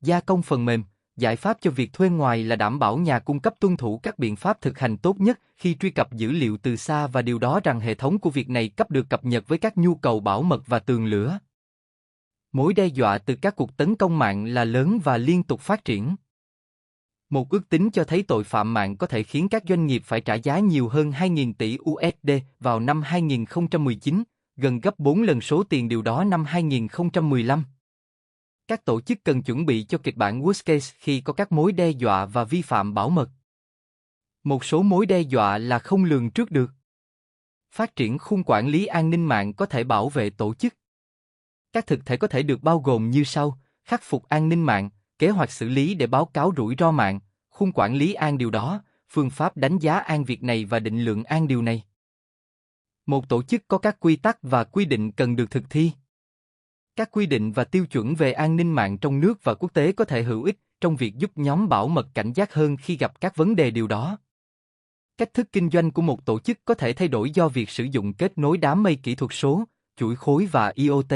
Gia công phần mềm, giải pháp cho việc thuê ngoài là đảm bảo nhà cung cấp tuân thủ các biện pháp thực hành tốt nhất khi truy cập dữ liệu từ xa và điều đó rằng hệ thống của việc này cấp được cập nhật với các nhu cầu bảo mật và tường lửa. Mối đe dọa từ các cuộc tấn công mạng là lớn và liên tục phát triển. Một ước tính cho thấy tội phạm mạng có thể khiến các doanh nghiệp phải trả giá nhiều hơn 2.000 tỷ USD vào năm 2019, gần gấp 4 lần số tiền điều đó năm 2015. Các tổ chức cần chuẩn bị cho kịch bản worst case khi có các mối đe dọa và vi phạm bảo mật. Một số mối đe dọa là không lường trước được. Phát triển khung quản lý an ninh mạng có thể bảo vệ tổ chức. Các thực thể có thể được bao gồm như sau: khắc phục an ninh mạng, kế hoạch xử lý để báo cáo rủi ro mạng, khung quản lý an điều đó, phương pháp đánh giá an việc này và định lượng an điều này. Một tổ chức có các quy tắc và quy định cần được thực thi. Các quy định và tiêu chuẩn về an ninh mạng trong nước và quốc tế có thể hữu ích trong việc giúp nhóm bảo mật cảnh giác hơn khi gặp các vấn đề điều đó. Cách thức kinh doanh của một tổ chức có thể thay đổi do việc sử dụng kết nối đám mây kỹ thuật số, chuỗi khối và IoT.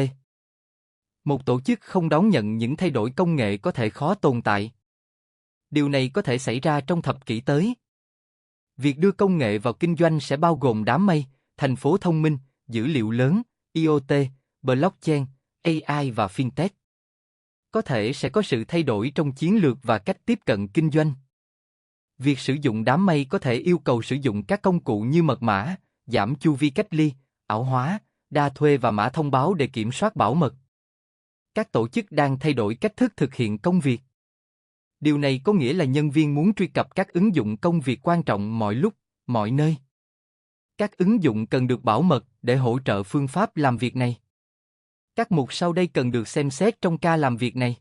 Một tổ chức không đón nhận những thay đổi công nghệ có thể khó tồn tại. Điều này có thể xảy ra trong thập kỷ tới. Việc đưa công nghệ vào kinh doanh sẽ bao gồm đám mây, thành phố thông minh, dữ liệu lớn, IoT, blockchain, AI và fintech. Có thể sẽ có sự thay đổi trong chiến lược và cách tiếp cận kinh doanh. Việc sử dụng đám mây có thể yêu cầu sử dụng các công cụ như mật mã, giảm chu vi cách ly, ảo hóa, đa thuê và mã thông báo để kiểm soát bảo mật. Các tổ chức đang thay đổi cách thức thực hiện công việc. Điều này có nghĩa là nhân viên muốn truy cập các ứng dụng công việc quan trọng mọi lúc, mọi nơi. Các ứng dụng cần được bảo mật để hỗ trợ phương pháp làm việc này. Các mục sau đây cần được xem xét trong ca làm việc này.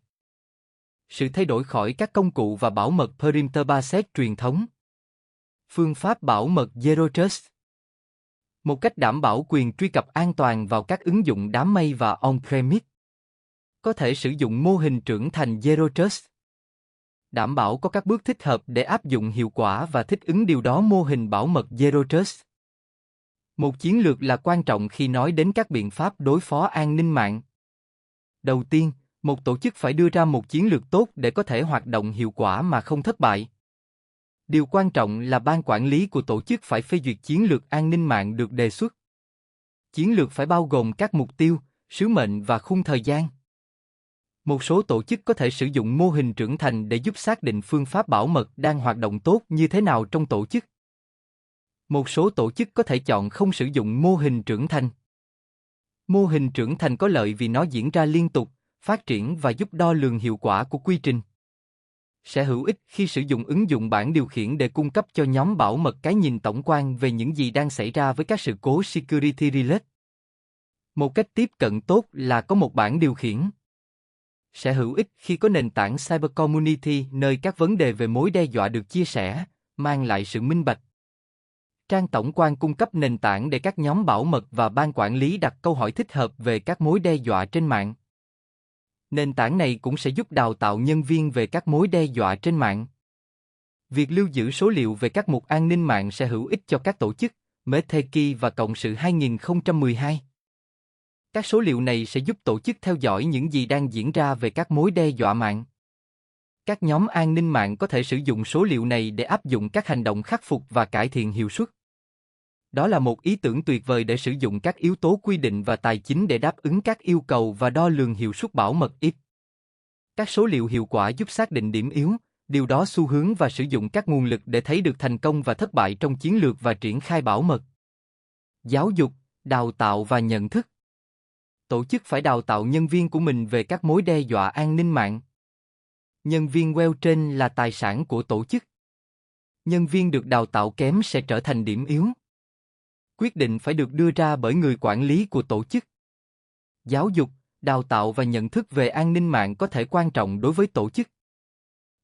Sự thay đổi khỏi các công cụ và bảo mật Perimeter Based truyền thống. Phương pháp bảo mật Zero Trust. Một cách đảm bảo quyền truy cập an toàn vào các ứng dụng đám mây và on-premise. Có thể sử dụng mô hình trưởng thành Zero Trust. Đảm bảo có các bước thích hợp để áp dụng hiệu quả và thích ứng điều đó mô hình bảo mật Zero Trust. Một chiến lược là quan trọng khi nói đến các biện pháp đối phó an ninh mạng. Đầu tiên, một tổ chức phải đưa ra một chiến lược tốt để có thể hoạt động hiệu quả mà không thất bại. Điều quan trọng là ban quản lý của tổ chức phải phê duyệt chiến lược an ninh mạng được đề xuất. Chiến lược phải bao gồm các mục tiêu, sứ mệnh và khung thời gian. Một số tổ chức có thể sử dụng mô hình trưởng thành để giúp xác định phương pháp bảo mật đang hoạt động tốt như thế nào trong tổ chức. Một số tổ chức có thể chọn không sử dụng mô hình trưởng thành. Mô hình trưởng thành có lợi vì nó diễn ra liên tục, phát triển và giúp đo lường hiệu quả của quy trình. Sẽ hữu ích khi sử dụng ứng dụng bảng điều khiển để cung cấp cho nhóm bảo mật cái nhìn tổng quan về những gì đang xảy ra với các sự cố security related. Một cách tiếp cận tốt là có một bảng điều khiển. Sẽ hữu ích khi có nền tảng Cyber Community nơi các vấn đề về mối đe dọa được chia sẻ, mang lại sự minh bạch. Trang tổng quan cung cấp nền tảng để các nhóm bảo mật và ban quản lý đặt câu hỏi thích hợp về các mối đe dọa trên mạng. Nền tảng này cũng sẽ giúp đào tạo nhân viên về các mối đe dọa trên mạng. Việc lưu giữ số liệu về các mục an ninh mạng sẽ hữu ích cho các tổ chức, Metheki và Cộng sự 2012. Các số liệu này sẽ giúp tổ chức theo dõi những gì đang diễn ra về các mối đe dọa mạng. Các nhóm an ninh mạng có thể sử dụng số liệu này để áp dụng các hành động khắc phục và cải thiện hiệu suất. Đó là một ý tưởng tuyệt vời để sử dụng các yếu tố quy định và tài chính để đáp ứng các yêu cầu và đo lường hiệu suất bảo mật IP. Các số liệu hiệu quả giúp xác định điểm yếu, điều đó xu hướng và sử dụng các nguồn lực để thấy được thành công và thất bại trong chiến lược và triển khai bảo mật. Giáo dục, đào tạo và nhận thức. Tổ chức phải đào tạo nhân viên của mình về các mối đe dọa an ninh mạng. Nhân viên well trained là tài sản của tổ chức. Nhân viên được đào tạo kém sẽ trở thành điểm yếu. Quyết định phải được đưa ra bởi người quản lý của tổ chức. Giáo dục, đào tạo và nhận thức về an ninh mạng có thể quan trọng đối với tổ chức.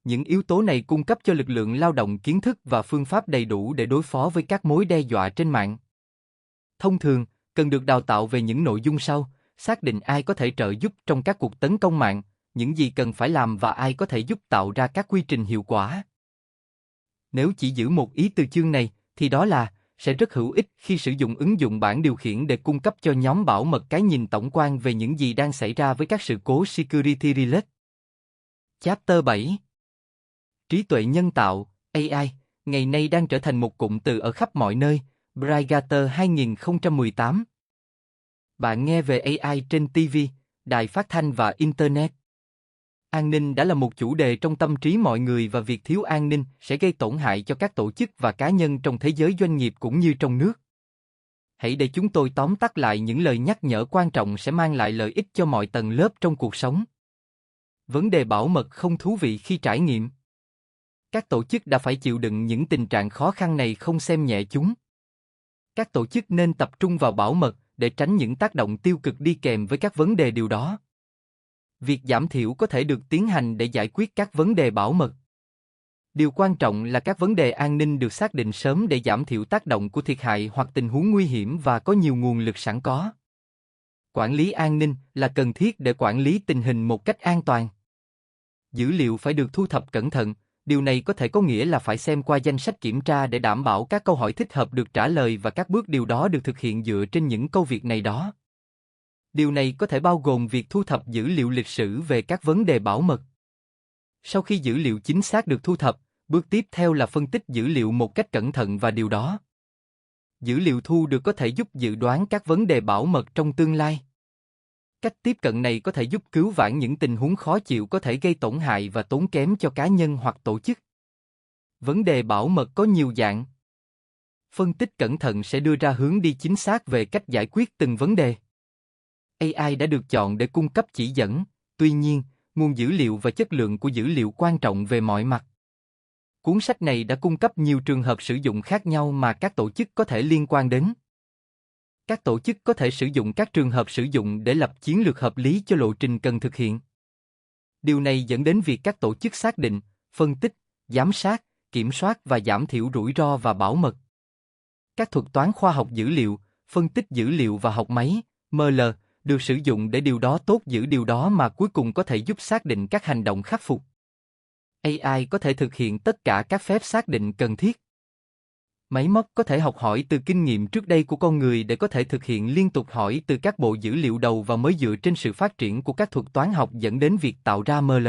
Những yếu tố này cung cấp cho lực lượng lao động kiến thức và phương pháp đầy đủ để đối phó với các mối đe dọa trên mạng. Thông thường, cần được đào tạo về những nội dung sau, xác định ai có thể trợ giúp trong các cuộc tấn công mạng, những gì cần phải làm và ai có thể giúp tạo ra các quy trình hiệu quả. Nếu chỉ giữ một ý từ chương này, thì đó là sẽ rất hữu ích khi sử dụng ứng dụng bảng điều khiển để cung cấp cho nhóm bảo mật cái nhìn tổng quan về những gì đang xảy ra với các sự cố Security Related. Chapter 7. Trí tuệ nhân tạo, AI, ngày nay đang trở thành một cụm từ ở khắp mọi nơi, Brightgatter 2018. Bạn nghe về AI trên TV, đài phát thanh và Internet. An ninh đã là một chủ đề trong tâm trí mọi người và việc thiếu an ninh sẽ gây tổn hại cho các tổ chức và cá nhân trong thế giới doanh nghiệp cũng như trong nước. Hãy để chúng tôi tóm tắt lại những lời nhắc nhở quan trọng sẽ mang lại lợi ích cho mọi tầng lớp trong cuộc sống. Vấn đề bảo mật không thú vị khi trải nghiệm. Các tổ chức đã phải chịu đựng những tình trạng khó khăn này không xem nhẹ chúng. Các tổ chức nên tập trung vào bảo mật để tránh những tác động tiêu cực đi kèm với các vấn đề điều đó. Việc giảm thiểu có thể được tiến hành để giải quyết các vấn đề bảo mật. Điều quan trọng là các vấn đề an ninh được xác định sớm để giảm thiểu tác động của thiệt hại hoặc tình huống nguy hiểm và có nhiều nguồn lực sẵn có. Quản lý an ninh là cần thiết để quản lý tình hình một cách an toàn. Dữ liệu phải được thu thập cẩn thận, điều này có thể có nghĩa là phải xem qua danh sách kiểm tra để đảm bảo các câu hỏi thích hợp được trả lời và các bước điều đó được thực hiện dựa trên những câu việc này đó. Điều này có thể bao gồm việc thu thập dữ liệu lịch sử về các vấn đề bảo mật. Sau khi dữ liệu chính xác được thu thập, bước tiếp theo là phân tích dữ liệu một cách cẩn thận và điều đó. Dữ liệu thu được có thể giúp dự đoán các vấn đề bảo mật trong tương lai. Cách tiếp cận này có thể giúp cứu vãn những tình huống khó chịu có thể gây tổn hại và tốn kém cho cá nhân hoặc tổ chức. Vấn đề bảo mật có nhiều dạng. Phân tích cẩn thận sẽ đưa ra hướng đi chính xác về cách giải quyết từng vấn đề. AI đã được chọn để cung cấp chỉ dẫn, tuy nhiên, nguồn dữ liệu và chất lượng của dữ liệu quan trọng về mọi mặt. Cuốn sách này đã cung cấp nhiều trường hợp sử dụng khác nhau mà các tổ chức có thể liên quan đến. Các tổ chức có thể sử dụng các trường hợp sử dụng để lập chiến lược hợp lý cho lộ trình cần thực hiện. Điều này dẫn đến việc các tổ chức xác định, phân tích, giám sát, kiểm soát và giảm thiểu rủi ro và bảo mật. Các thuật toán khoa học dữ liệu, phân tích dữ liệu và học máy, ML, được sử dụng để điều đó tốt giữ điều đó mà cuối cùng có thể giúp xác định các hành động khắc phục. AI có thể thực hiện tất cả các phép xác định cần thiết. Máy móc có thể học hỏi từ kinh nghiệm trước đây của con người để có thể thực hiện liên tục hỏi từ các bộ dữ liệu đầu và mới dựa trên sự phát triển của các thuật toán học dẫn đến việc tạo ra ML.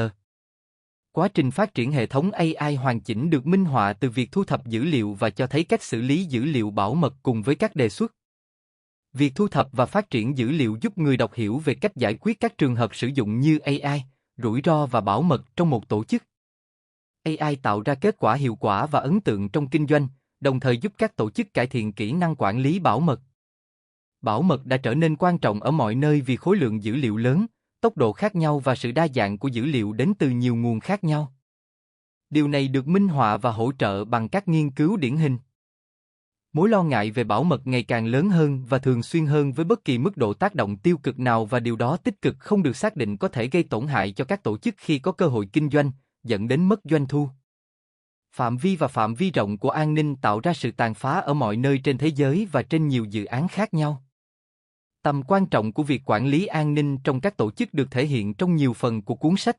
Quá trình phát triển hệ thống AI hoàn chỉnh được minh họa từ việc thu thập dữ liệu và cho thấy cách xử lý dữ liệu bảo mật cùng với các đề xuất. Việc thu thập và phát triển dữ liệu giúp người đọc hiểu về cách giải quyết các trường hợp sử dụng như AI, rủi ro và bảo mật trong một tổ chức. AI tạo ra kết quả hiệu quả và ấn tượng trong kinh doanh, đồng thời giúp các tổ chức cải thiện kỹ năng quản lý bảo mật. Bảo mật đã trở nên quan trọng ở mọi nơi vì khối lượng dữ liệu lớn, tốc độ khác nhau và sự đa dạng của dữ liệu đến từ nhiều nguồn khác nhau. Điều này được minh họa và hỗ trợ bằng các nghiên cứu điển hình. Mối lo ngại về bảo mật ngày càng lớn hơn và thường xuyên hơn với bất kỳ mức độ tác động tiêu cực nào và điều đó tích cực không được xác định có thể gây tổn hại cho các tổ chức khi có cơ hội kinh doanh, dẫn đến mất doanh thu. Phạm vi và phạm vi rộng của an ninh tạo ra sự tàn phá ở mọi nơi trên thế giới và trên nhiều dự án khác nhau. Tầm quan trọng của việc quản lý an ninh trong các tổ chức được thể hiện trong nhiều phần của cuốn sách.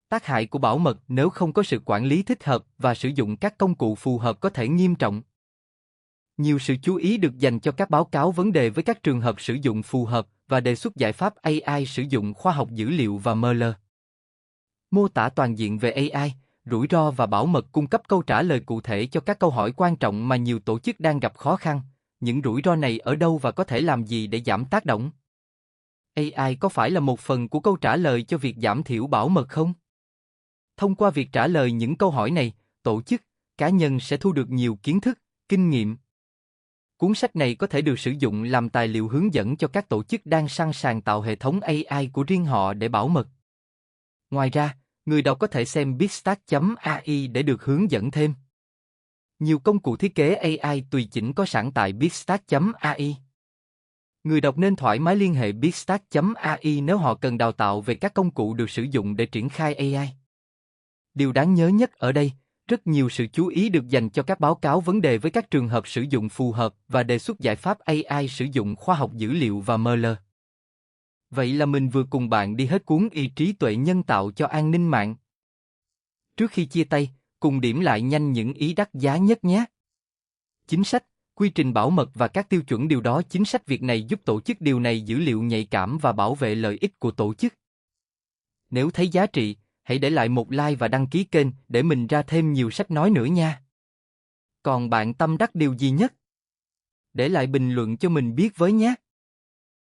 Tác hại của bảo mật nếu không có sự quản lý thích hợp và sử dụng các công cụ phù hợp có thể nghiêm trọng. Nhiều sự chú ý được dành cho các báo cáo vấn đề với các trường hợp sử dụng phù hợp và đề xuất giải pháp AI sử dụng khoa học dữ liệu và ML. Mô tả toàn diện về AI, rủi ro và bảo mật cung cấp câu trả lời cụ thể cho các câu hỏi quan trọng mà nhiều tổ chức đang gặp khó khăn. Những rủi ro này ở đâu và có thể làm gì để giảm tác động? AI có phải là một phần của câu trả lời cho việc giảm thiểu bảo mật không? Thông qua việc trả lời những câu hỏi này, tổ chức, cá nhân sẽ thu được nhiều kiến thức, kinh nghiệm. Cuốn sách này có thể được sử dụng làm tài liệu hướng dẫn cho các tổ chức đang sẵn sàng tạo hệ thống AI của riêng họ để bảo mật. Ngoài ra, người đọc có thể xem Bigstack.ai để được hướng dẫn thêm. Nhiều công cụ thiết kế AI tùy chỉnh có sẵn tại Bigstack.ai. Người đọc nên thoải mái liên hệ Bigstack.ai nếu họ cần đào tạo về các công cụ được sử dụng để triển khai AI. Điều đáng nhớ nhất ở đây, rất nhiều sự chú ý được dành cho các báo cáo vấn đề với các trường hợp sử dụng phù hợp và đề xuất giải pháp AI sử dụng khoa học dữ liệu và ML. Vậy là mình vừa cùng bạn đi hết cuốn trí tuệ nhân tạo cho an ninh mạng. Trước khi chia tay, cùng điểm lại nhanh những ý đắt giá nhất nhé. Chính sách, quy trình bảo mật và các tiêu chuẩn điều đó. Chính sách việc này giúp tổ chức điều này dữ liệu nhạy cảm và bảo vệ lợi ích của tổ chức. Nếu thấy giá trị, hãy để lại một like và đăng ký kênh để mình ra thêm nhiều sách nói nữa nha. Còn bạn tâm đắc điều gì nhất? Để lại bình luận cho mình biết với nhé.